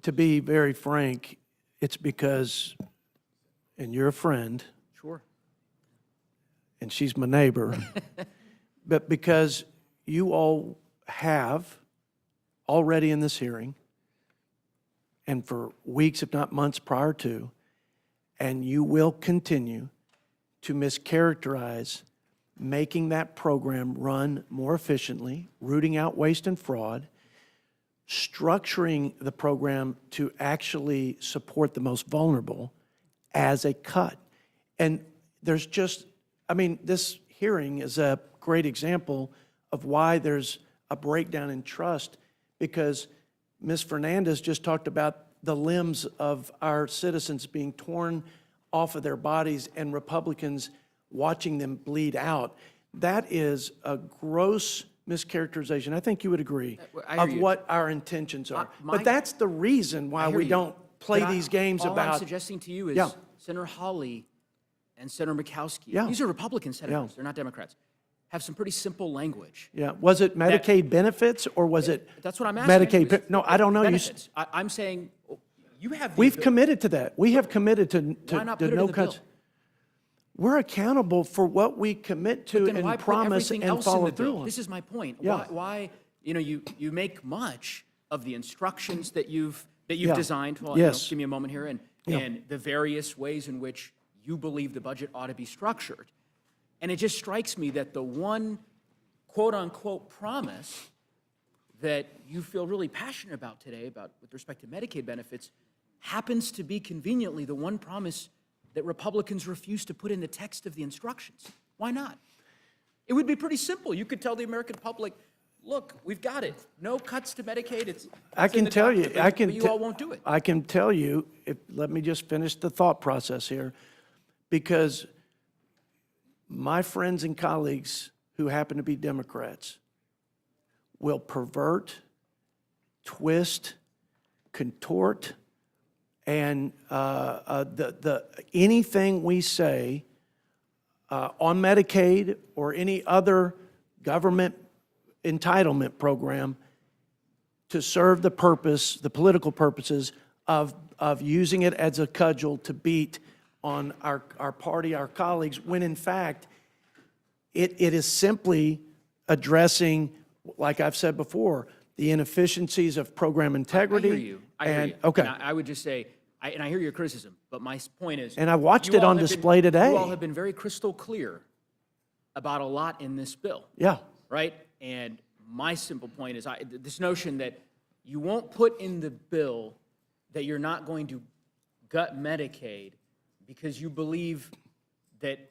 To be very frank, it's because, and you're a friend, Sure. and she's my neighbor, but because you all have already in this hearing, and for weeks, if not months prior to, and you will continue to mischaracterize making that program run more efficiently, rooting out waste and fraud, structuring the program to actually support the most vulnerable as a cut. And there's just, I mean, this hearing is a great example of why there's a breakdown in trust, because Ms. Fernandez just talked about the limbs of our citizens being torn off of their bodies and Republicans watching them bleed out. That is a gross mischaracterization, I think you would agree, I hear of you. what our intentions are. My- But that's the reason why I hear we you. don't play But these games all I'm about, suggesting to you is Yeah. Senator Hawley and Senator Murkowski, Yeah. these are Republican senators, Yeah. they're not Democrats, have some pretty simple language. yeah, was it Medicaid benefits or was it? That's what I'm asking. Medicaid, is no, I don't know. You s- benefits. I'm saying, you have the We've ability- committed to that. We have committed to Why not to put it in no the cuts. bill? We're accountable for what we commit to Then why and put promise everything and else in follow the bill? through on. This is my point. Yeah. Why, you make much of the instructions that you've Yeah. designed. Well, Yes. give me a moment here, Yeah. and the various ways in which you believe the budget ought to be structured. And it just strikes me that the one quote-unquote promise that you feel really passionate about today, about with respect to Medicaid benefits, happens to be conveniently the one promise that Republicans refuse to put in the text of the instructions. Why not? It would be pretty simple. You could tell the American public, look, we've got it. No cuts to Medicaid. It's I in can the tell you, document, I but can. you te- all won't do it. I can tell you, let me just finish the thought process here, because my friends and colleagues who happen to be Democrats will pervert, twist, contort, and anything we say on Medicaid or any other government entitlement program to serve the purpose, the political purposes of using it as a cudgel to beat on our party, our colleagues, when in fact, it is simply addressing, like I've said before, the inefficiencies of program integrity. I hear you. I hear and- you. Okay. And I would just say, and I hear your criticism, but my point is. And I watched you it all on have been- display today. You all have been very crystal clear about a lot in this bill. Yeah. Right? And my simple point is this notion that you won't put in the bill that you're not going to gut Medicaid because you believe that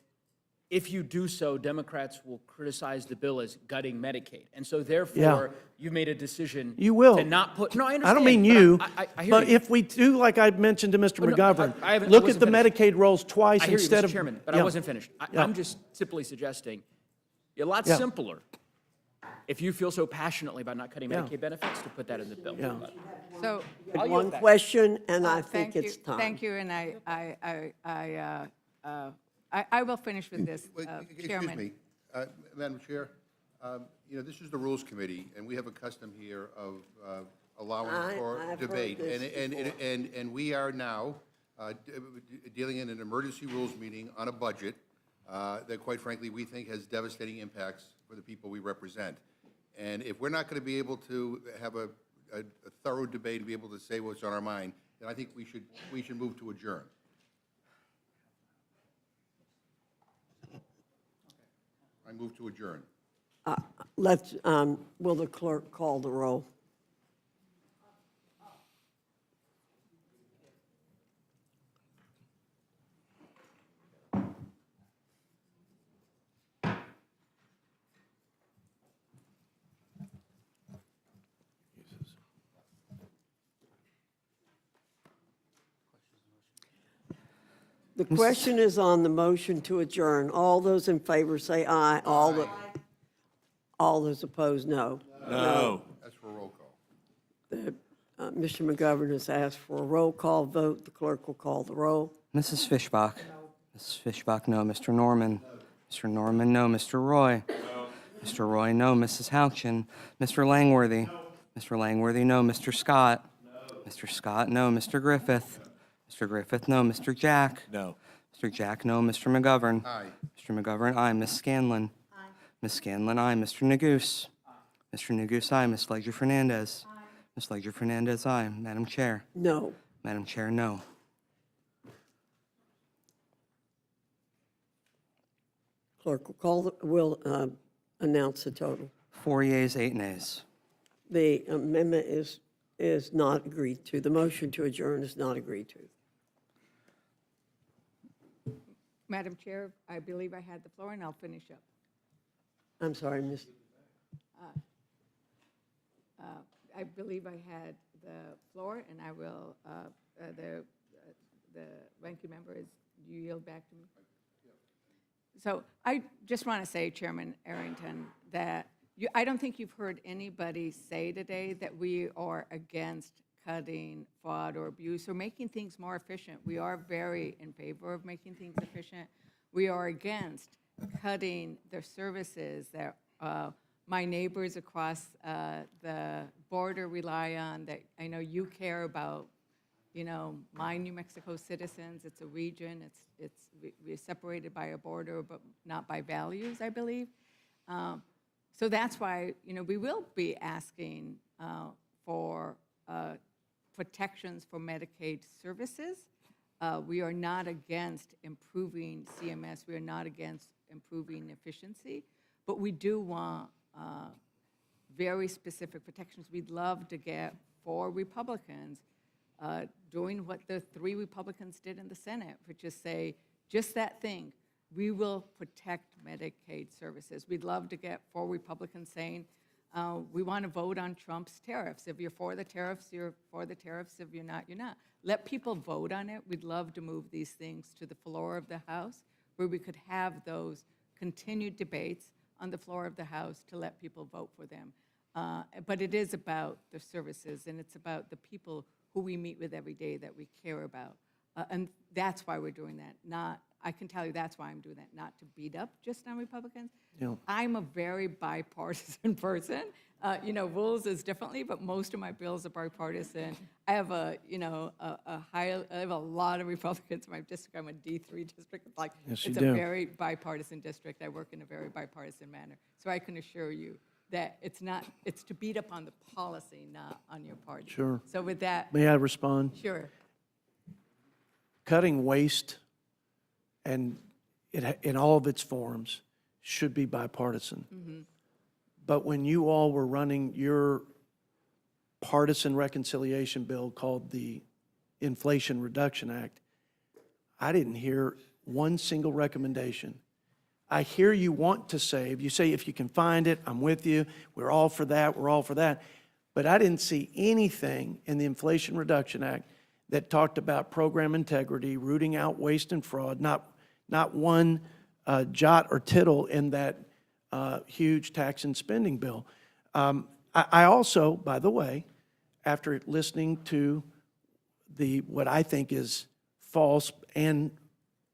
if you do so, Democrats will criticize the bill as gutting Medicaid. And so therefore, you've made a decision You will. to not put, no, I understand. I don't mean but you, I hear but you. if we do, like I mentioned to Mr. Oh, no, McGovern, I look at wasn't the finished. Medicaid rolls twice I hear you, instead Mr. of. Chairman, but I Yeah. wasn't finished. Yeah. I'm just simply suggesting a lot Yeah. simpler if you feel so passionately about not cutting Yeah. Medicaid benefits to put that in the bill. Yeah. So, One question, and I thank think it's you, time. thank you, and I will finish with this, Wait, Chairman. Excuse me, Madam Chair, this is the Rules Committee, and we have a custom here of allowing for I've heard debate. this And we are now dealing in an emergency rules meeting on a budget that, quite frankly, we think has devastating impacts for the people we represent. And if we're not going to be able to have a thorough debate and be able to say what's on our mind, then I think we should move to adjourn. I move to adjourn. Will the clerk call the roll? The question is on the motion to adjourn. All those in favor say aye. All those opposed, no. No. That's for a roll call. Mr. McGovern has asked for a roll call vote. The clerk will call the roll. Mrs. Fishbach. Mrs. Fishbach, no. Mr. Norman. Mr. Norman, no. Mr. Roy. Mr. Roy, no. Mrs. Houchin. Mr. Langworthy. Mr. Langworthy, no. Mr. Scott. Mr. Scott, no. Mr. Griffith. Mr. Griffith, no. Mr. Jack. No. Mr. Jack, no. Mr. McGovern. Aye. Mr. McGovern, aye. Ms. Scanlon. Aye. Ms. Scanlon, aye. Mr. Neguse. Mr. Neguse, aye. Ms. Leger-Fernandez. Aye. Ms. Leger-Fernandez, aye. Madam Chair. No. Madam Chair, no. Clerk will announce the total. 4 yeas, 8 nays. The amendment is not agreed to. The motion to adjourn is not agreed to. Madam Chair, I believe I had the floor, and I'll finish up. I'm sorry, Ms. I believe I had the floor, and I will, the ranking member, you yield back to me? So I just want to say, Chairman Arrington, that I don't think you've heard anybody say today that we are against cutting fraud or abuse or making things more efficient. We are very in favor of making things efficient. We are against cutting the services that my neighbors across the border rely on, that I know you care about. You know, my New Mexico citizens, it's a region, we're separated by a border, but not by values, I believe. So that's why, you know, we will be asking for protections for Medicaid services. We are not against improving CMS. We are not against improving efficiency, but we do want very specific protections. We'd love to get 4 Republicans doing what the 3 Republicans did in the Senate, which is say, just that thing, we will protect Medicaid services. We'd love to get 4 Republicans saying, we want to vote on Trump's tariffs. If you're for the tariffs, you're for the tariffs. If you're not, you're not. Let people vote on it. We'd love to move these things to the floor of the House, where we could have those continued debates on the floor of the House to let people vote for them. But it is about the services, and it's about the people who we meet with every day that we care about. And that's why we're doing that. I can tell you that's why I'm doing that, not to beat up just on Republicans. Yeah. I'm a very bipartisan person. You know, rules is differently, but most of my bills are bipartisan. I have I have a lot of Republicans in my district. I'm a D3 district. It's like, Yes, you it's do. a very bipartisan district. I work in a very bipartisan manner. So I can assure you that it's to beat up on the policy, not on your party. Sure. So with that, May I respond? sure. Cutting waste and in all of its forms should be bipartisan. But when you all were running your partisan reconciliation bill called the Inflation Reduction Act, I didn't hear one single recommendation. I hear you want to save. You say, if you can find it, I'm with you. We're all for that. We're all for that. But I didn't see anything in the Inflation Reduction Act that talked about program integrity, rooting out waste and fraud, not one jot or tittle in that huge tax and spending bill. I also, by the way, after listening to what I think is false and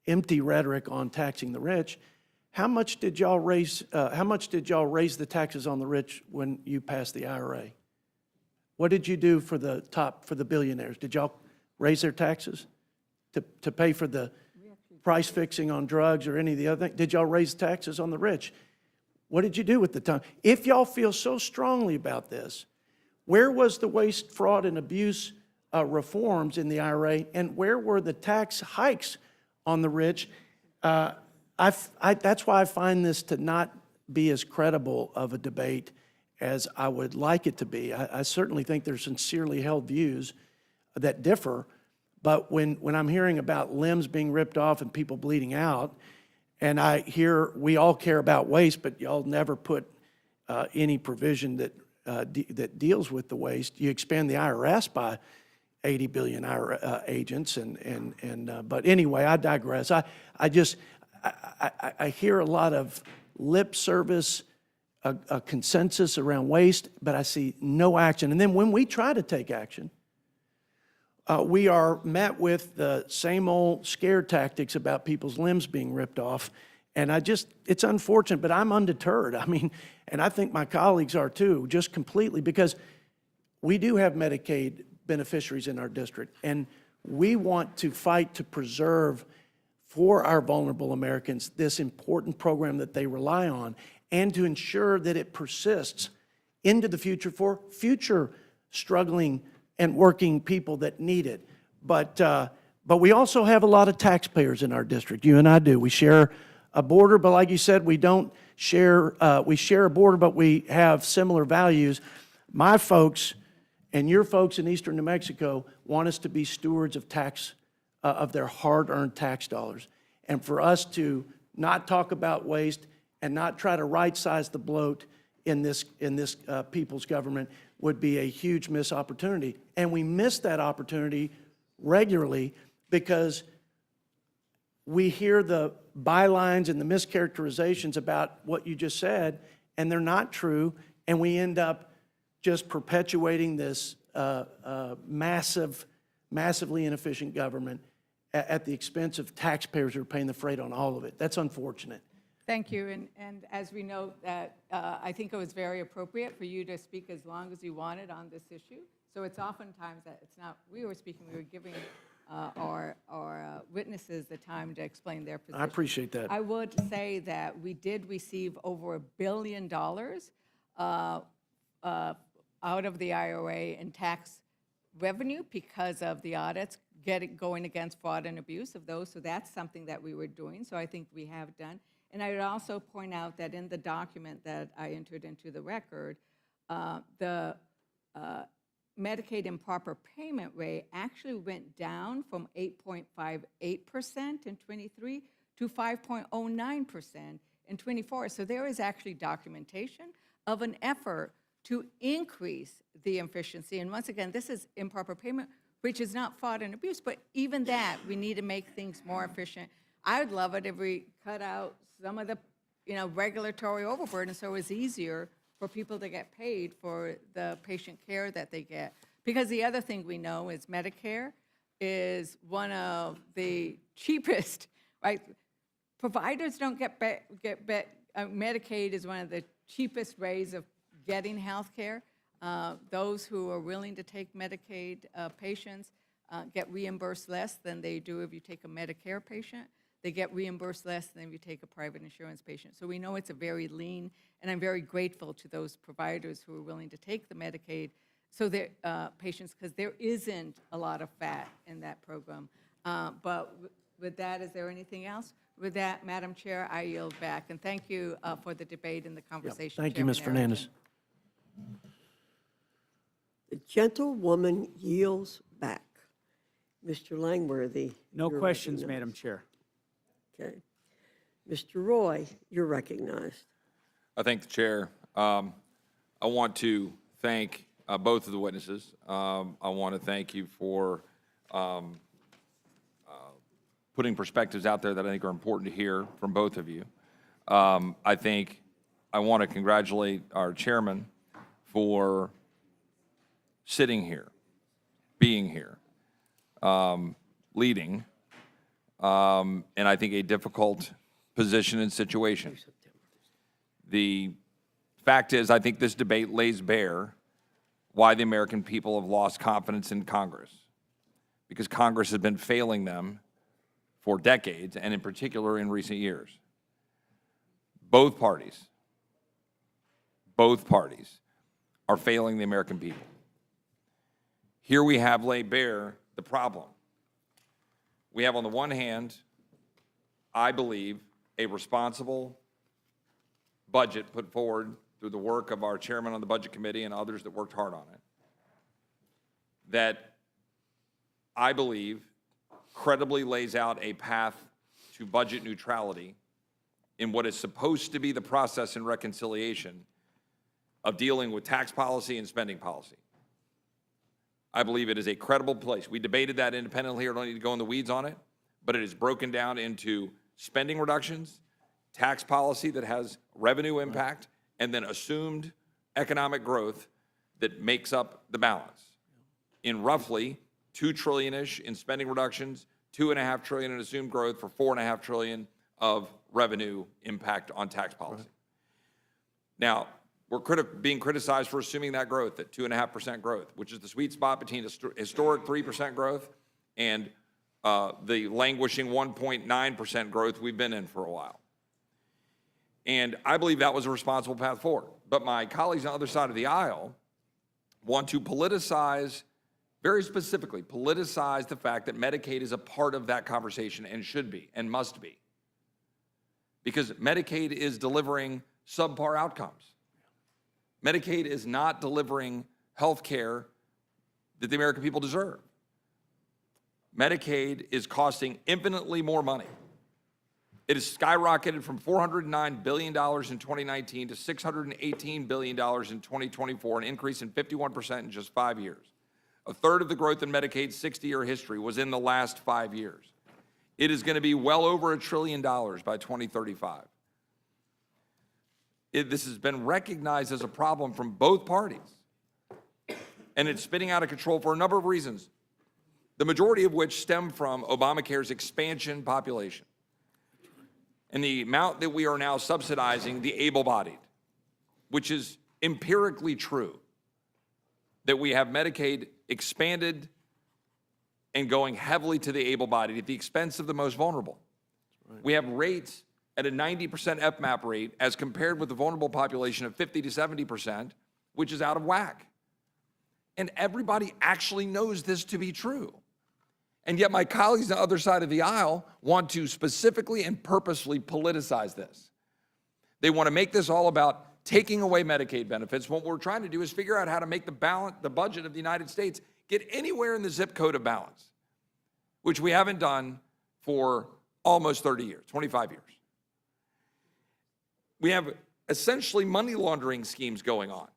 empty rhetoric on taxing the rich, how much did y'all raise the taxes on the rich when you passed the IRA? What did you do for the billionaires? Did y'all raise their taxes to pay for the price fixing on drugs or any of the other things? Did y'all raise taxes on the rich? What did you do with the time? If y'all feel so strongly about this, where was the waste, fraud, and abuse reforms in the IRA, and where were the tax hikes on the rich? That's why I find this to not be as credible of a debate as I would like it to be. I certainly think there's sincerely held views that differ, but when I'm hearing about limbs being ripped off and people bleeding out, and I hear we all care about waste, but y'all never put any provision that deals with the waste. You expand the IRS by 80 billion agents, but anyway, I digress. I hear a lot of lip service, a consensus around waste, but I see no action. And then when we try to take action, we are met with the same old scare tactics about people's limbs being ripped off. And it's unfortunate, but I'm undeterred. I mean, and I think my colleagues are too, just completely, because we do have Medicaid beneficiaries in our district, and we want to fight to preserve for our vulnerable Americans this important program that they rely on, and to ensure that it persists into the future for future struggling and working people that need it. But we also have a lot of taxpayers in our district. You and I do. We share a border, but like you said, we don't share, we share a border, but we have similar values. My folks and your folks in eastern New Mexico want us to be stewards of of their hard-earned tax dollars. And for us to not talk about waste and not try to right-size the bloat in this people's government would be a huge missed opportunity. And we miss that opportunity regularly because we hear the bylines and the mischaracterizations about what you just said, and they're not true, and we end up just perpetuating this massively inefficient government at the expense of taxpayers who are paying the freight on all of it. That's unfortunate. Thank you, and as we know that, I think it was very appropriate for you to speak as long as you wanted on this issue. So it's oftentimes that it's not, we were speaking, we were giving our witnesses the time to explain their position. I appreciate that. I would say that we did receive over $1 billion out of the IRA in tax revenue because of the audits going against fraud and abuse of those. So that's something that we were doing. So I think we have done. And I would also point out that in the document that I entered into the record, the Medicaid improper payment rate actually went down from 8.58% in 23 to 5.09% in 24. So there is actually documentation of an effort to increase the efficiency. And once again, this is improper payment, which is not fraud and abuse, but even that, we need to make things more efficient. I would love it if we cut out some of the, regulatory overburden so it's easier for people to get paid for the patient care that they get. Because the other thing we know is Medicare is one of the cheapest, right? Providers don't get Medicaid is one of the cheapest ways of getting health care. Those who are willing to take Medicaid patients get reimbursed less than they do if you take a Medicare patient. They get reimbursed less than if you take a private insurance patient. So we know it's a very lean, and I'm very grateful to those providers who are willing to take the Medicaid patients, because there isn't a lot of fat in that program. But with that, is there anything else? With that, Madam Chair, I yield back. And thank you for the debate and the conversation. Thank you, Ms. Fernandez. The gentlewoman yields back. Mr. Langworthy. No you're questions, recognized. Madam Chair. Okay. Mr. Roy, you're recognized. I thank the chair. I want to thank both of the witnesses. I want to thank you for putting perspectives out there that I think are important to hear from both of you. I think I want to congratulate our chairman for sitting here, being here, leading, and I think a difficult position and situation. The fact is, I think this debate lays bare why the American people have lost confidence in Congress, because Congress has been failing them for decades, and in particular in recent years. Both parties are failing the American people. Here we have laid bare the problem. We have, on the one hand, I believe, a responsible budget put forward through the work of our chairman on the Budget Committee and others that worked hard on it, that I believe credibly lays out a path to budget neutrality in what is supposed to be the process in reconciliation of dealing with tax policy and spending policy. I believe it is a credible place. We debated that independently here. I don't need to go in the weeds on it, but it is broken down into spending reductions, tax policy that has revenue impact, and then assumed economic growth that makes up the balance. In roughly $2 trillion-ish in spending reductions, $2.5 trillion in assumed growth for $4.5 trillion of revenue impact on tax policy. Now, we're being criticized for assuming that growth, that 2.5% growth, which is the sweet spot between historic 3% growth and the languishing 1.9% growth we've been in for a while. And I believe that was a responsible path forward. But my colleagues on the other side of the aisle want to politicize, very specifically, politicize the fact that Medicaid is a part of that conversation and should be and must be. Because Medicaid is delivering subpar outcomes. Medicaid is not delivering health care that the American people deserve. Medicaid is costing infinitely more money. It has skyrocketed from $409 billion in 2019 to $618 billion in 2024, an increase in 51% in just 5 years. A third of the growth in Medicaid's 60-year history was in the last 5 years. It is going to be well over $1 trillion by 2035. This has been recognized as a problem from both parties. And it's spinning out of control for a number of reasons, the majority of which stem from Obamacare's expansion population and the amount that we are now subsidizing the able-bodied, which is empirically true, that we have Medicaid expanded and going heavily to the able-bodied at the expense of the most vulnerable. Right. We have rates at a 90% FMAP rate as compared with the vulnerable population of 50 to 70%, which is out of whack. And everybody actually knows this to be true. And yet my colleagues on the other side of the aisle want to specifically and purposely politicize this. They want to make this all about taking away Medicaid benefits. What we're trying to do is figure out how to make the budget of the United States get anywhere in the zip code of balance, which we haven't done for almost 30 years, 25 years. We have essentially money laundering schemes going on,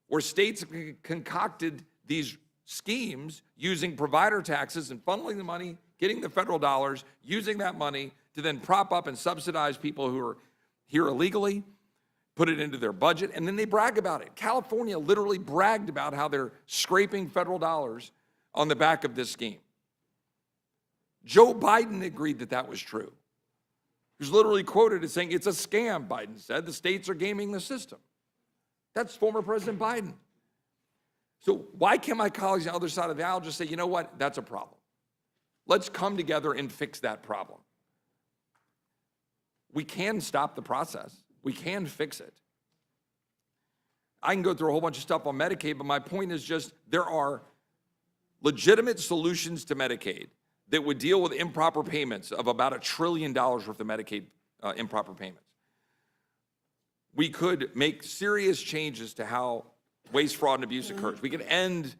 where states concocted these schemes using provider taxes and funneling the money, getting the federal dollars, using that money to then prop up and subsidize people who are here illegally, put it into their budget, and then they brag about it. California literally bragged about how they're scraping federal dollars on the back of this scheme. Joe Biden agreed that that was true. He was literally quoted as saying, "It's a scam," Biden said. "The states are gaming the system." That's former President Biden. So why can't my colleagues on the other side of the aisle just say, you know what, that's a problem. Let's come together and fix that problem. We can stop the process. We can fix it. I can go through a whole bunch of stuff on Medicaid, but my point is just there are legitimate solutions to Medicaid that would deal with improper payments of about $1 trillion worth of Medicaid improper payments. We could make serious changes to how waste, fraud, and abuse occurs. We could end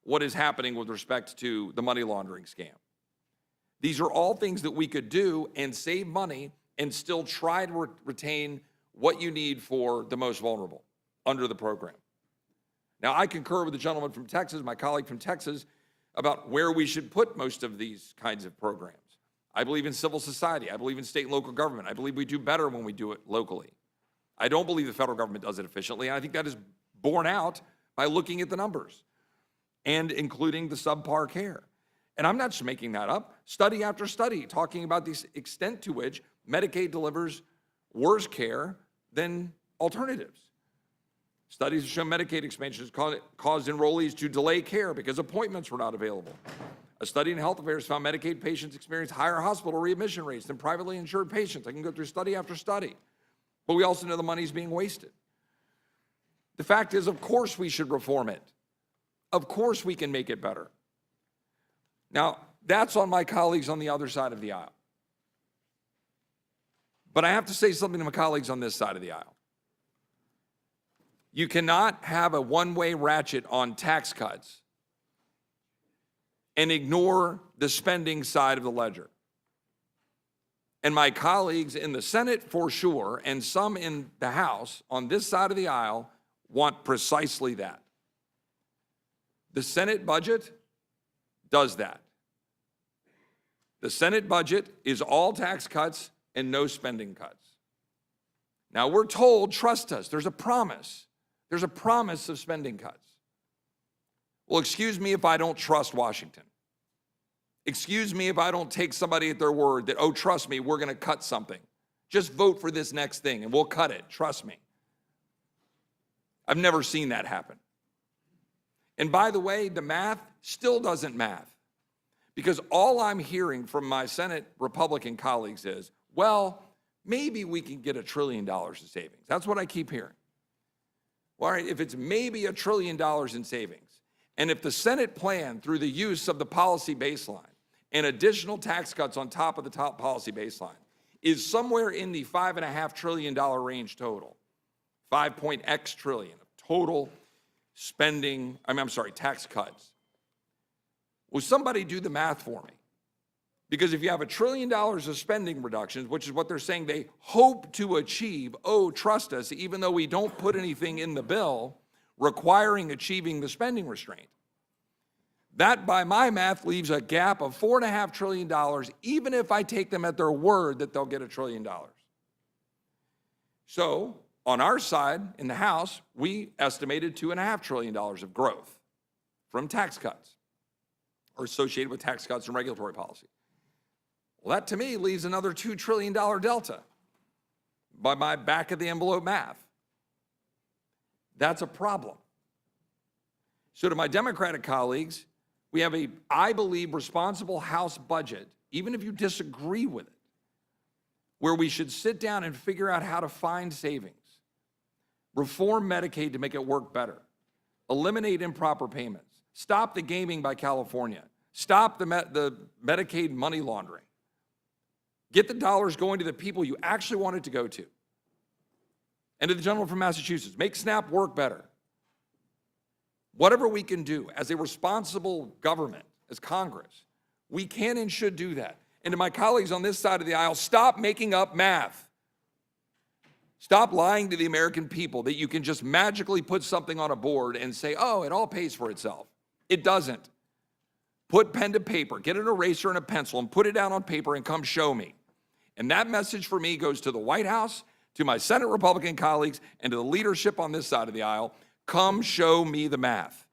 what is happening with respect to the money laundering scam. These are all things that we could do and save money and still try to retain what you need for the most vulnerable under the program. Now, I concur with the gentleman from Texas, my colleague from Texas, about where we should put most of these kinds of programs. I believe in civil society. I believe in state and local government. I believe we do better when we do it locally. I don't believe the federal government does it efficiently, and I think that is borne out by looking at the numbers and including the subpar care. And I'm not just making that up. Study after study talking about the extent to which Medicaid delivers worse care than alternatives. Studies have shown Medicaid expansions caused enrollees to delay care because appointments were not available. A study in Health Affairs found Medicaid patients experience higher hospital readmission rates than privately insured patients. I can go through study after study. But we also know the money's being wasted. The fact is, of course we should reform it. Of course we can make it better. Now, that's on my colleagues on the other side of the aisle. But I have to say something to my colleagues on this side of the aisle. You cannot have a one-way ratchet on tax cuts and ignore the spending side of the ledger. And my colleagues in the Senate, for sure, and some in the House on this side of the aisle want precisely that. The Senate budget does that. The Senate budget is all tax cuts and no spending cuts. Now, we're told, trust us, there's a promise. There's a promise of spending cuts. Well, excuse me if I don't trust Washington. Excuse me if I don't take somebody at their word that, oh, trust me, we're going to cut something. Just vote for this next thing and we'll cut it. Trust me. I've never seen that happen. And by the way, the math still doesn't math. Because all I'm hearing from my Senate Republican colleagues is, well, maybe we can get $1 trillion in savings. That's what I keep hearing. Well, all right, if it's maybe $1 trillion in savings, and if the Senate plan through the use of the policy baseline and additional tax cuts on top of the top policy baseline is somewhere in the $5.5 trillion range total, 5.x trillion of total spending, tax cuts. Will somebody do the math for me? Because if you have $1 trillion of spending reductions, which is what they're saying they hope to achieve, oh, trust us, even though we don't put anything in the bill requiring achieving the spending restraint. That, by my math, leaves a gap of $4.5 trillion, even if I take them at their word that they'll get $1 trillion. So, on our side, in the House, we estimated $2.5 trillion of growth from tax cuts, or associated with tax cuts and regulatory policy. Well, that to me leaves another $2 trillion delta by my back of the envelope math. That's a problem. So to my Democratic colleagues, we have a, I believe, responsible House budget, even if you disagree with it, where we should sit down and figure out how to find savings, reform Medicaid to make it work better, eliminate improper payments, stop the gaming by California, stop the Medicaid money laundering, get the dollars going to the people you actually want it to go to, and to the gentleman from Massachusetts, make SNAP work better. Whatever we can do as a responsible government, as Congress, we can and should do that. And to my colleagues on this side of the aisle, stop making up math. Stop lying to the American people that you can just magically put something on a board and say, oh, it all pays for itself. It doesn't. Put pen to paper, get an eraser and a pencil and put it down on paper and come show me. And that message for me goes to the White House, to my Senate Republican colleagues, and to the leadership on this side of the aisle. Come show me the math.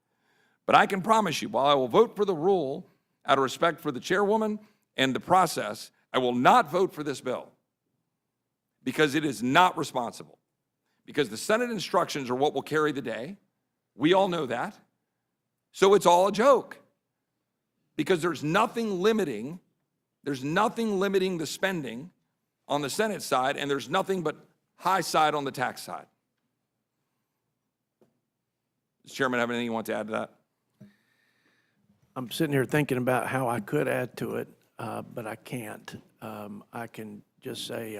But I can promise you, while I will vote for the rule out of respect for the chairwoman and the process, I will not vote for this bill because it is not responsible. Because the Senate instructions are what will carry the day. We all know that. So it's all a joke. Because there's nothing limiting the spending on the Senate side, and there's nothing but high side on the tax side. Does the chairman have anything you want to add to that? I'm sitting here thinking about how I could add to it, but I can't. I can just say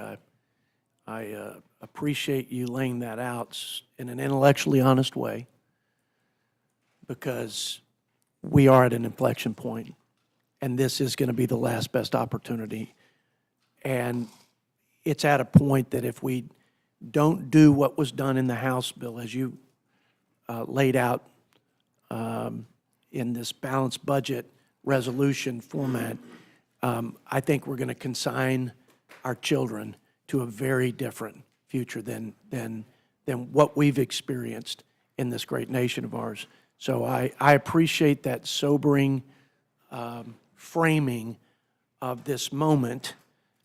I appreciate you laying that out in an intellectually honest way, because we are at an inflection point, and this is going to be the last best opportunity. And it's at a point that if we don't do what was done in the House bill, as you laid out in this balanced budget resolution format, I think we're going to consign our children to a very different future than what we've experienced in this great nation of ours. So I appreciate that sobering framing of this moment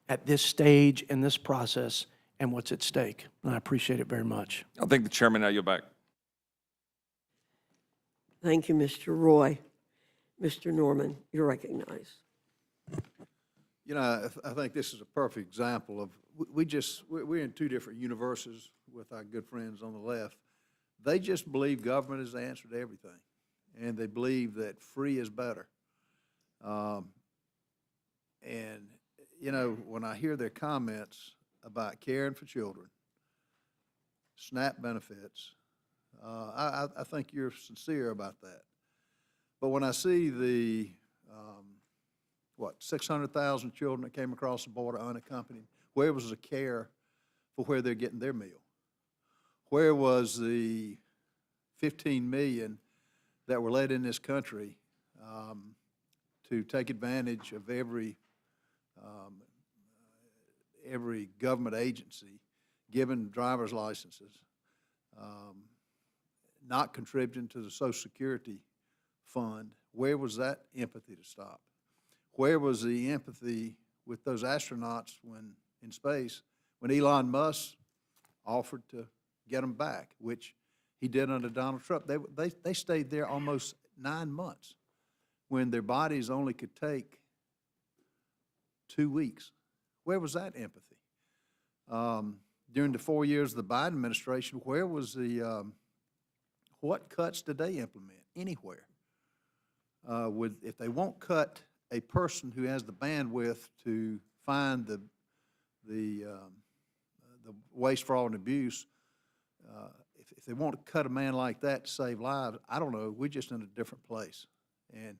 at this stage in this process and what's at stake. And I appreciate it very much. I'll thank the chairman. Now you're back. Thank you, Mr. Roy. Mr. Norman, you're recognized. You know, I think this is a perfect example of, we're in two different universes with our good friends on the left. They just believe government is the answer to everything, and they believe that free is better. And, you know, when I hear their comments about caring for children, SNAP benefits, I think you're sincere about that. But when I see the, 600,000 children that came across the border unaccompanied, where was the care for where they're getting their meal? Where was the 15 million that were led in this country to take advantage of every government agency given driver's licenses, not contributing to the Social Security fund. Where was that empathy to stop? Where was the empathy with those astronauts when in space, when Elon Musk offered to get them back, which he did under Donald Trump? They stayed there almost 9 months when their bodies only could take 2 weeks. Where was that empathy? During the 4 years of the Biden administration, where was what cuts did they implement? Anywhere. If they won't cut a person who has the bandwidth to find the waste, fraud, and abuse, if they want to cut a man like that to save lives, I don't know, we're just in a different place. And,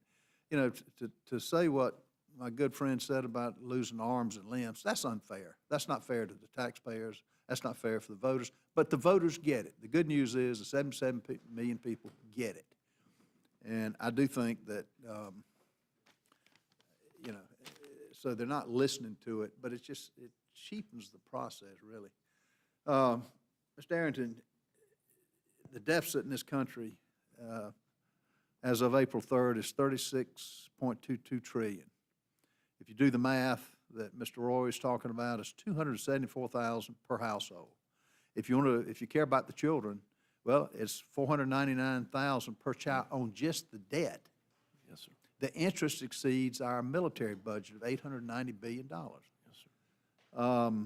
you know, to say what my good friend said about losing arms and limbs, that's unfair. That's not fair to the taxpayers. That's not fair for the voters. But the voters get it. The good news is the 77 million people get it. And I do think that, you know, so they're not listening to it, but it cheapens the process, really. Mr. Arrington, the deficit in this country as of April 3rd is $36.22 trillion. If you do the math that Mr. Roy is talking about, it's $274,000 per household. If you care about the children, well, it's $499,000 per child on just the debt. Yes, sir. The interest exceeds our military budget of $890 billion. Yes, sir.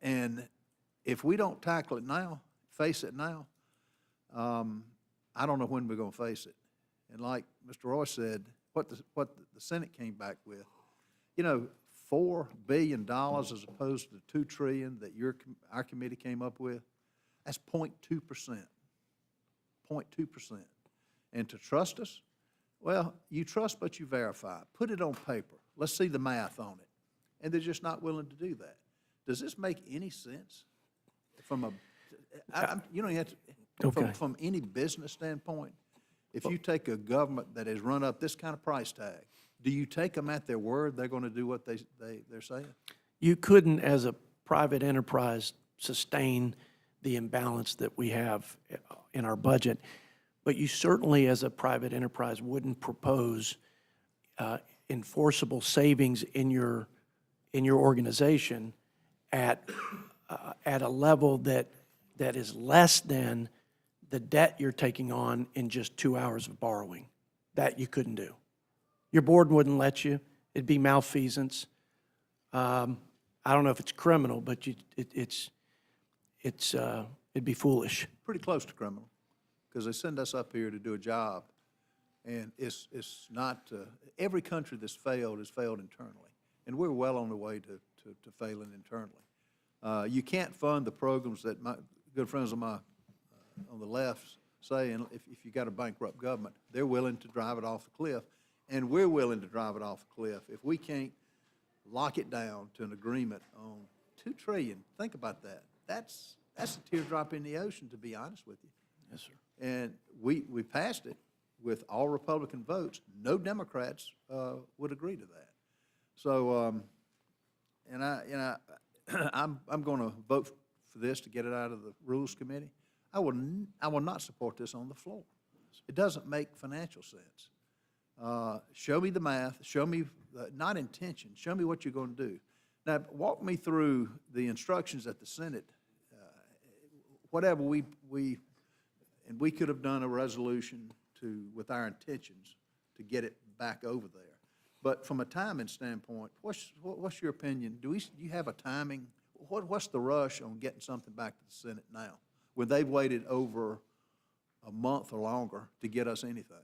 And if we don't tackle it now, face it now, I don't know when we're going to face it. And like Mr. Roy said, what the Senate came back with, you know, $4 billion as opposed to the $2 trillion that our committee came up with, that's 0.2%. 0.2%. And to trust us, well, you trust but you verify. Put it on paper. Let's see the math on it. And they're just not willing to do that. Does this make any sense from you don't have to, Okay. from any business standpoint? If you take a government that has run up this kind of price tag, do you take them at their word they're going to do what they're saying? You couldn't, as a private enterprise, sustain the imbalance that we have in our budget, but you certainly, as a private enterprise, wouldn't propose enforceable savings in your organization at a level that is less than the debt you're taking on in just 2 hours of borrowing. That you couldn't do. Your board wouldn't let you. It'd be malfeasance. I don't know if it's criminal, but it'd be foolish. Pretty close to criminal, because they send us up here to do a job, and it's not, every country that's failed has failed internally, and we're well on the way to failing internally. You can't fund the programs that my good friends on the left say, and if you got a bankrupt government, they're willing to drive it off the cliff, and we're willing to drive it off the cliff. If we can't lock it down to an agreement on $2 trillion, think about that. That's a teardrop in the ocean, to be honest with you. Yes, sir. And we passed it with all Republican votes. No Democrats would agree to that. So, I'm going to vote for this to get it out of the Rules Committee. I will not support this on the floor. It doesn't make financial sense. Show me the math. Show me, not intention. Show me what you're going to do. Now, walk me through the instructions at the Senate. Whatever we could have done a resolution with our intentions to get it back over there. But from a timing standpoint, what's your opinion? Do you have a timing? What's the rush on getting something back to the Senate now, when they've waited over a month or longer to get us anything?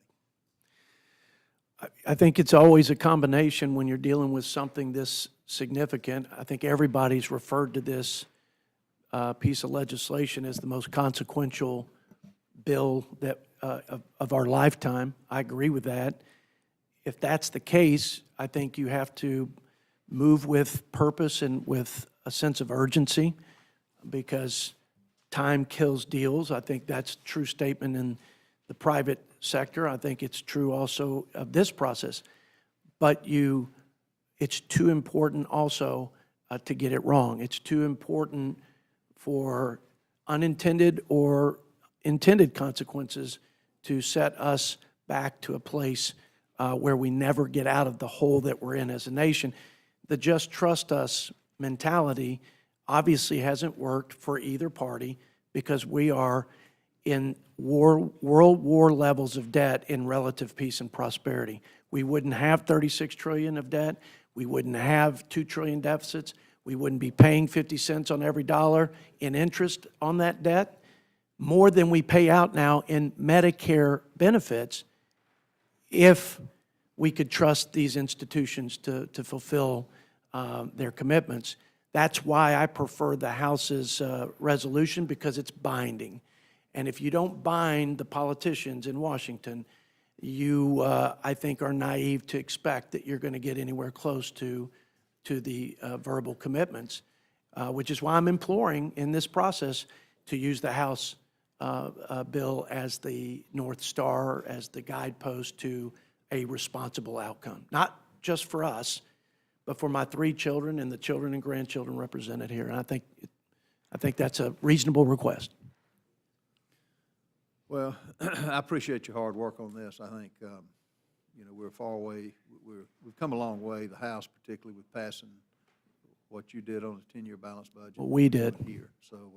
I think it's always a combination when you're dealing with something this significant. I think everybody's referred to this piece of legislation as the most consequential bill that of our lifetime. I agree with that. If that's the case, I think you have to move with purpose and with a sense of urgency, because time kills deals. I think that's a true statement in the private sector. I think it's true also of this process. But it's too important also to get it wrong. It's too important for unintended or intended consequences to set us back to a place where we never get out of the hole that we're in as a nation. The just trust us mentality obviously hasn't worked for either party because we are in world war levels of debt in relative peace and prosperity. We wouldn't have 36 trillion of debt. We wouldn't have 2 trillion deficits. We wouldn't be paying 50 cents on every dollar in interest on that debt, more than we pay out now in Medicare benefits, if we could trust these institutions to fulfill their commitments. That's why I prefer the House's resolution, because it's binding. And if you don't bind the politicians in Washington, you, I think, are naive to expect that you're going to get anywhere close to the verbal commitments, which is why I'm imploring in this process to use the House bill as the North Star, as the guidepost to a responsible outcome. Not just for us, but for my 3 children and the children and grandchildren represented here. And I think that's a reasonable request. Well, I appreciate your hard work on this. I think, we're far away. We've come a long way, the House particularly, with passing what you did on the 10-year balanced budget. Well, we did. Here. So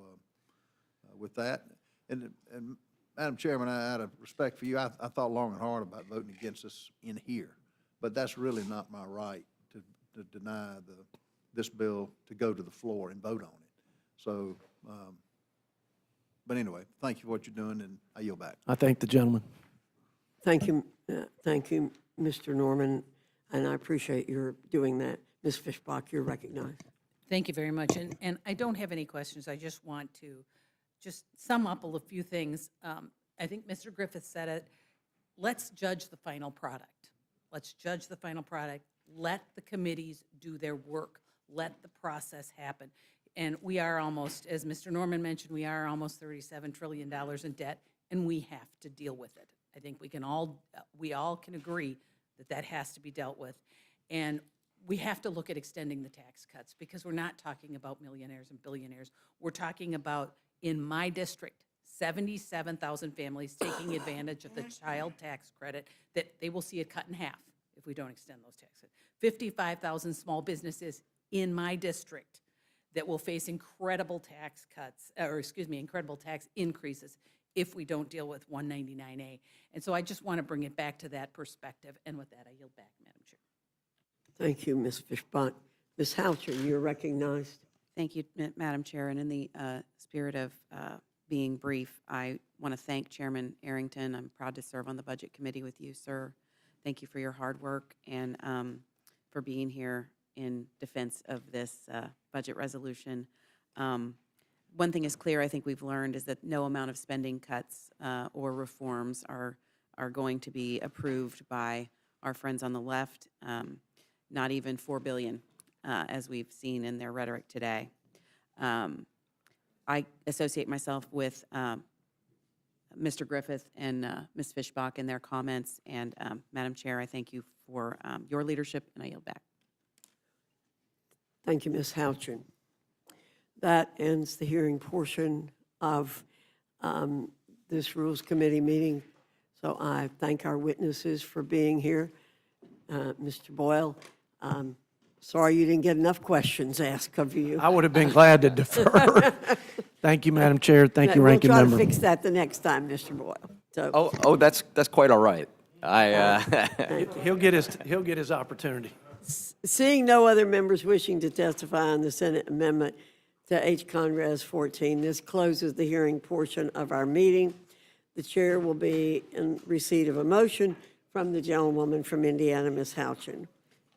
with that, and Madam Chairman, out of respect for you, I thought long and hard about voting against us in here. But that's really not my right to deny this bill to go to the floor and vote on it. So, but anyway, thank you for what you're doing, and I yield back. I thank the gentleman. Thank you, Mr. Norman, and I appreciate your doing that. Ms. Fishbach, you're recognized. Thank you very much. And I don't have any questions. I just want to just sum up a few things. I think Mr. Griffith said it. Let's judge the final product. Let's judge the final product. Let the committees do their work. Let the process happen. And we are almost, as Mr. Norman mentioned, we are almost $37 trillion in debt, and we have to deal with it. I think we all can agree that has to be dealt with. And we have to look at extending the tax cuts, because we're not talking about millionaires and billionaires. We're talking about, in my district, 77,000 families taking advantage of the child tax credit, that they will see it cut in half if we don't extend those taxes. 55,000 small businesses in my district that will face incredible tax cuts, incredible tax increases if we don't deal with 199A. And so I just want to bring it back to that perspective. And with that, I yield back, Madam Chair. Thank you, Ms. Fishbach. Ms. Houchin, you're recognized. Thank you, Madam Chair. And in the spirit of being brief, I want to thank Chairman Arrington. I'm proud to serve on the Budget Committee with you, sir. Thank you for your hard work and for being here in defense of this budget resolution. One thing is clear, I think we've learned, is that no amount of spending cuts or reforms are going to be approved by our friends on the left, not even $4 billion, as we've seen in their rhetoric today. I associate myself with Mr. Griffith and Ms. Fishbach in their comments, and Madam Chair, I thank you for your leadership, and I yield back. Thank you, Ms. Houchin. That ends the hearing portion of this Rules Committee meeting. So I thank our witnesses for being here. Mr. Boyle, sorry you didn't get enough questions asked of you. I would have been glad to defer. Thank you, Madam Chair. Thank you, Ranking Member. We'll try to fix that the next time, Mr. Boyle. So, That's quite all right. He'll get his opportunity. seeing no other members wishing to testify on the Senate amendment to H-Con Res 14, this closes the hearing portion of our meeting. The chair will be in receipt of a motion from the gentlewoman from Indiana, Ms. Houchin.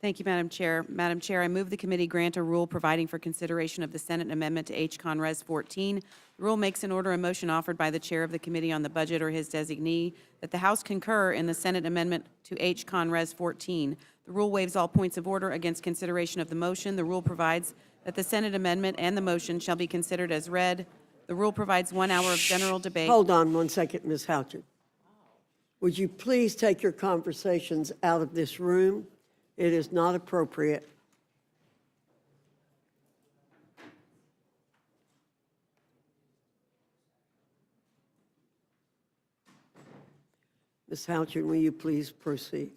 Thank you, Madam Chair. Madam Chair, I move the committee grant a rule providing for consideration of the Senate amendment to H-Con Res 14. The rule makes an order a motion offered by the chair of the Committee on the Budget or his designee that the House concur in the Senate amendment to H-Con Res 14. The rule waives all points of order against consideration of the motion. The rule provides that the Senate amendment and the motion shall be considered as read. The rule provides 1 hour of general debate. Hold on one second, Ms. Houchin. Would you please take your conversations out of this room? It is not appropriate. Ms. Houchin, will you please proceed?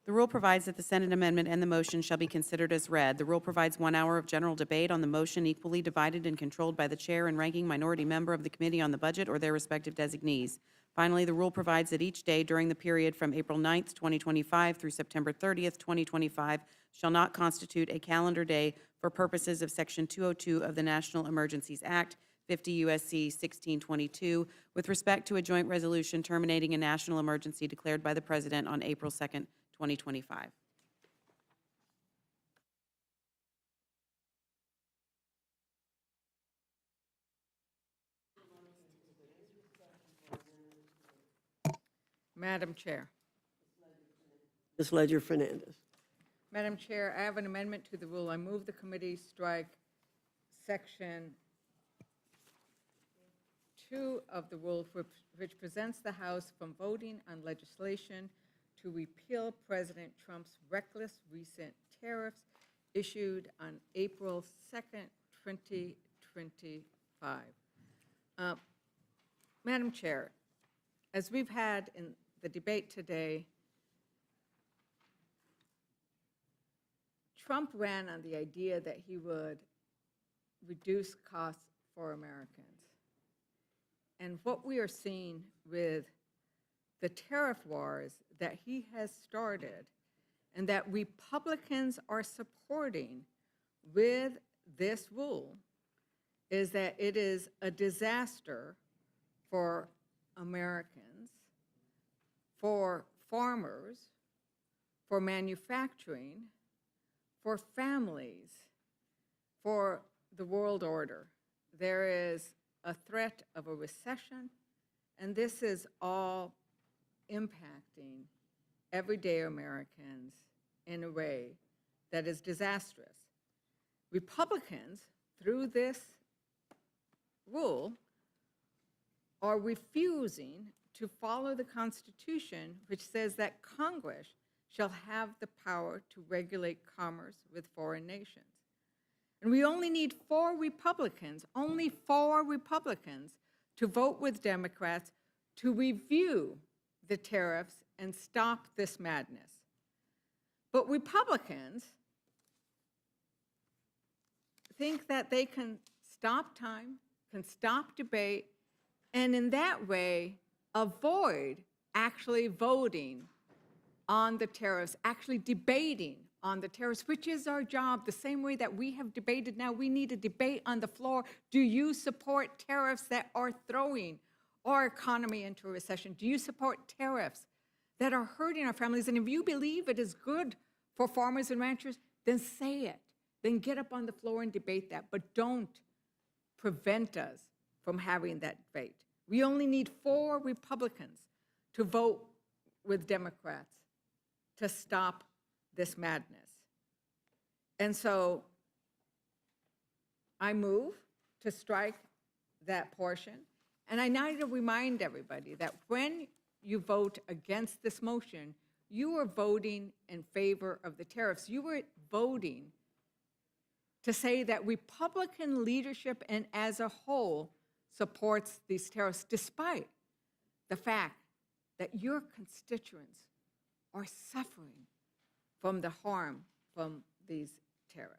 The rule provides that the Senate amendment and the motion shall be considered as read. The rule provides 1 hour of general debate on the motion equally divided and controlled by the chair and ranking minority member of the Committee on the Budget or their respective designees. Finally, the rule provides that each day during the period from April 9th, 2025 through September 30th, 2025 shall not constitute a calendar day for purposes of Section 202 of the National Emergencies Act, 50 U.S.C. 1622, with respect to a joint resolution terminating a national emergency declared by the President on April 2nd, 2025. Madam Chair. Ms. Ledger Fernandez. Madam Chair, I have an amendment to the rule. I move the committee strike Section 2 of the rule, which prevents the House from voting on legislation to repeal President Trump's reckless recent tariffs issued on April 2nd, 2025. Madam Chair, as we've had in the debate today, Trump ran on the idea that he would reduce costs for Americans. And what we are seeing with the tariff wars that he has started and that Republicans are supporting with this rule is that it is a disaster for Americans, for farmers, for manufacturing, for families, for the world order. There is a threat of a recession, and this is all impacting everyday Americans in a way that is disastrous. Republicans, through this rule, are refusing to follow the Constitution, which says that Congress shall have the power to regulate commerce with foreign nations. And we only need 4 Republicans, only 4 Republicans, to vote with Democrats to review the tariffs and stop this madness. But Republicans think that they can stop time, can stop debate, and in that way avoid actually voting on the tariffs, actually debating on the tariffs, which is our job. The same way that we have debated now, we need a debate on the floor. Do you support tariffs that are throwing our economy into a recession? Do you support tariffs that are hurting our families? And if you believe it is good for farmers and ranchers, then say it. Then get up on the floor and debate that. But don't prevent us from having that debate. We only need 4 Republicans to vote with Democrats to stop this madness. And so I move to strike that portion. And I need to remind everybody that when you vote against this motion, you are voting in favor of the tariffs. You were voting to say that Republican leadership and as a whole supports these tariffs, despite the fact that your constituents are suffering from the harm from these tariffs.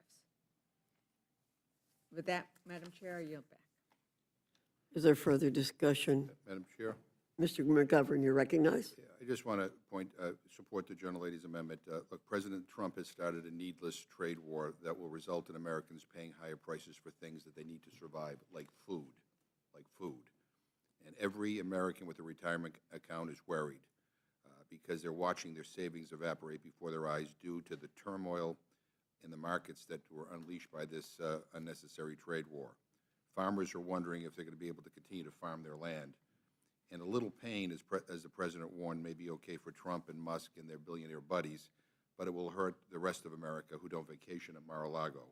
With that, Madam Chair, I yield back. Is there further discussion? Madam Chair? Mr. McGovern, you're recognized. Yeah, I just want to support the gentlelady's amendment. Look, President Trump has started a needless trade war that will result in Americans paying higher prices for things that they need to survive, like food. And every American with a retirement account is worried because they're watching their savings evaporate before their eyes due to the turmoil in the markets that were unleashed by this unnecessary trade war. Farmers are wondering if they're going to be able to continue to farm their land. And a little pain, as the President warned, may be okay for Trump and Musk and their billionaire buddies, but it will hurt the rest of America who don't vacation at Mar-a-Lago.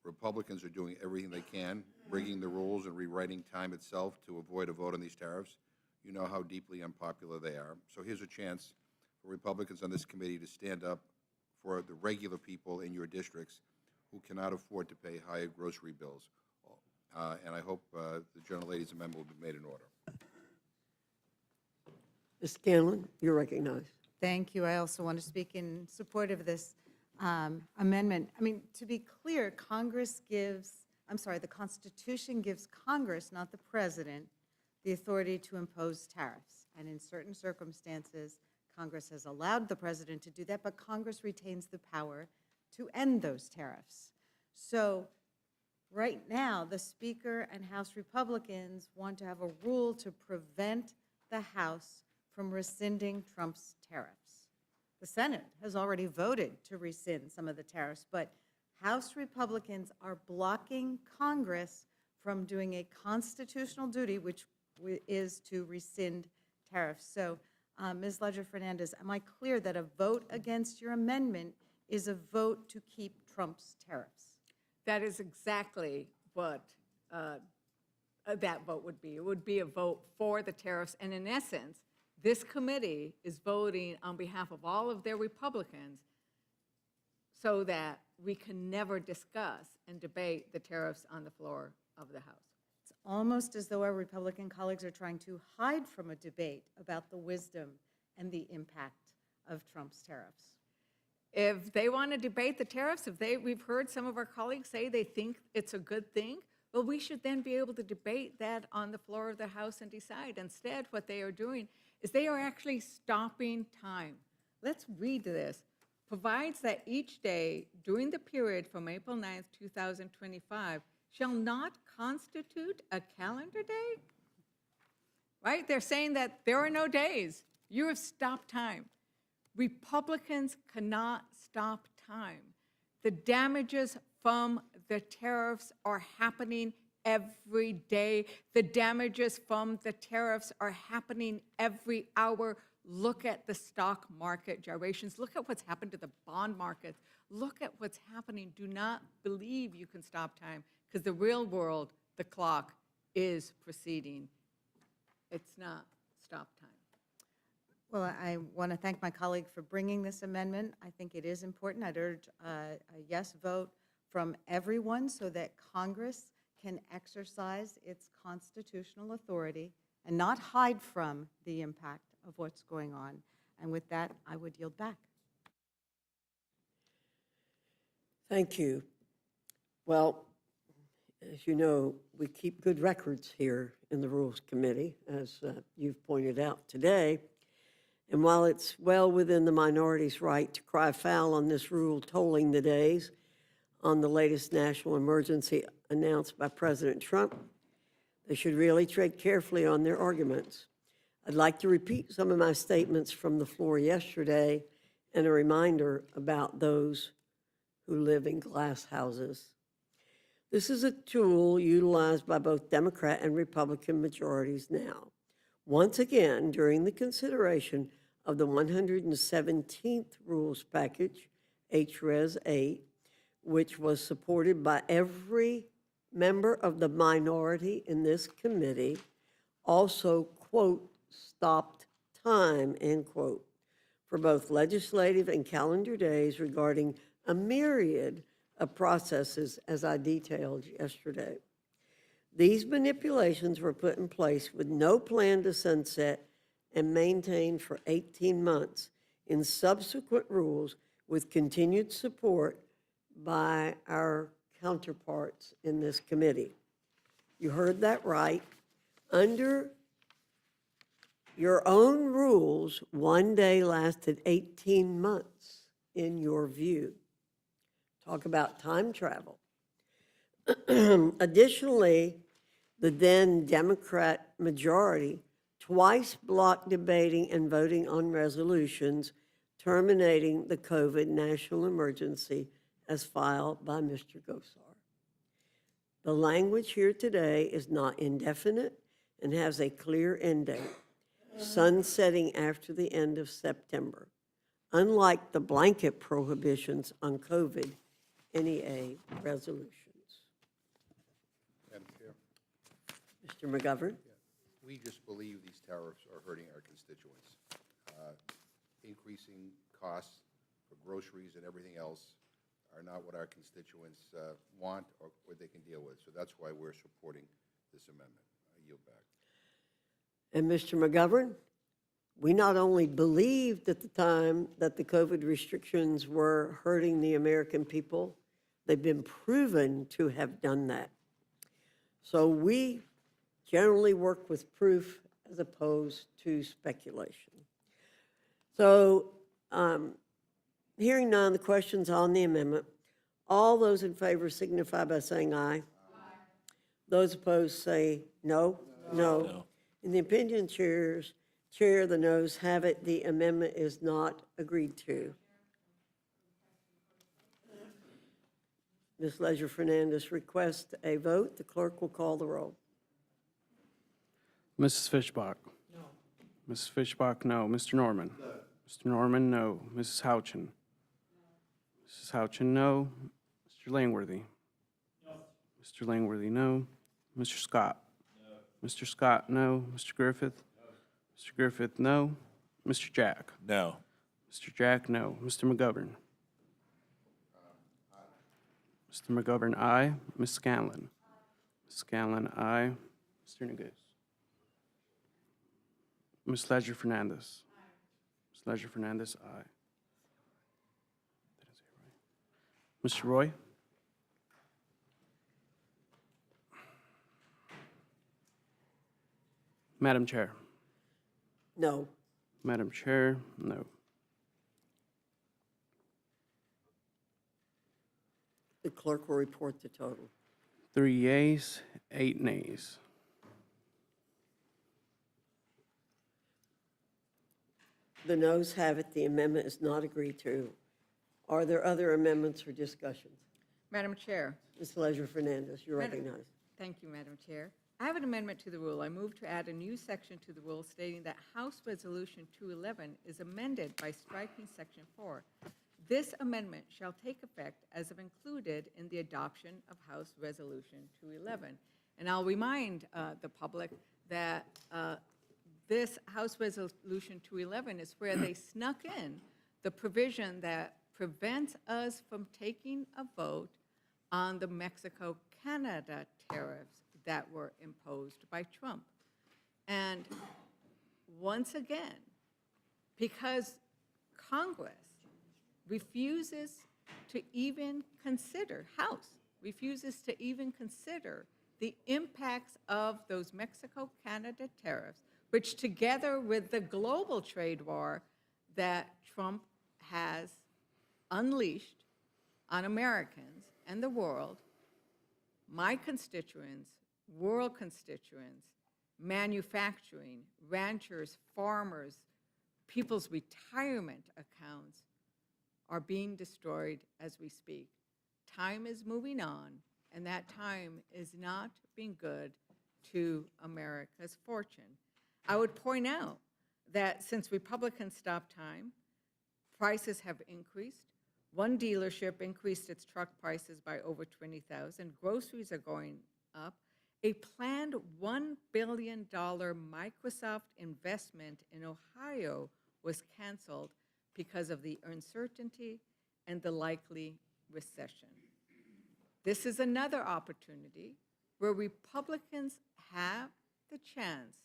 Republicans are doing everything they can, rigging the rules and rewriting time itself to avoid a vote on these tariffs. You know how deeply unpopular they are. So here's a chance for Republicans on this committee to stand up for the regular people in your districts who cannot afford to pay higher grocery bills. And I hope the gentlelady's amendment will be made in order. Ms. Scanlon, you're recognized. Thank you. I also want to speak in support of this amendment. I mean, to be clear, the Constitution gives Congress, not the President, the authority to impose tariffs. And in certain circumstances, Congress has allowed the President to do that, but Congress retains the power to end those tariffs. So right now, the Speaker and House Republicans want to have a rule to prevent the House from rescinding Trump's tariffs. The Senate has already voted to rescind some of the tariffs, but House Republicans are blocking Congress from doing a constitutional duty, which is to rescind tariffs. So, Ms. Ledger-Fernandez, am I clear that a vote against your amendment is a vote to keep Trump's tariffs? That is exactly what that vote would be. It would be a vote for the tariffs, and in essence, this committee is voting on behalf of all of their Republicans so that we can never discuss and debate the tariffs on the floor of the House. It's almost as though our Republican colleagues are trying to hide from a debate about the wisdom and the impact of Trump's tariffs. If they want to debate the tariffs, we've heard some of our colleagues say they think it's a good thing, well, we should then be able to debate that on the floor of the House and decide. Instead, what they are doing is they are actually stopping time. Let's read this. Provides that each day during the period from April 9th, 2025, shall not constitute a calendar day? Right? They're saying that there are no days. You have stopped time. Republicans cannot stop time. The damages from the tariffs are happening every day. The damages from the tariffs are happening every hour. Look at the stock market gyrations. Look at what's happened to the bond markets. Look at what's happening. Do not believe you can stop time, because the real world, the clock is proceeding. It's not stop time. Well, I want to thank my colleague for bringing this amendment. I think it is important. I'd urge a yes vote from everyone so that Congress can exercise its constitutional authority and not hide from the impact of what's going on. And with that, I would yield back. Thank you. Well, as you know, we keep good records here in the Rules Committee, as you've pointed out today. And while it's well within the minority's right to cry foul on this rule tolling the days on the latest national emergency announced by President Trump, they should really tread carefully on their arguments. I'd like to repeat some of my statements from the floor yesterday and a reminder about those who live in glass houses. This is a tool utilized by both Democrat and Republican majorities now. Once again, during the consideration of the 117th Rules Package, HRES 8, which was supported by every member of the minority in this committee, also, quote, stopped time, end quote, for both legislative and calendar days regarding a myriad of processes, as I detailed yesterday. These manipulations were put in place with no plan to sunset and maintained for 18 months in subsequent rules with continued support by our counterparts in this committee. You heard that right. Under your own rules, one day lasted 18 months in your view. Talk about time travel. Additionally, the then Democrat majority twice blocked debating and voting on resolutions terminating the COVID national emergency as filed by Mr. Gosar. The language here today is not indefinite and has a clear end date, sunsetting after the end of September, unlike the blanket prohibitions on COVID NEA resolutions. Madam Chair. Mr. McGovern? We just believe these tariffs are hurting our constituents. Increasing costs for groceries and everything else are not what our constituents want or what they can deal with. So that's why we're supporting this amendment. I yield back. And Mr. McGovern, we not only believed at the time that the COVID restrictions were hurting the American people, they've been proven to have done that. So we generally work with proof as opposed to speculation. So hearing none, the questions on the amendment. All those in favor signify by saying aye. Aye. Those opposed say no. No. No. In the opinion chair, the noes have it. The amendment is not agreed to. Ms. Leisure Fernandez requests a vote. The clerk will call the roll. Mrs. Fishbach? No. Mrs. Fishbach, no. Mr. Norman? No. Mr. Norman, no. Mrs. Houchin? No. Mrs. Houchin, no. Mr. Langworthy? No. Mr. Langworthy, no. Mr. Scott? No. Mr. Scott, no. Mr. Griffith? No. Mr. Griffith, no. Mr. Jack? No. Mr. Jack, no. Mr. McGovern? Mr. McGovern, aye. Ms. Scanlon? Ms. Scanlon, aye. Mr. Neguse? Ms. Leisure Fernandez? Ms. Leisure Fernandez, aye. Mr. Roy? Madam Chair? No. Madam Chair, no. The clerk will report the total. 3 yeas, 8 nays. The noes have it. The amendment is not agreed to. Are there other amendments or discussions? Madam Chair. Ms. Leisure Fernandez, you're Madam- recognized. Thank you, Madam Chair. I have an amendment to the rule. I move to add a new section to the rule stating that House Resolution 211 is amended by striking Section 4. This amendment shall take effect as of included in the adoption of House Resolution 211. And I'll remind the public that this House Resolution 211 is where they snuck in the provision that prevents us from taking a vote on the Mexico-Canada tariffs that were imposed by Trump. And once again, because Congress refuses to even consider, House refuses to even consider the impacts of those Mexico-Canada tariffs, which together with the global trade war that Trump has unleashed on Americans and the world, my constituents, world constituents, manufacturing, ranchers, farmers, people's retirement accounts are being destroyed as we speak. Time is moving on, and that time is not being good to America's fortune. I would point out that since Republicans stopped time, prices have increased. One dealership increased its truck prices by over $20,000. Groceries are going up. A planned $1 billion Microsoft investment in Ohio was canceled because of the uncertainty and the likely recession. This is another opportunity where Republicans have the chance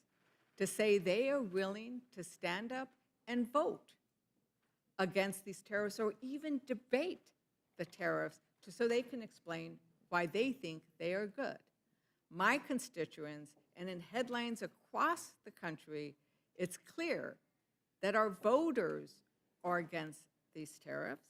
to say they are willing to stand up and vote against these tariffs or even debate the tariffs so they can explain why they think they are good. My constituents, and in headlines across the country, it's clear that our voters are against these tariffs.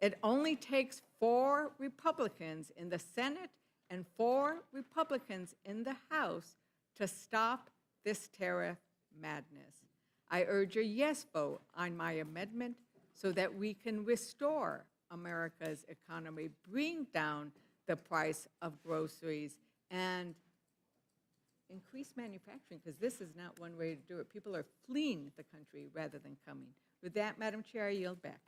It only takes 4 Republicans in the Senate and 4 Republicans in the House to stop this tariff madness. I urge a yes vote on my amendment so that we can restore America's economy, bring down the price of groceries, and increase manufacturing, because this is not one way to do it. People are fleeing the country rather than coming. With that, Madam Chair, I yield back.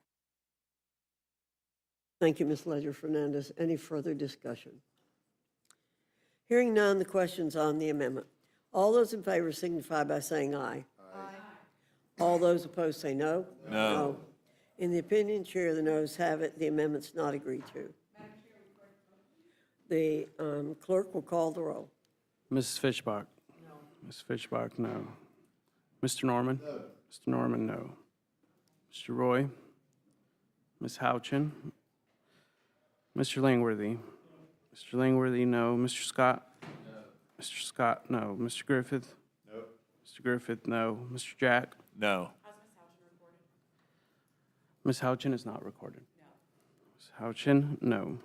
Thank you, Ms. Leisure Fernandez. Any further discussion? Hearing none, the questions on the amendment. All those in favor signify by saying aye. Aye. All those opposed say no. No. In the opinion, chair, the noes have it. The amendment's not agreed to. The clerk will call the roll. Mrs. Fishbach? No. Ms. Fishbach, no. Mr. Norman? No. Mr. Norman, no. Mr. Roy? Ms. Houchin? Mr. Langworthy? Mr. Langworthy, no. Mr. Scott? No. Mr. Scott, no. Mr. Griffith? No. Mr. Griffith, no. Mr. Jack? No. Ms. Houchin is not recorded. No. Ms. Houchin, no.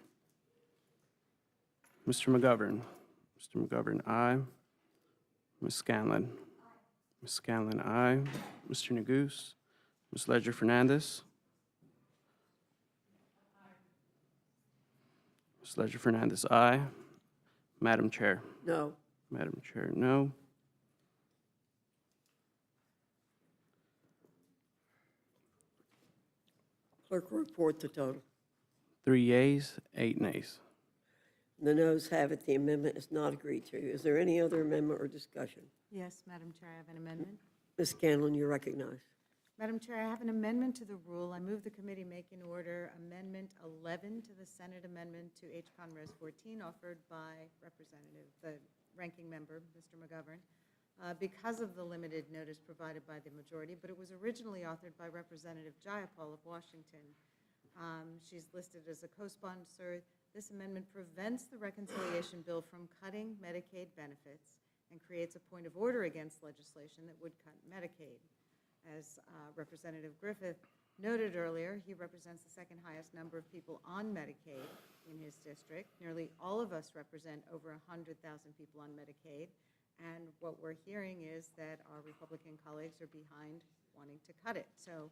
Mr. McGovern? Mr. McGovern, aye. Ms. Scanlon? Aye. Ms. Scanlon, aye. Mr. Neguse? Ms. Ledger Fernandez? Ms. Ledger Fernandez, aye. Madam Chair? No. Madam Chair, no. Clerk will report the total. 3 yeas, 8 nays. The noes have it. The amendment is not agreed to. Is there any other amendment or discussion? Yes, Madam Chair, I have an amendment. Ms. Scanlon, you're recognized. Madam Chair, I have an amendment to the rule. I move the committee make in order Amendment 11 to the Senate Amendment to H-Con Res 14 offered by the ranking member, Mr. McGovern, because of the limited notice provided by the majority, but it was originally authored by Representative Jayapal of Washington. She's listed as a co-sponsor. This amendment prevents the reconciliation bill from cutting Medicaid benefits and creates a point of order against legislation that would cut Medicaid. As Representative Griffith noted earlier, he represents the second highest number of people on Medicaid in his district. Nearly all of us represent over 100,000 people on Medicaid, and what we're hearing is that our Republican colleagues are behind wanting to cut it. So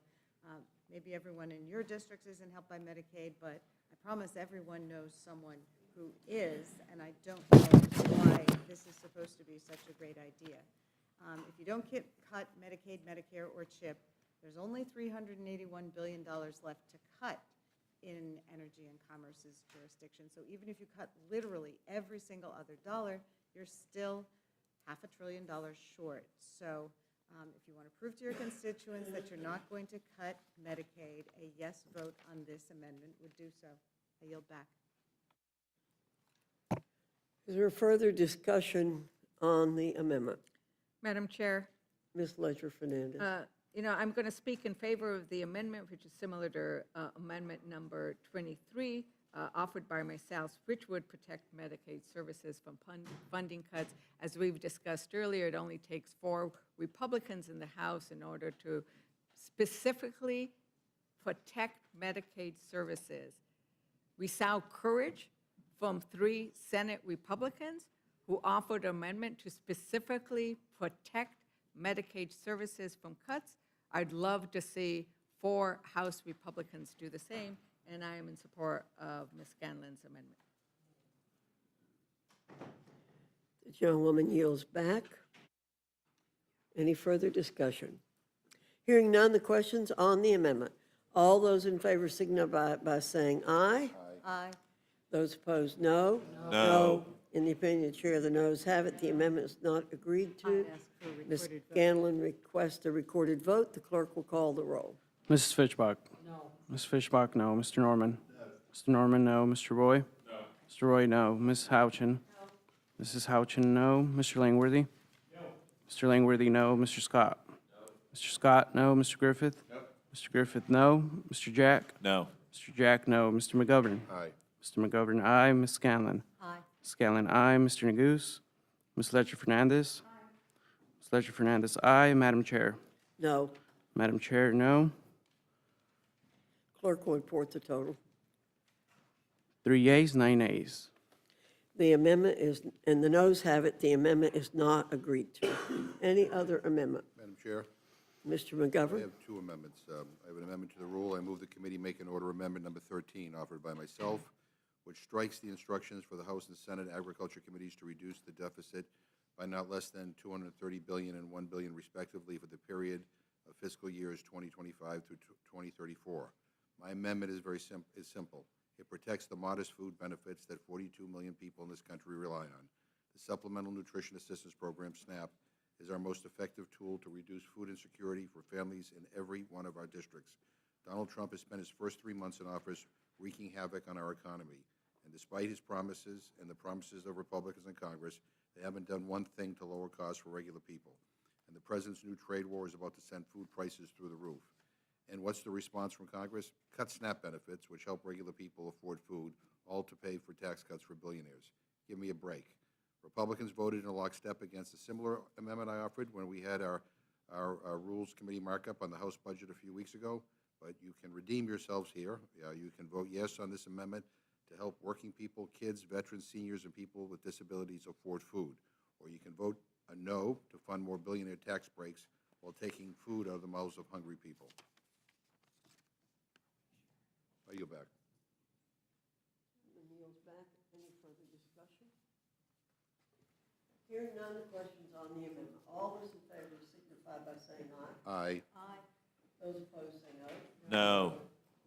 maybe everyone in your districts isn't helped by Medicaid, but I promise everyone knows someone who is, and I don't know why this is supposed to be such a great idea. If you don't cut Medicaid, Medicare, or CHIP, there's only $381 billion left to cut in Energy and Commerce's jurisdiction. So even if you cut literally every single other dollar, you're still $500 billion short. So if you want to prove to your constituents that you're not going to cut Medicaid, a yes vote on this amendment would do so. I yield back. Is there further discussion on the amendment? Madam Chair, Ms. Ledger Fernandez. I'm going to speak in favor of the amendment, which is similar to amendment number 23, offered by myself, which would protect Medicaid services from funding cuts. As we've discussed earlier, it only takes 4 Republicans in the House in order to specifically protect Medicaid services. We saw courage from 3 Senate Republicans who offered an amendment to specifically protect Medicaid services from cuts. I'd love to see 4 House Republicans do the same, and I am in support of Ms. Scanlon's amendment. The gentlewoman yields back. Any further discussion? Hearing none, the questions on the amendment. All those in favor signify by saying aye. Aye. Those opposed, no. No. In the opinion of the chair, the noes have it. The amendment is not agreed to. I ask for a Ms. recorded vote. Scanlon requests a recorded vote. The clerk will call the roll. Mrs. Fishbach? No. Ms. Fishbach, no. Mr. Norman? No. Mr. Norman, no. Mr. Roy? No. Mr. Roy, no. Ms. Houchin? No. Mrs. Houchin, no. Mr. Langworthy? No. Mr. Langworthy, no. Mr. Scott? No. Mr. Scott, no. Mr. Griffith? No. Mr. Griffith, no. Mr. Jack? No. Mr. Jack, no. Mr. McGovern? Aye. Mr. McGovern, aye. Ms. Scanlon? Aye. Scanlon, aye. Mr. Neguse? Ms. Ledger Fernandez? Aye. Ms. Ledger Fernandez, aye. Madam Chair? No. Madam Chair, no. Clerk will report the total. 3 yeas, 9 nays. The amendment is, and the noes have it, the amendment is not agreed to. Any other amendment? Madam Chair, Mr. I McGovern? have 2 amendments. I have an amendment to the rule. I move the committee make an order amendment number 13 offered by myself, which strikes the instructions for the House and Senate Agriculture Committees to reduce the deficit by not less than $230 billion and $1 billion respectively for the period of fiscal years 2025 through 2034. My amendment is simple. It protects the modest food benefits that 42 million people in this country rely on. The Supplemental Nutrition Assistance Program, SNAP, is our most effective tool to reduce food insecurity for families in every one of our districts. Donald Trump has spent his first 3 months in office wreaking havoc on our economy. And despite his promises and the promises of Republicans in Congress, they haven't done one thing to lower costs for regular people. And the president's new trade war is about to send food prices through the roof. And what's the response from Congress? Cut SNAP benefits, which help regular people afford food, all to pay for tax cuts for billionaires. Give me a break. Republicans voted in lockstep against a similar amendment I offered when we had our Rules Committee markup on the House budget a few weeks ago, but you can redeem yourselves here. You can vote yes on this amendment to help working people, kids, veterans, seniors, and people with disabilities afford food. Or you can vote a no to fund more billionaire tax breaks while taking food out of the mouths of hungry people. I yield back. Yields back. Any further discussion? Hearing none, the question's on the amendment. All those in favor signify by saying aye. Aye. Aye. Those opposed say no. No.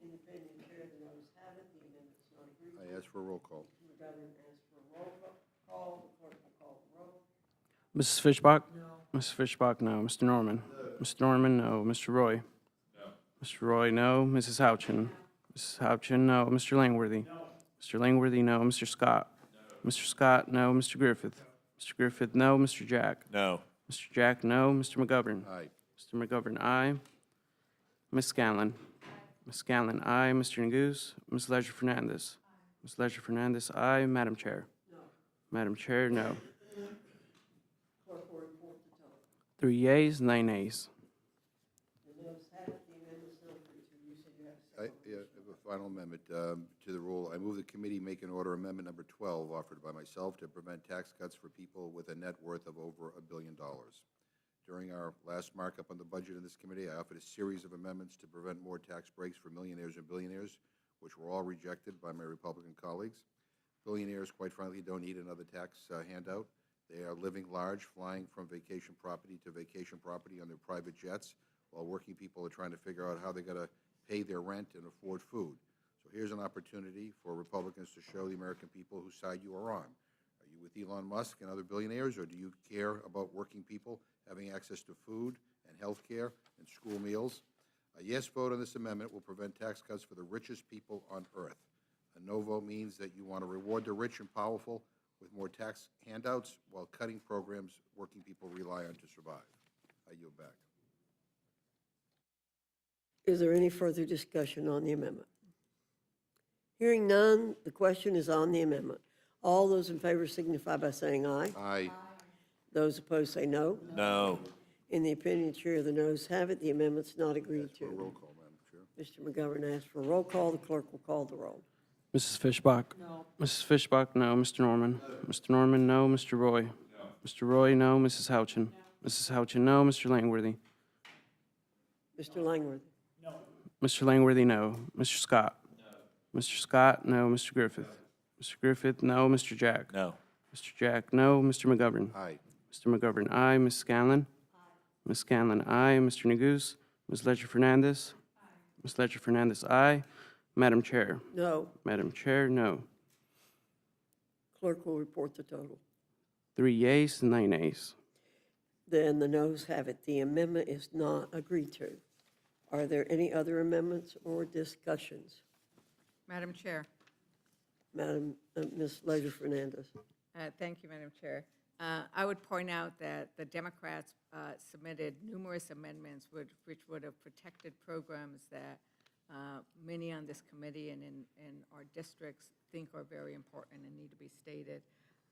In the opinion of the chair, the noes have it. The amendment's not agreed to. I ask for a roll call. The governor asks for a roll call. The clerk will call the roll. Mrs. Fishbach? No. Mrs. Fishbach, no. Mr. Norman? No. Mr. Norman, no. Mr. Roy? No. Mr. Roy, no. Mrs. Houchin? Mrs. Houchin, no. Mr. Langworthy? No. Mr. Langworthy, no. Mr. Scott? No. Mr. Scott, no. Mr. Griffith? Mr. Griffith, no. Mr. Jack? No. Mr. Jack, no. Mr. McGovern? Aye. Mr. McGovern, aye. Ms. Scanlon? Ms. Scanlon, aye. Mr. Neguse? Ms. Leisure Fernandez? Ms. Leisure Fernandez, aye. Madam Chair? No. Madam Chair, no. Clerk will report the total. 3 yeas, 9 nays. The noes have it. The amendment's not agreed to. You said you have a second. I have a final amendment to the rule. I move the committee make an order amendment number 12 offered by myself to prevent tax cuts for people with a net worth of over $1 billion. During our last markup on the budget in this committee, I offered a series of amendments to prevent more tax breaks for millionaires and billionaires, which were all rejected by my Republican colleagues. Billionaires, quite frankly, don't need another tax handout. They are living large, flying from vacation property to vacation property on their private jets, while working people are trying to figure out how they're going to pay their rent and afford food. So here's an opportunity for Republicans to show the American people whose side you are on. Are you with Elon Musk and other billionaires, or do you care about working people having access to food and health care and school meals? A yes vote on this amendment will prevent tax cuts for the richest people on earth. A no vote means that you want to reward the rich and powerful with more tax handouts while cutting programs working people rely on to survive. I yield back. Is there any further discussion on the amendment? Hearing none, the question is on the amendment. All those in favor signify by saying aye. Aye. Those opposed say no. No. In the opinion of the chair, the noes have it. The amendment's not agreed For a to. roll call, Madam Chair. Mr. McGovern asks for a roll call. The clerk will call the roll. Mrs. Fishbach? No. Mrs. Fishbach, no. Mr. Norman? No. Mr. Norman, no. Mr. Roy? No. Mr. Roy, no. Mrs. Houchin? No. Mrs. Houchin, no. Mr. Langworthy? Mr. Langworthy? Mr. Langworthy, no. Mr. Scott? No. Mr. Scott, no. Mr. Griffith? Mr. Griffith, no. Mr. Jack? No. Mr. Jack, no. Mr. McGovern? Aye. Mr. McGovern, aye. Ms. Scanlon? Aye. Ms. Scanlon, aye. Mr. Neguse? Ms. Leisure Fernandez? Aye. Ms. Leisure Fernandez, aye. Madam Chair? No. Madam Chair, no. Clerk will report the total. 3 yeas, 9 nays. Then the noes have it. The amendment is not agreed to. Are there any other amendments or discussions? Madam Chair. Ms. Leisure Fernandez. Thank you, Madam Chair. I would point out that the Democrats submitted numerous amendments which would have protected programs that many on this committee and in our districts think are very important and need to be stated.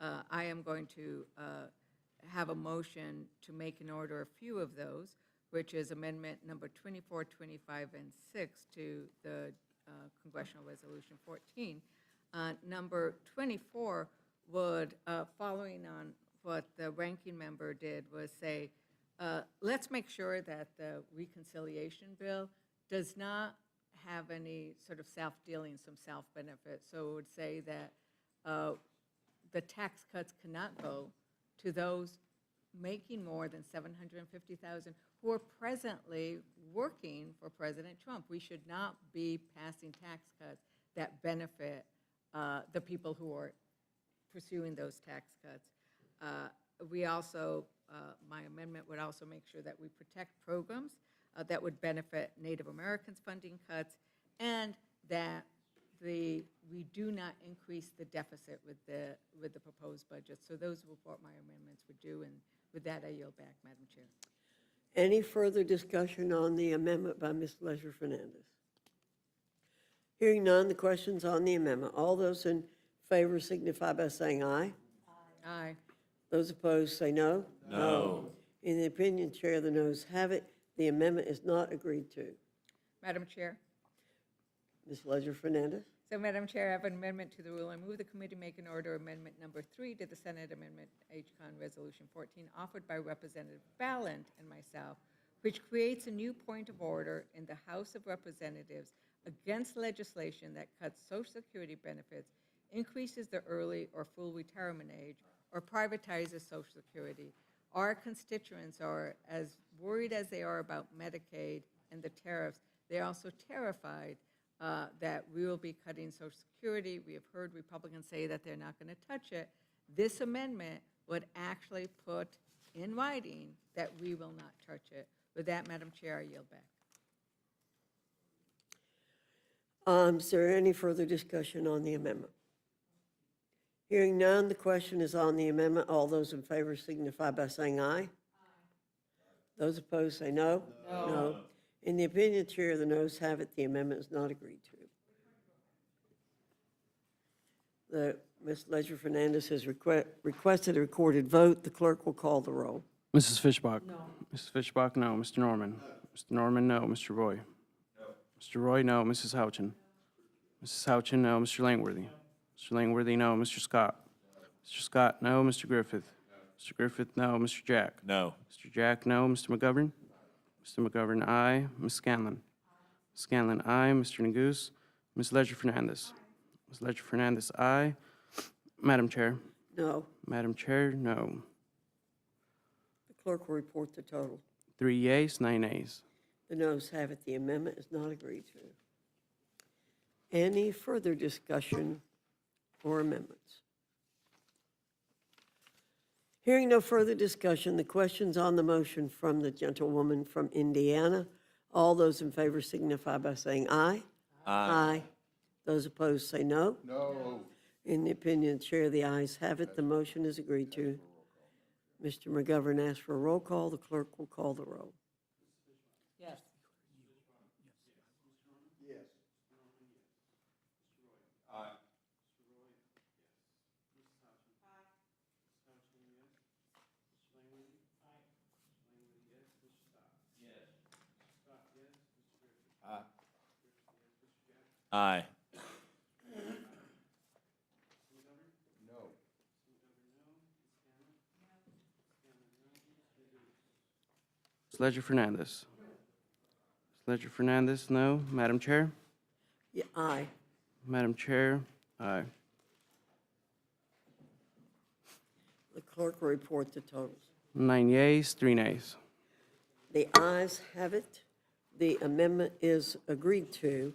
I am going to have a motion to make in order a few of those, which is amendment number 24, 25, and 6 to the Congressional Resolution 14. Number 24 would, following on what the ranking member did, was say, let's make sure that the reconciliation bill does not have any sort of self-dealing, some self-benefit. So it would say that the tax cuts cannot go to those making more than $750,000 who are presently working for President Trump. We should not be passing tax cuts that benefit the people who are pursuing those tax cuts. we also, my amendment would also make sure that we protect programs that would benefit Native Americans funding cuts, and that we do not increase the deficit with the proposed budget. So those are what my amendments would do, and with that, I yield back, Madam Chair. Any further discussion on the amendment by Ms. Leisure Fernandez? Hearing none, the question's on the amendment. All those in favor signify by saying aye. Aye. Those opposed say no. No. In the opinion chair, the noes have it. The amendment is not agreed to. Madam Chair. Ms. Leisure Fernandez? So, Madam Chair, I have an amendment to the rule. I move the committee make an order amendment number 3 to the Senate Amendment H-Con Resolution 14 offered by Representative Ballant and myself, which creates a new point of order in the House of Representatives against legislation that cuts Social Security benefits, increases the early or full retirement age, or privatizes Social Security. Our constituents are as worried as they are about Medicaid and the tariffs. They're also terrified that we will be cutting Social Security. We have heard Republicans say that they're not going to touch it. This amendment would actually put in writing that we will not touch it. With that, Madam Chair, I yield back. Is there any further discussion on the amendment? Hearing none, the question is on the amendment. All those in favor signify by saying aye. Aye. Those opposed say no. No. In the opinion chair, the noes have it. The amendment is not agreed to. Ms. Leisure Fernandez has requested a recorded vote. The clerk will call the roll. Mrs. Fishbach? No. Mrs. Fishbach, no. Mr. Norman? Mr. Norman, no. Mr. Roy? No. Mr. Roy, no. Mrs. Houchin? Mrs. Houchin, no. Mr. Langworthy? Mr. Langworthy, no. Mr. Scott? Mr. Scott, no. Mr. Griffith? Mr. Griffith, no. Mr. Jack? No. Mr. Jack, no. Mr. McGovern? Mr. McGovern, aye. Ms. Scanlon? Ms. Scanlon, aye. Mr. Neguse? Ms. Leisure Fernandez? Ms. Leisure Fernandez, aye. Madam Chair? No. Madam Chair, no. The clerk will report the total. 3 yeas, 9 nays. The noes have it. The amendment is not agreed to. Any further discussion or amendments? Hearing no further discussion, the question's on the motion from the gentlewoman from Indiana. All those in favor signify by saying aye. Aye. Those opposed say no. No. In the opinion of the chair, the ayes have it. The motion is agreed to. Mr. McGovern asked for a roll call. The clerk will call the roll. Yes. Aye. Ms. Leisure Fernandez? Ms. Leisure Fernandez, no. Madam Chair? Yeah, aye. Madam Chair, aye. The clerk will report the totals. 9 yeas, 3 nays. The ayes have it. The amendment is agreed to.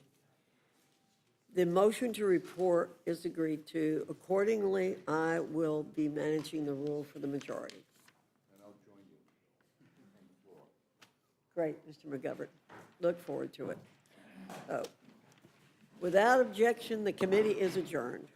The motion to report is agreed to. Accordingly, I will be managing the rule for the majority. And I'll join you on the floor. Great, Mr. McGovern. Look forward to it. Oh. Without objection, the committee is adjourned.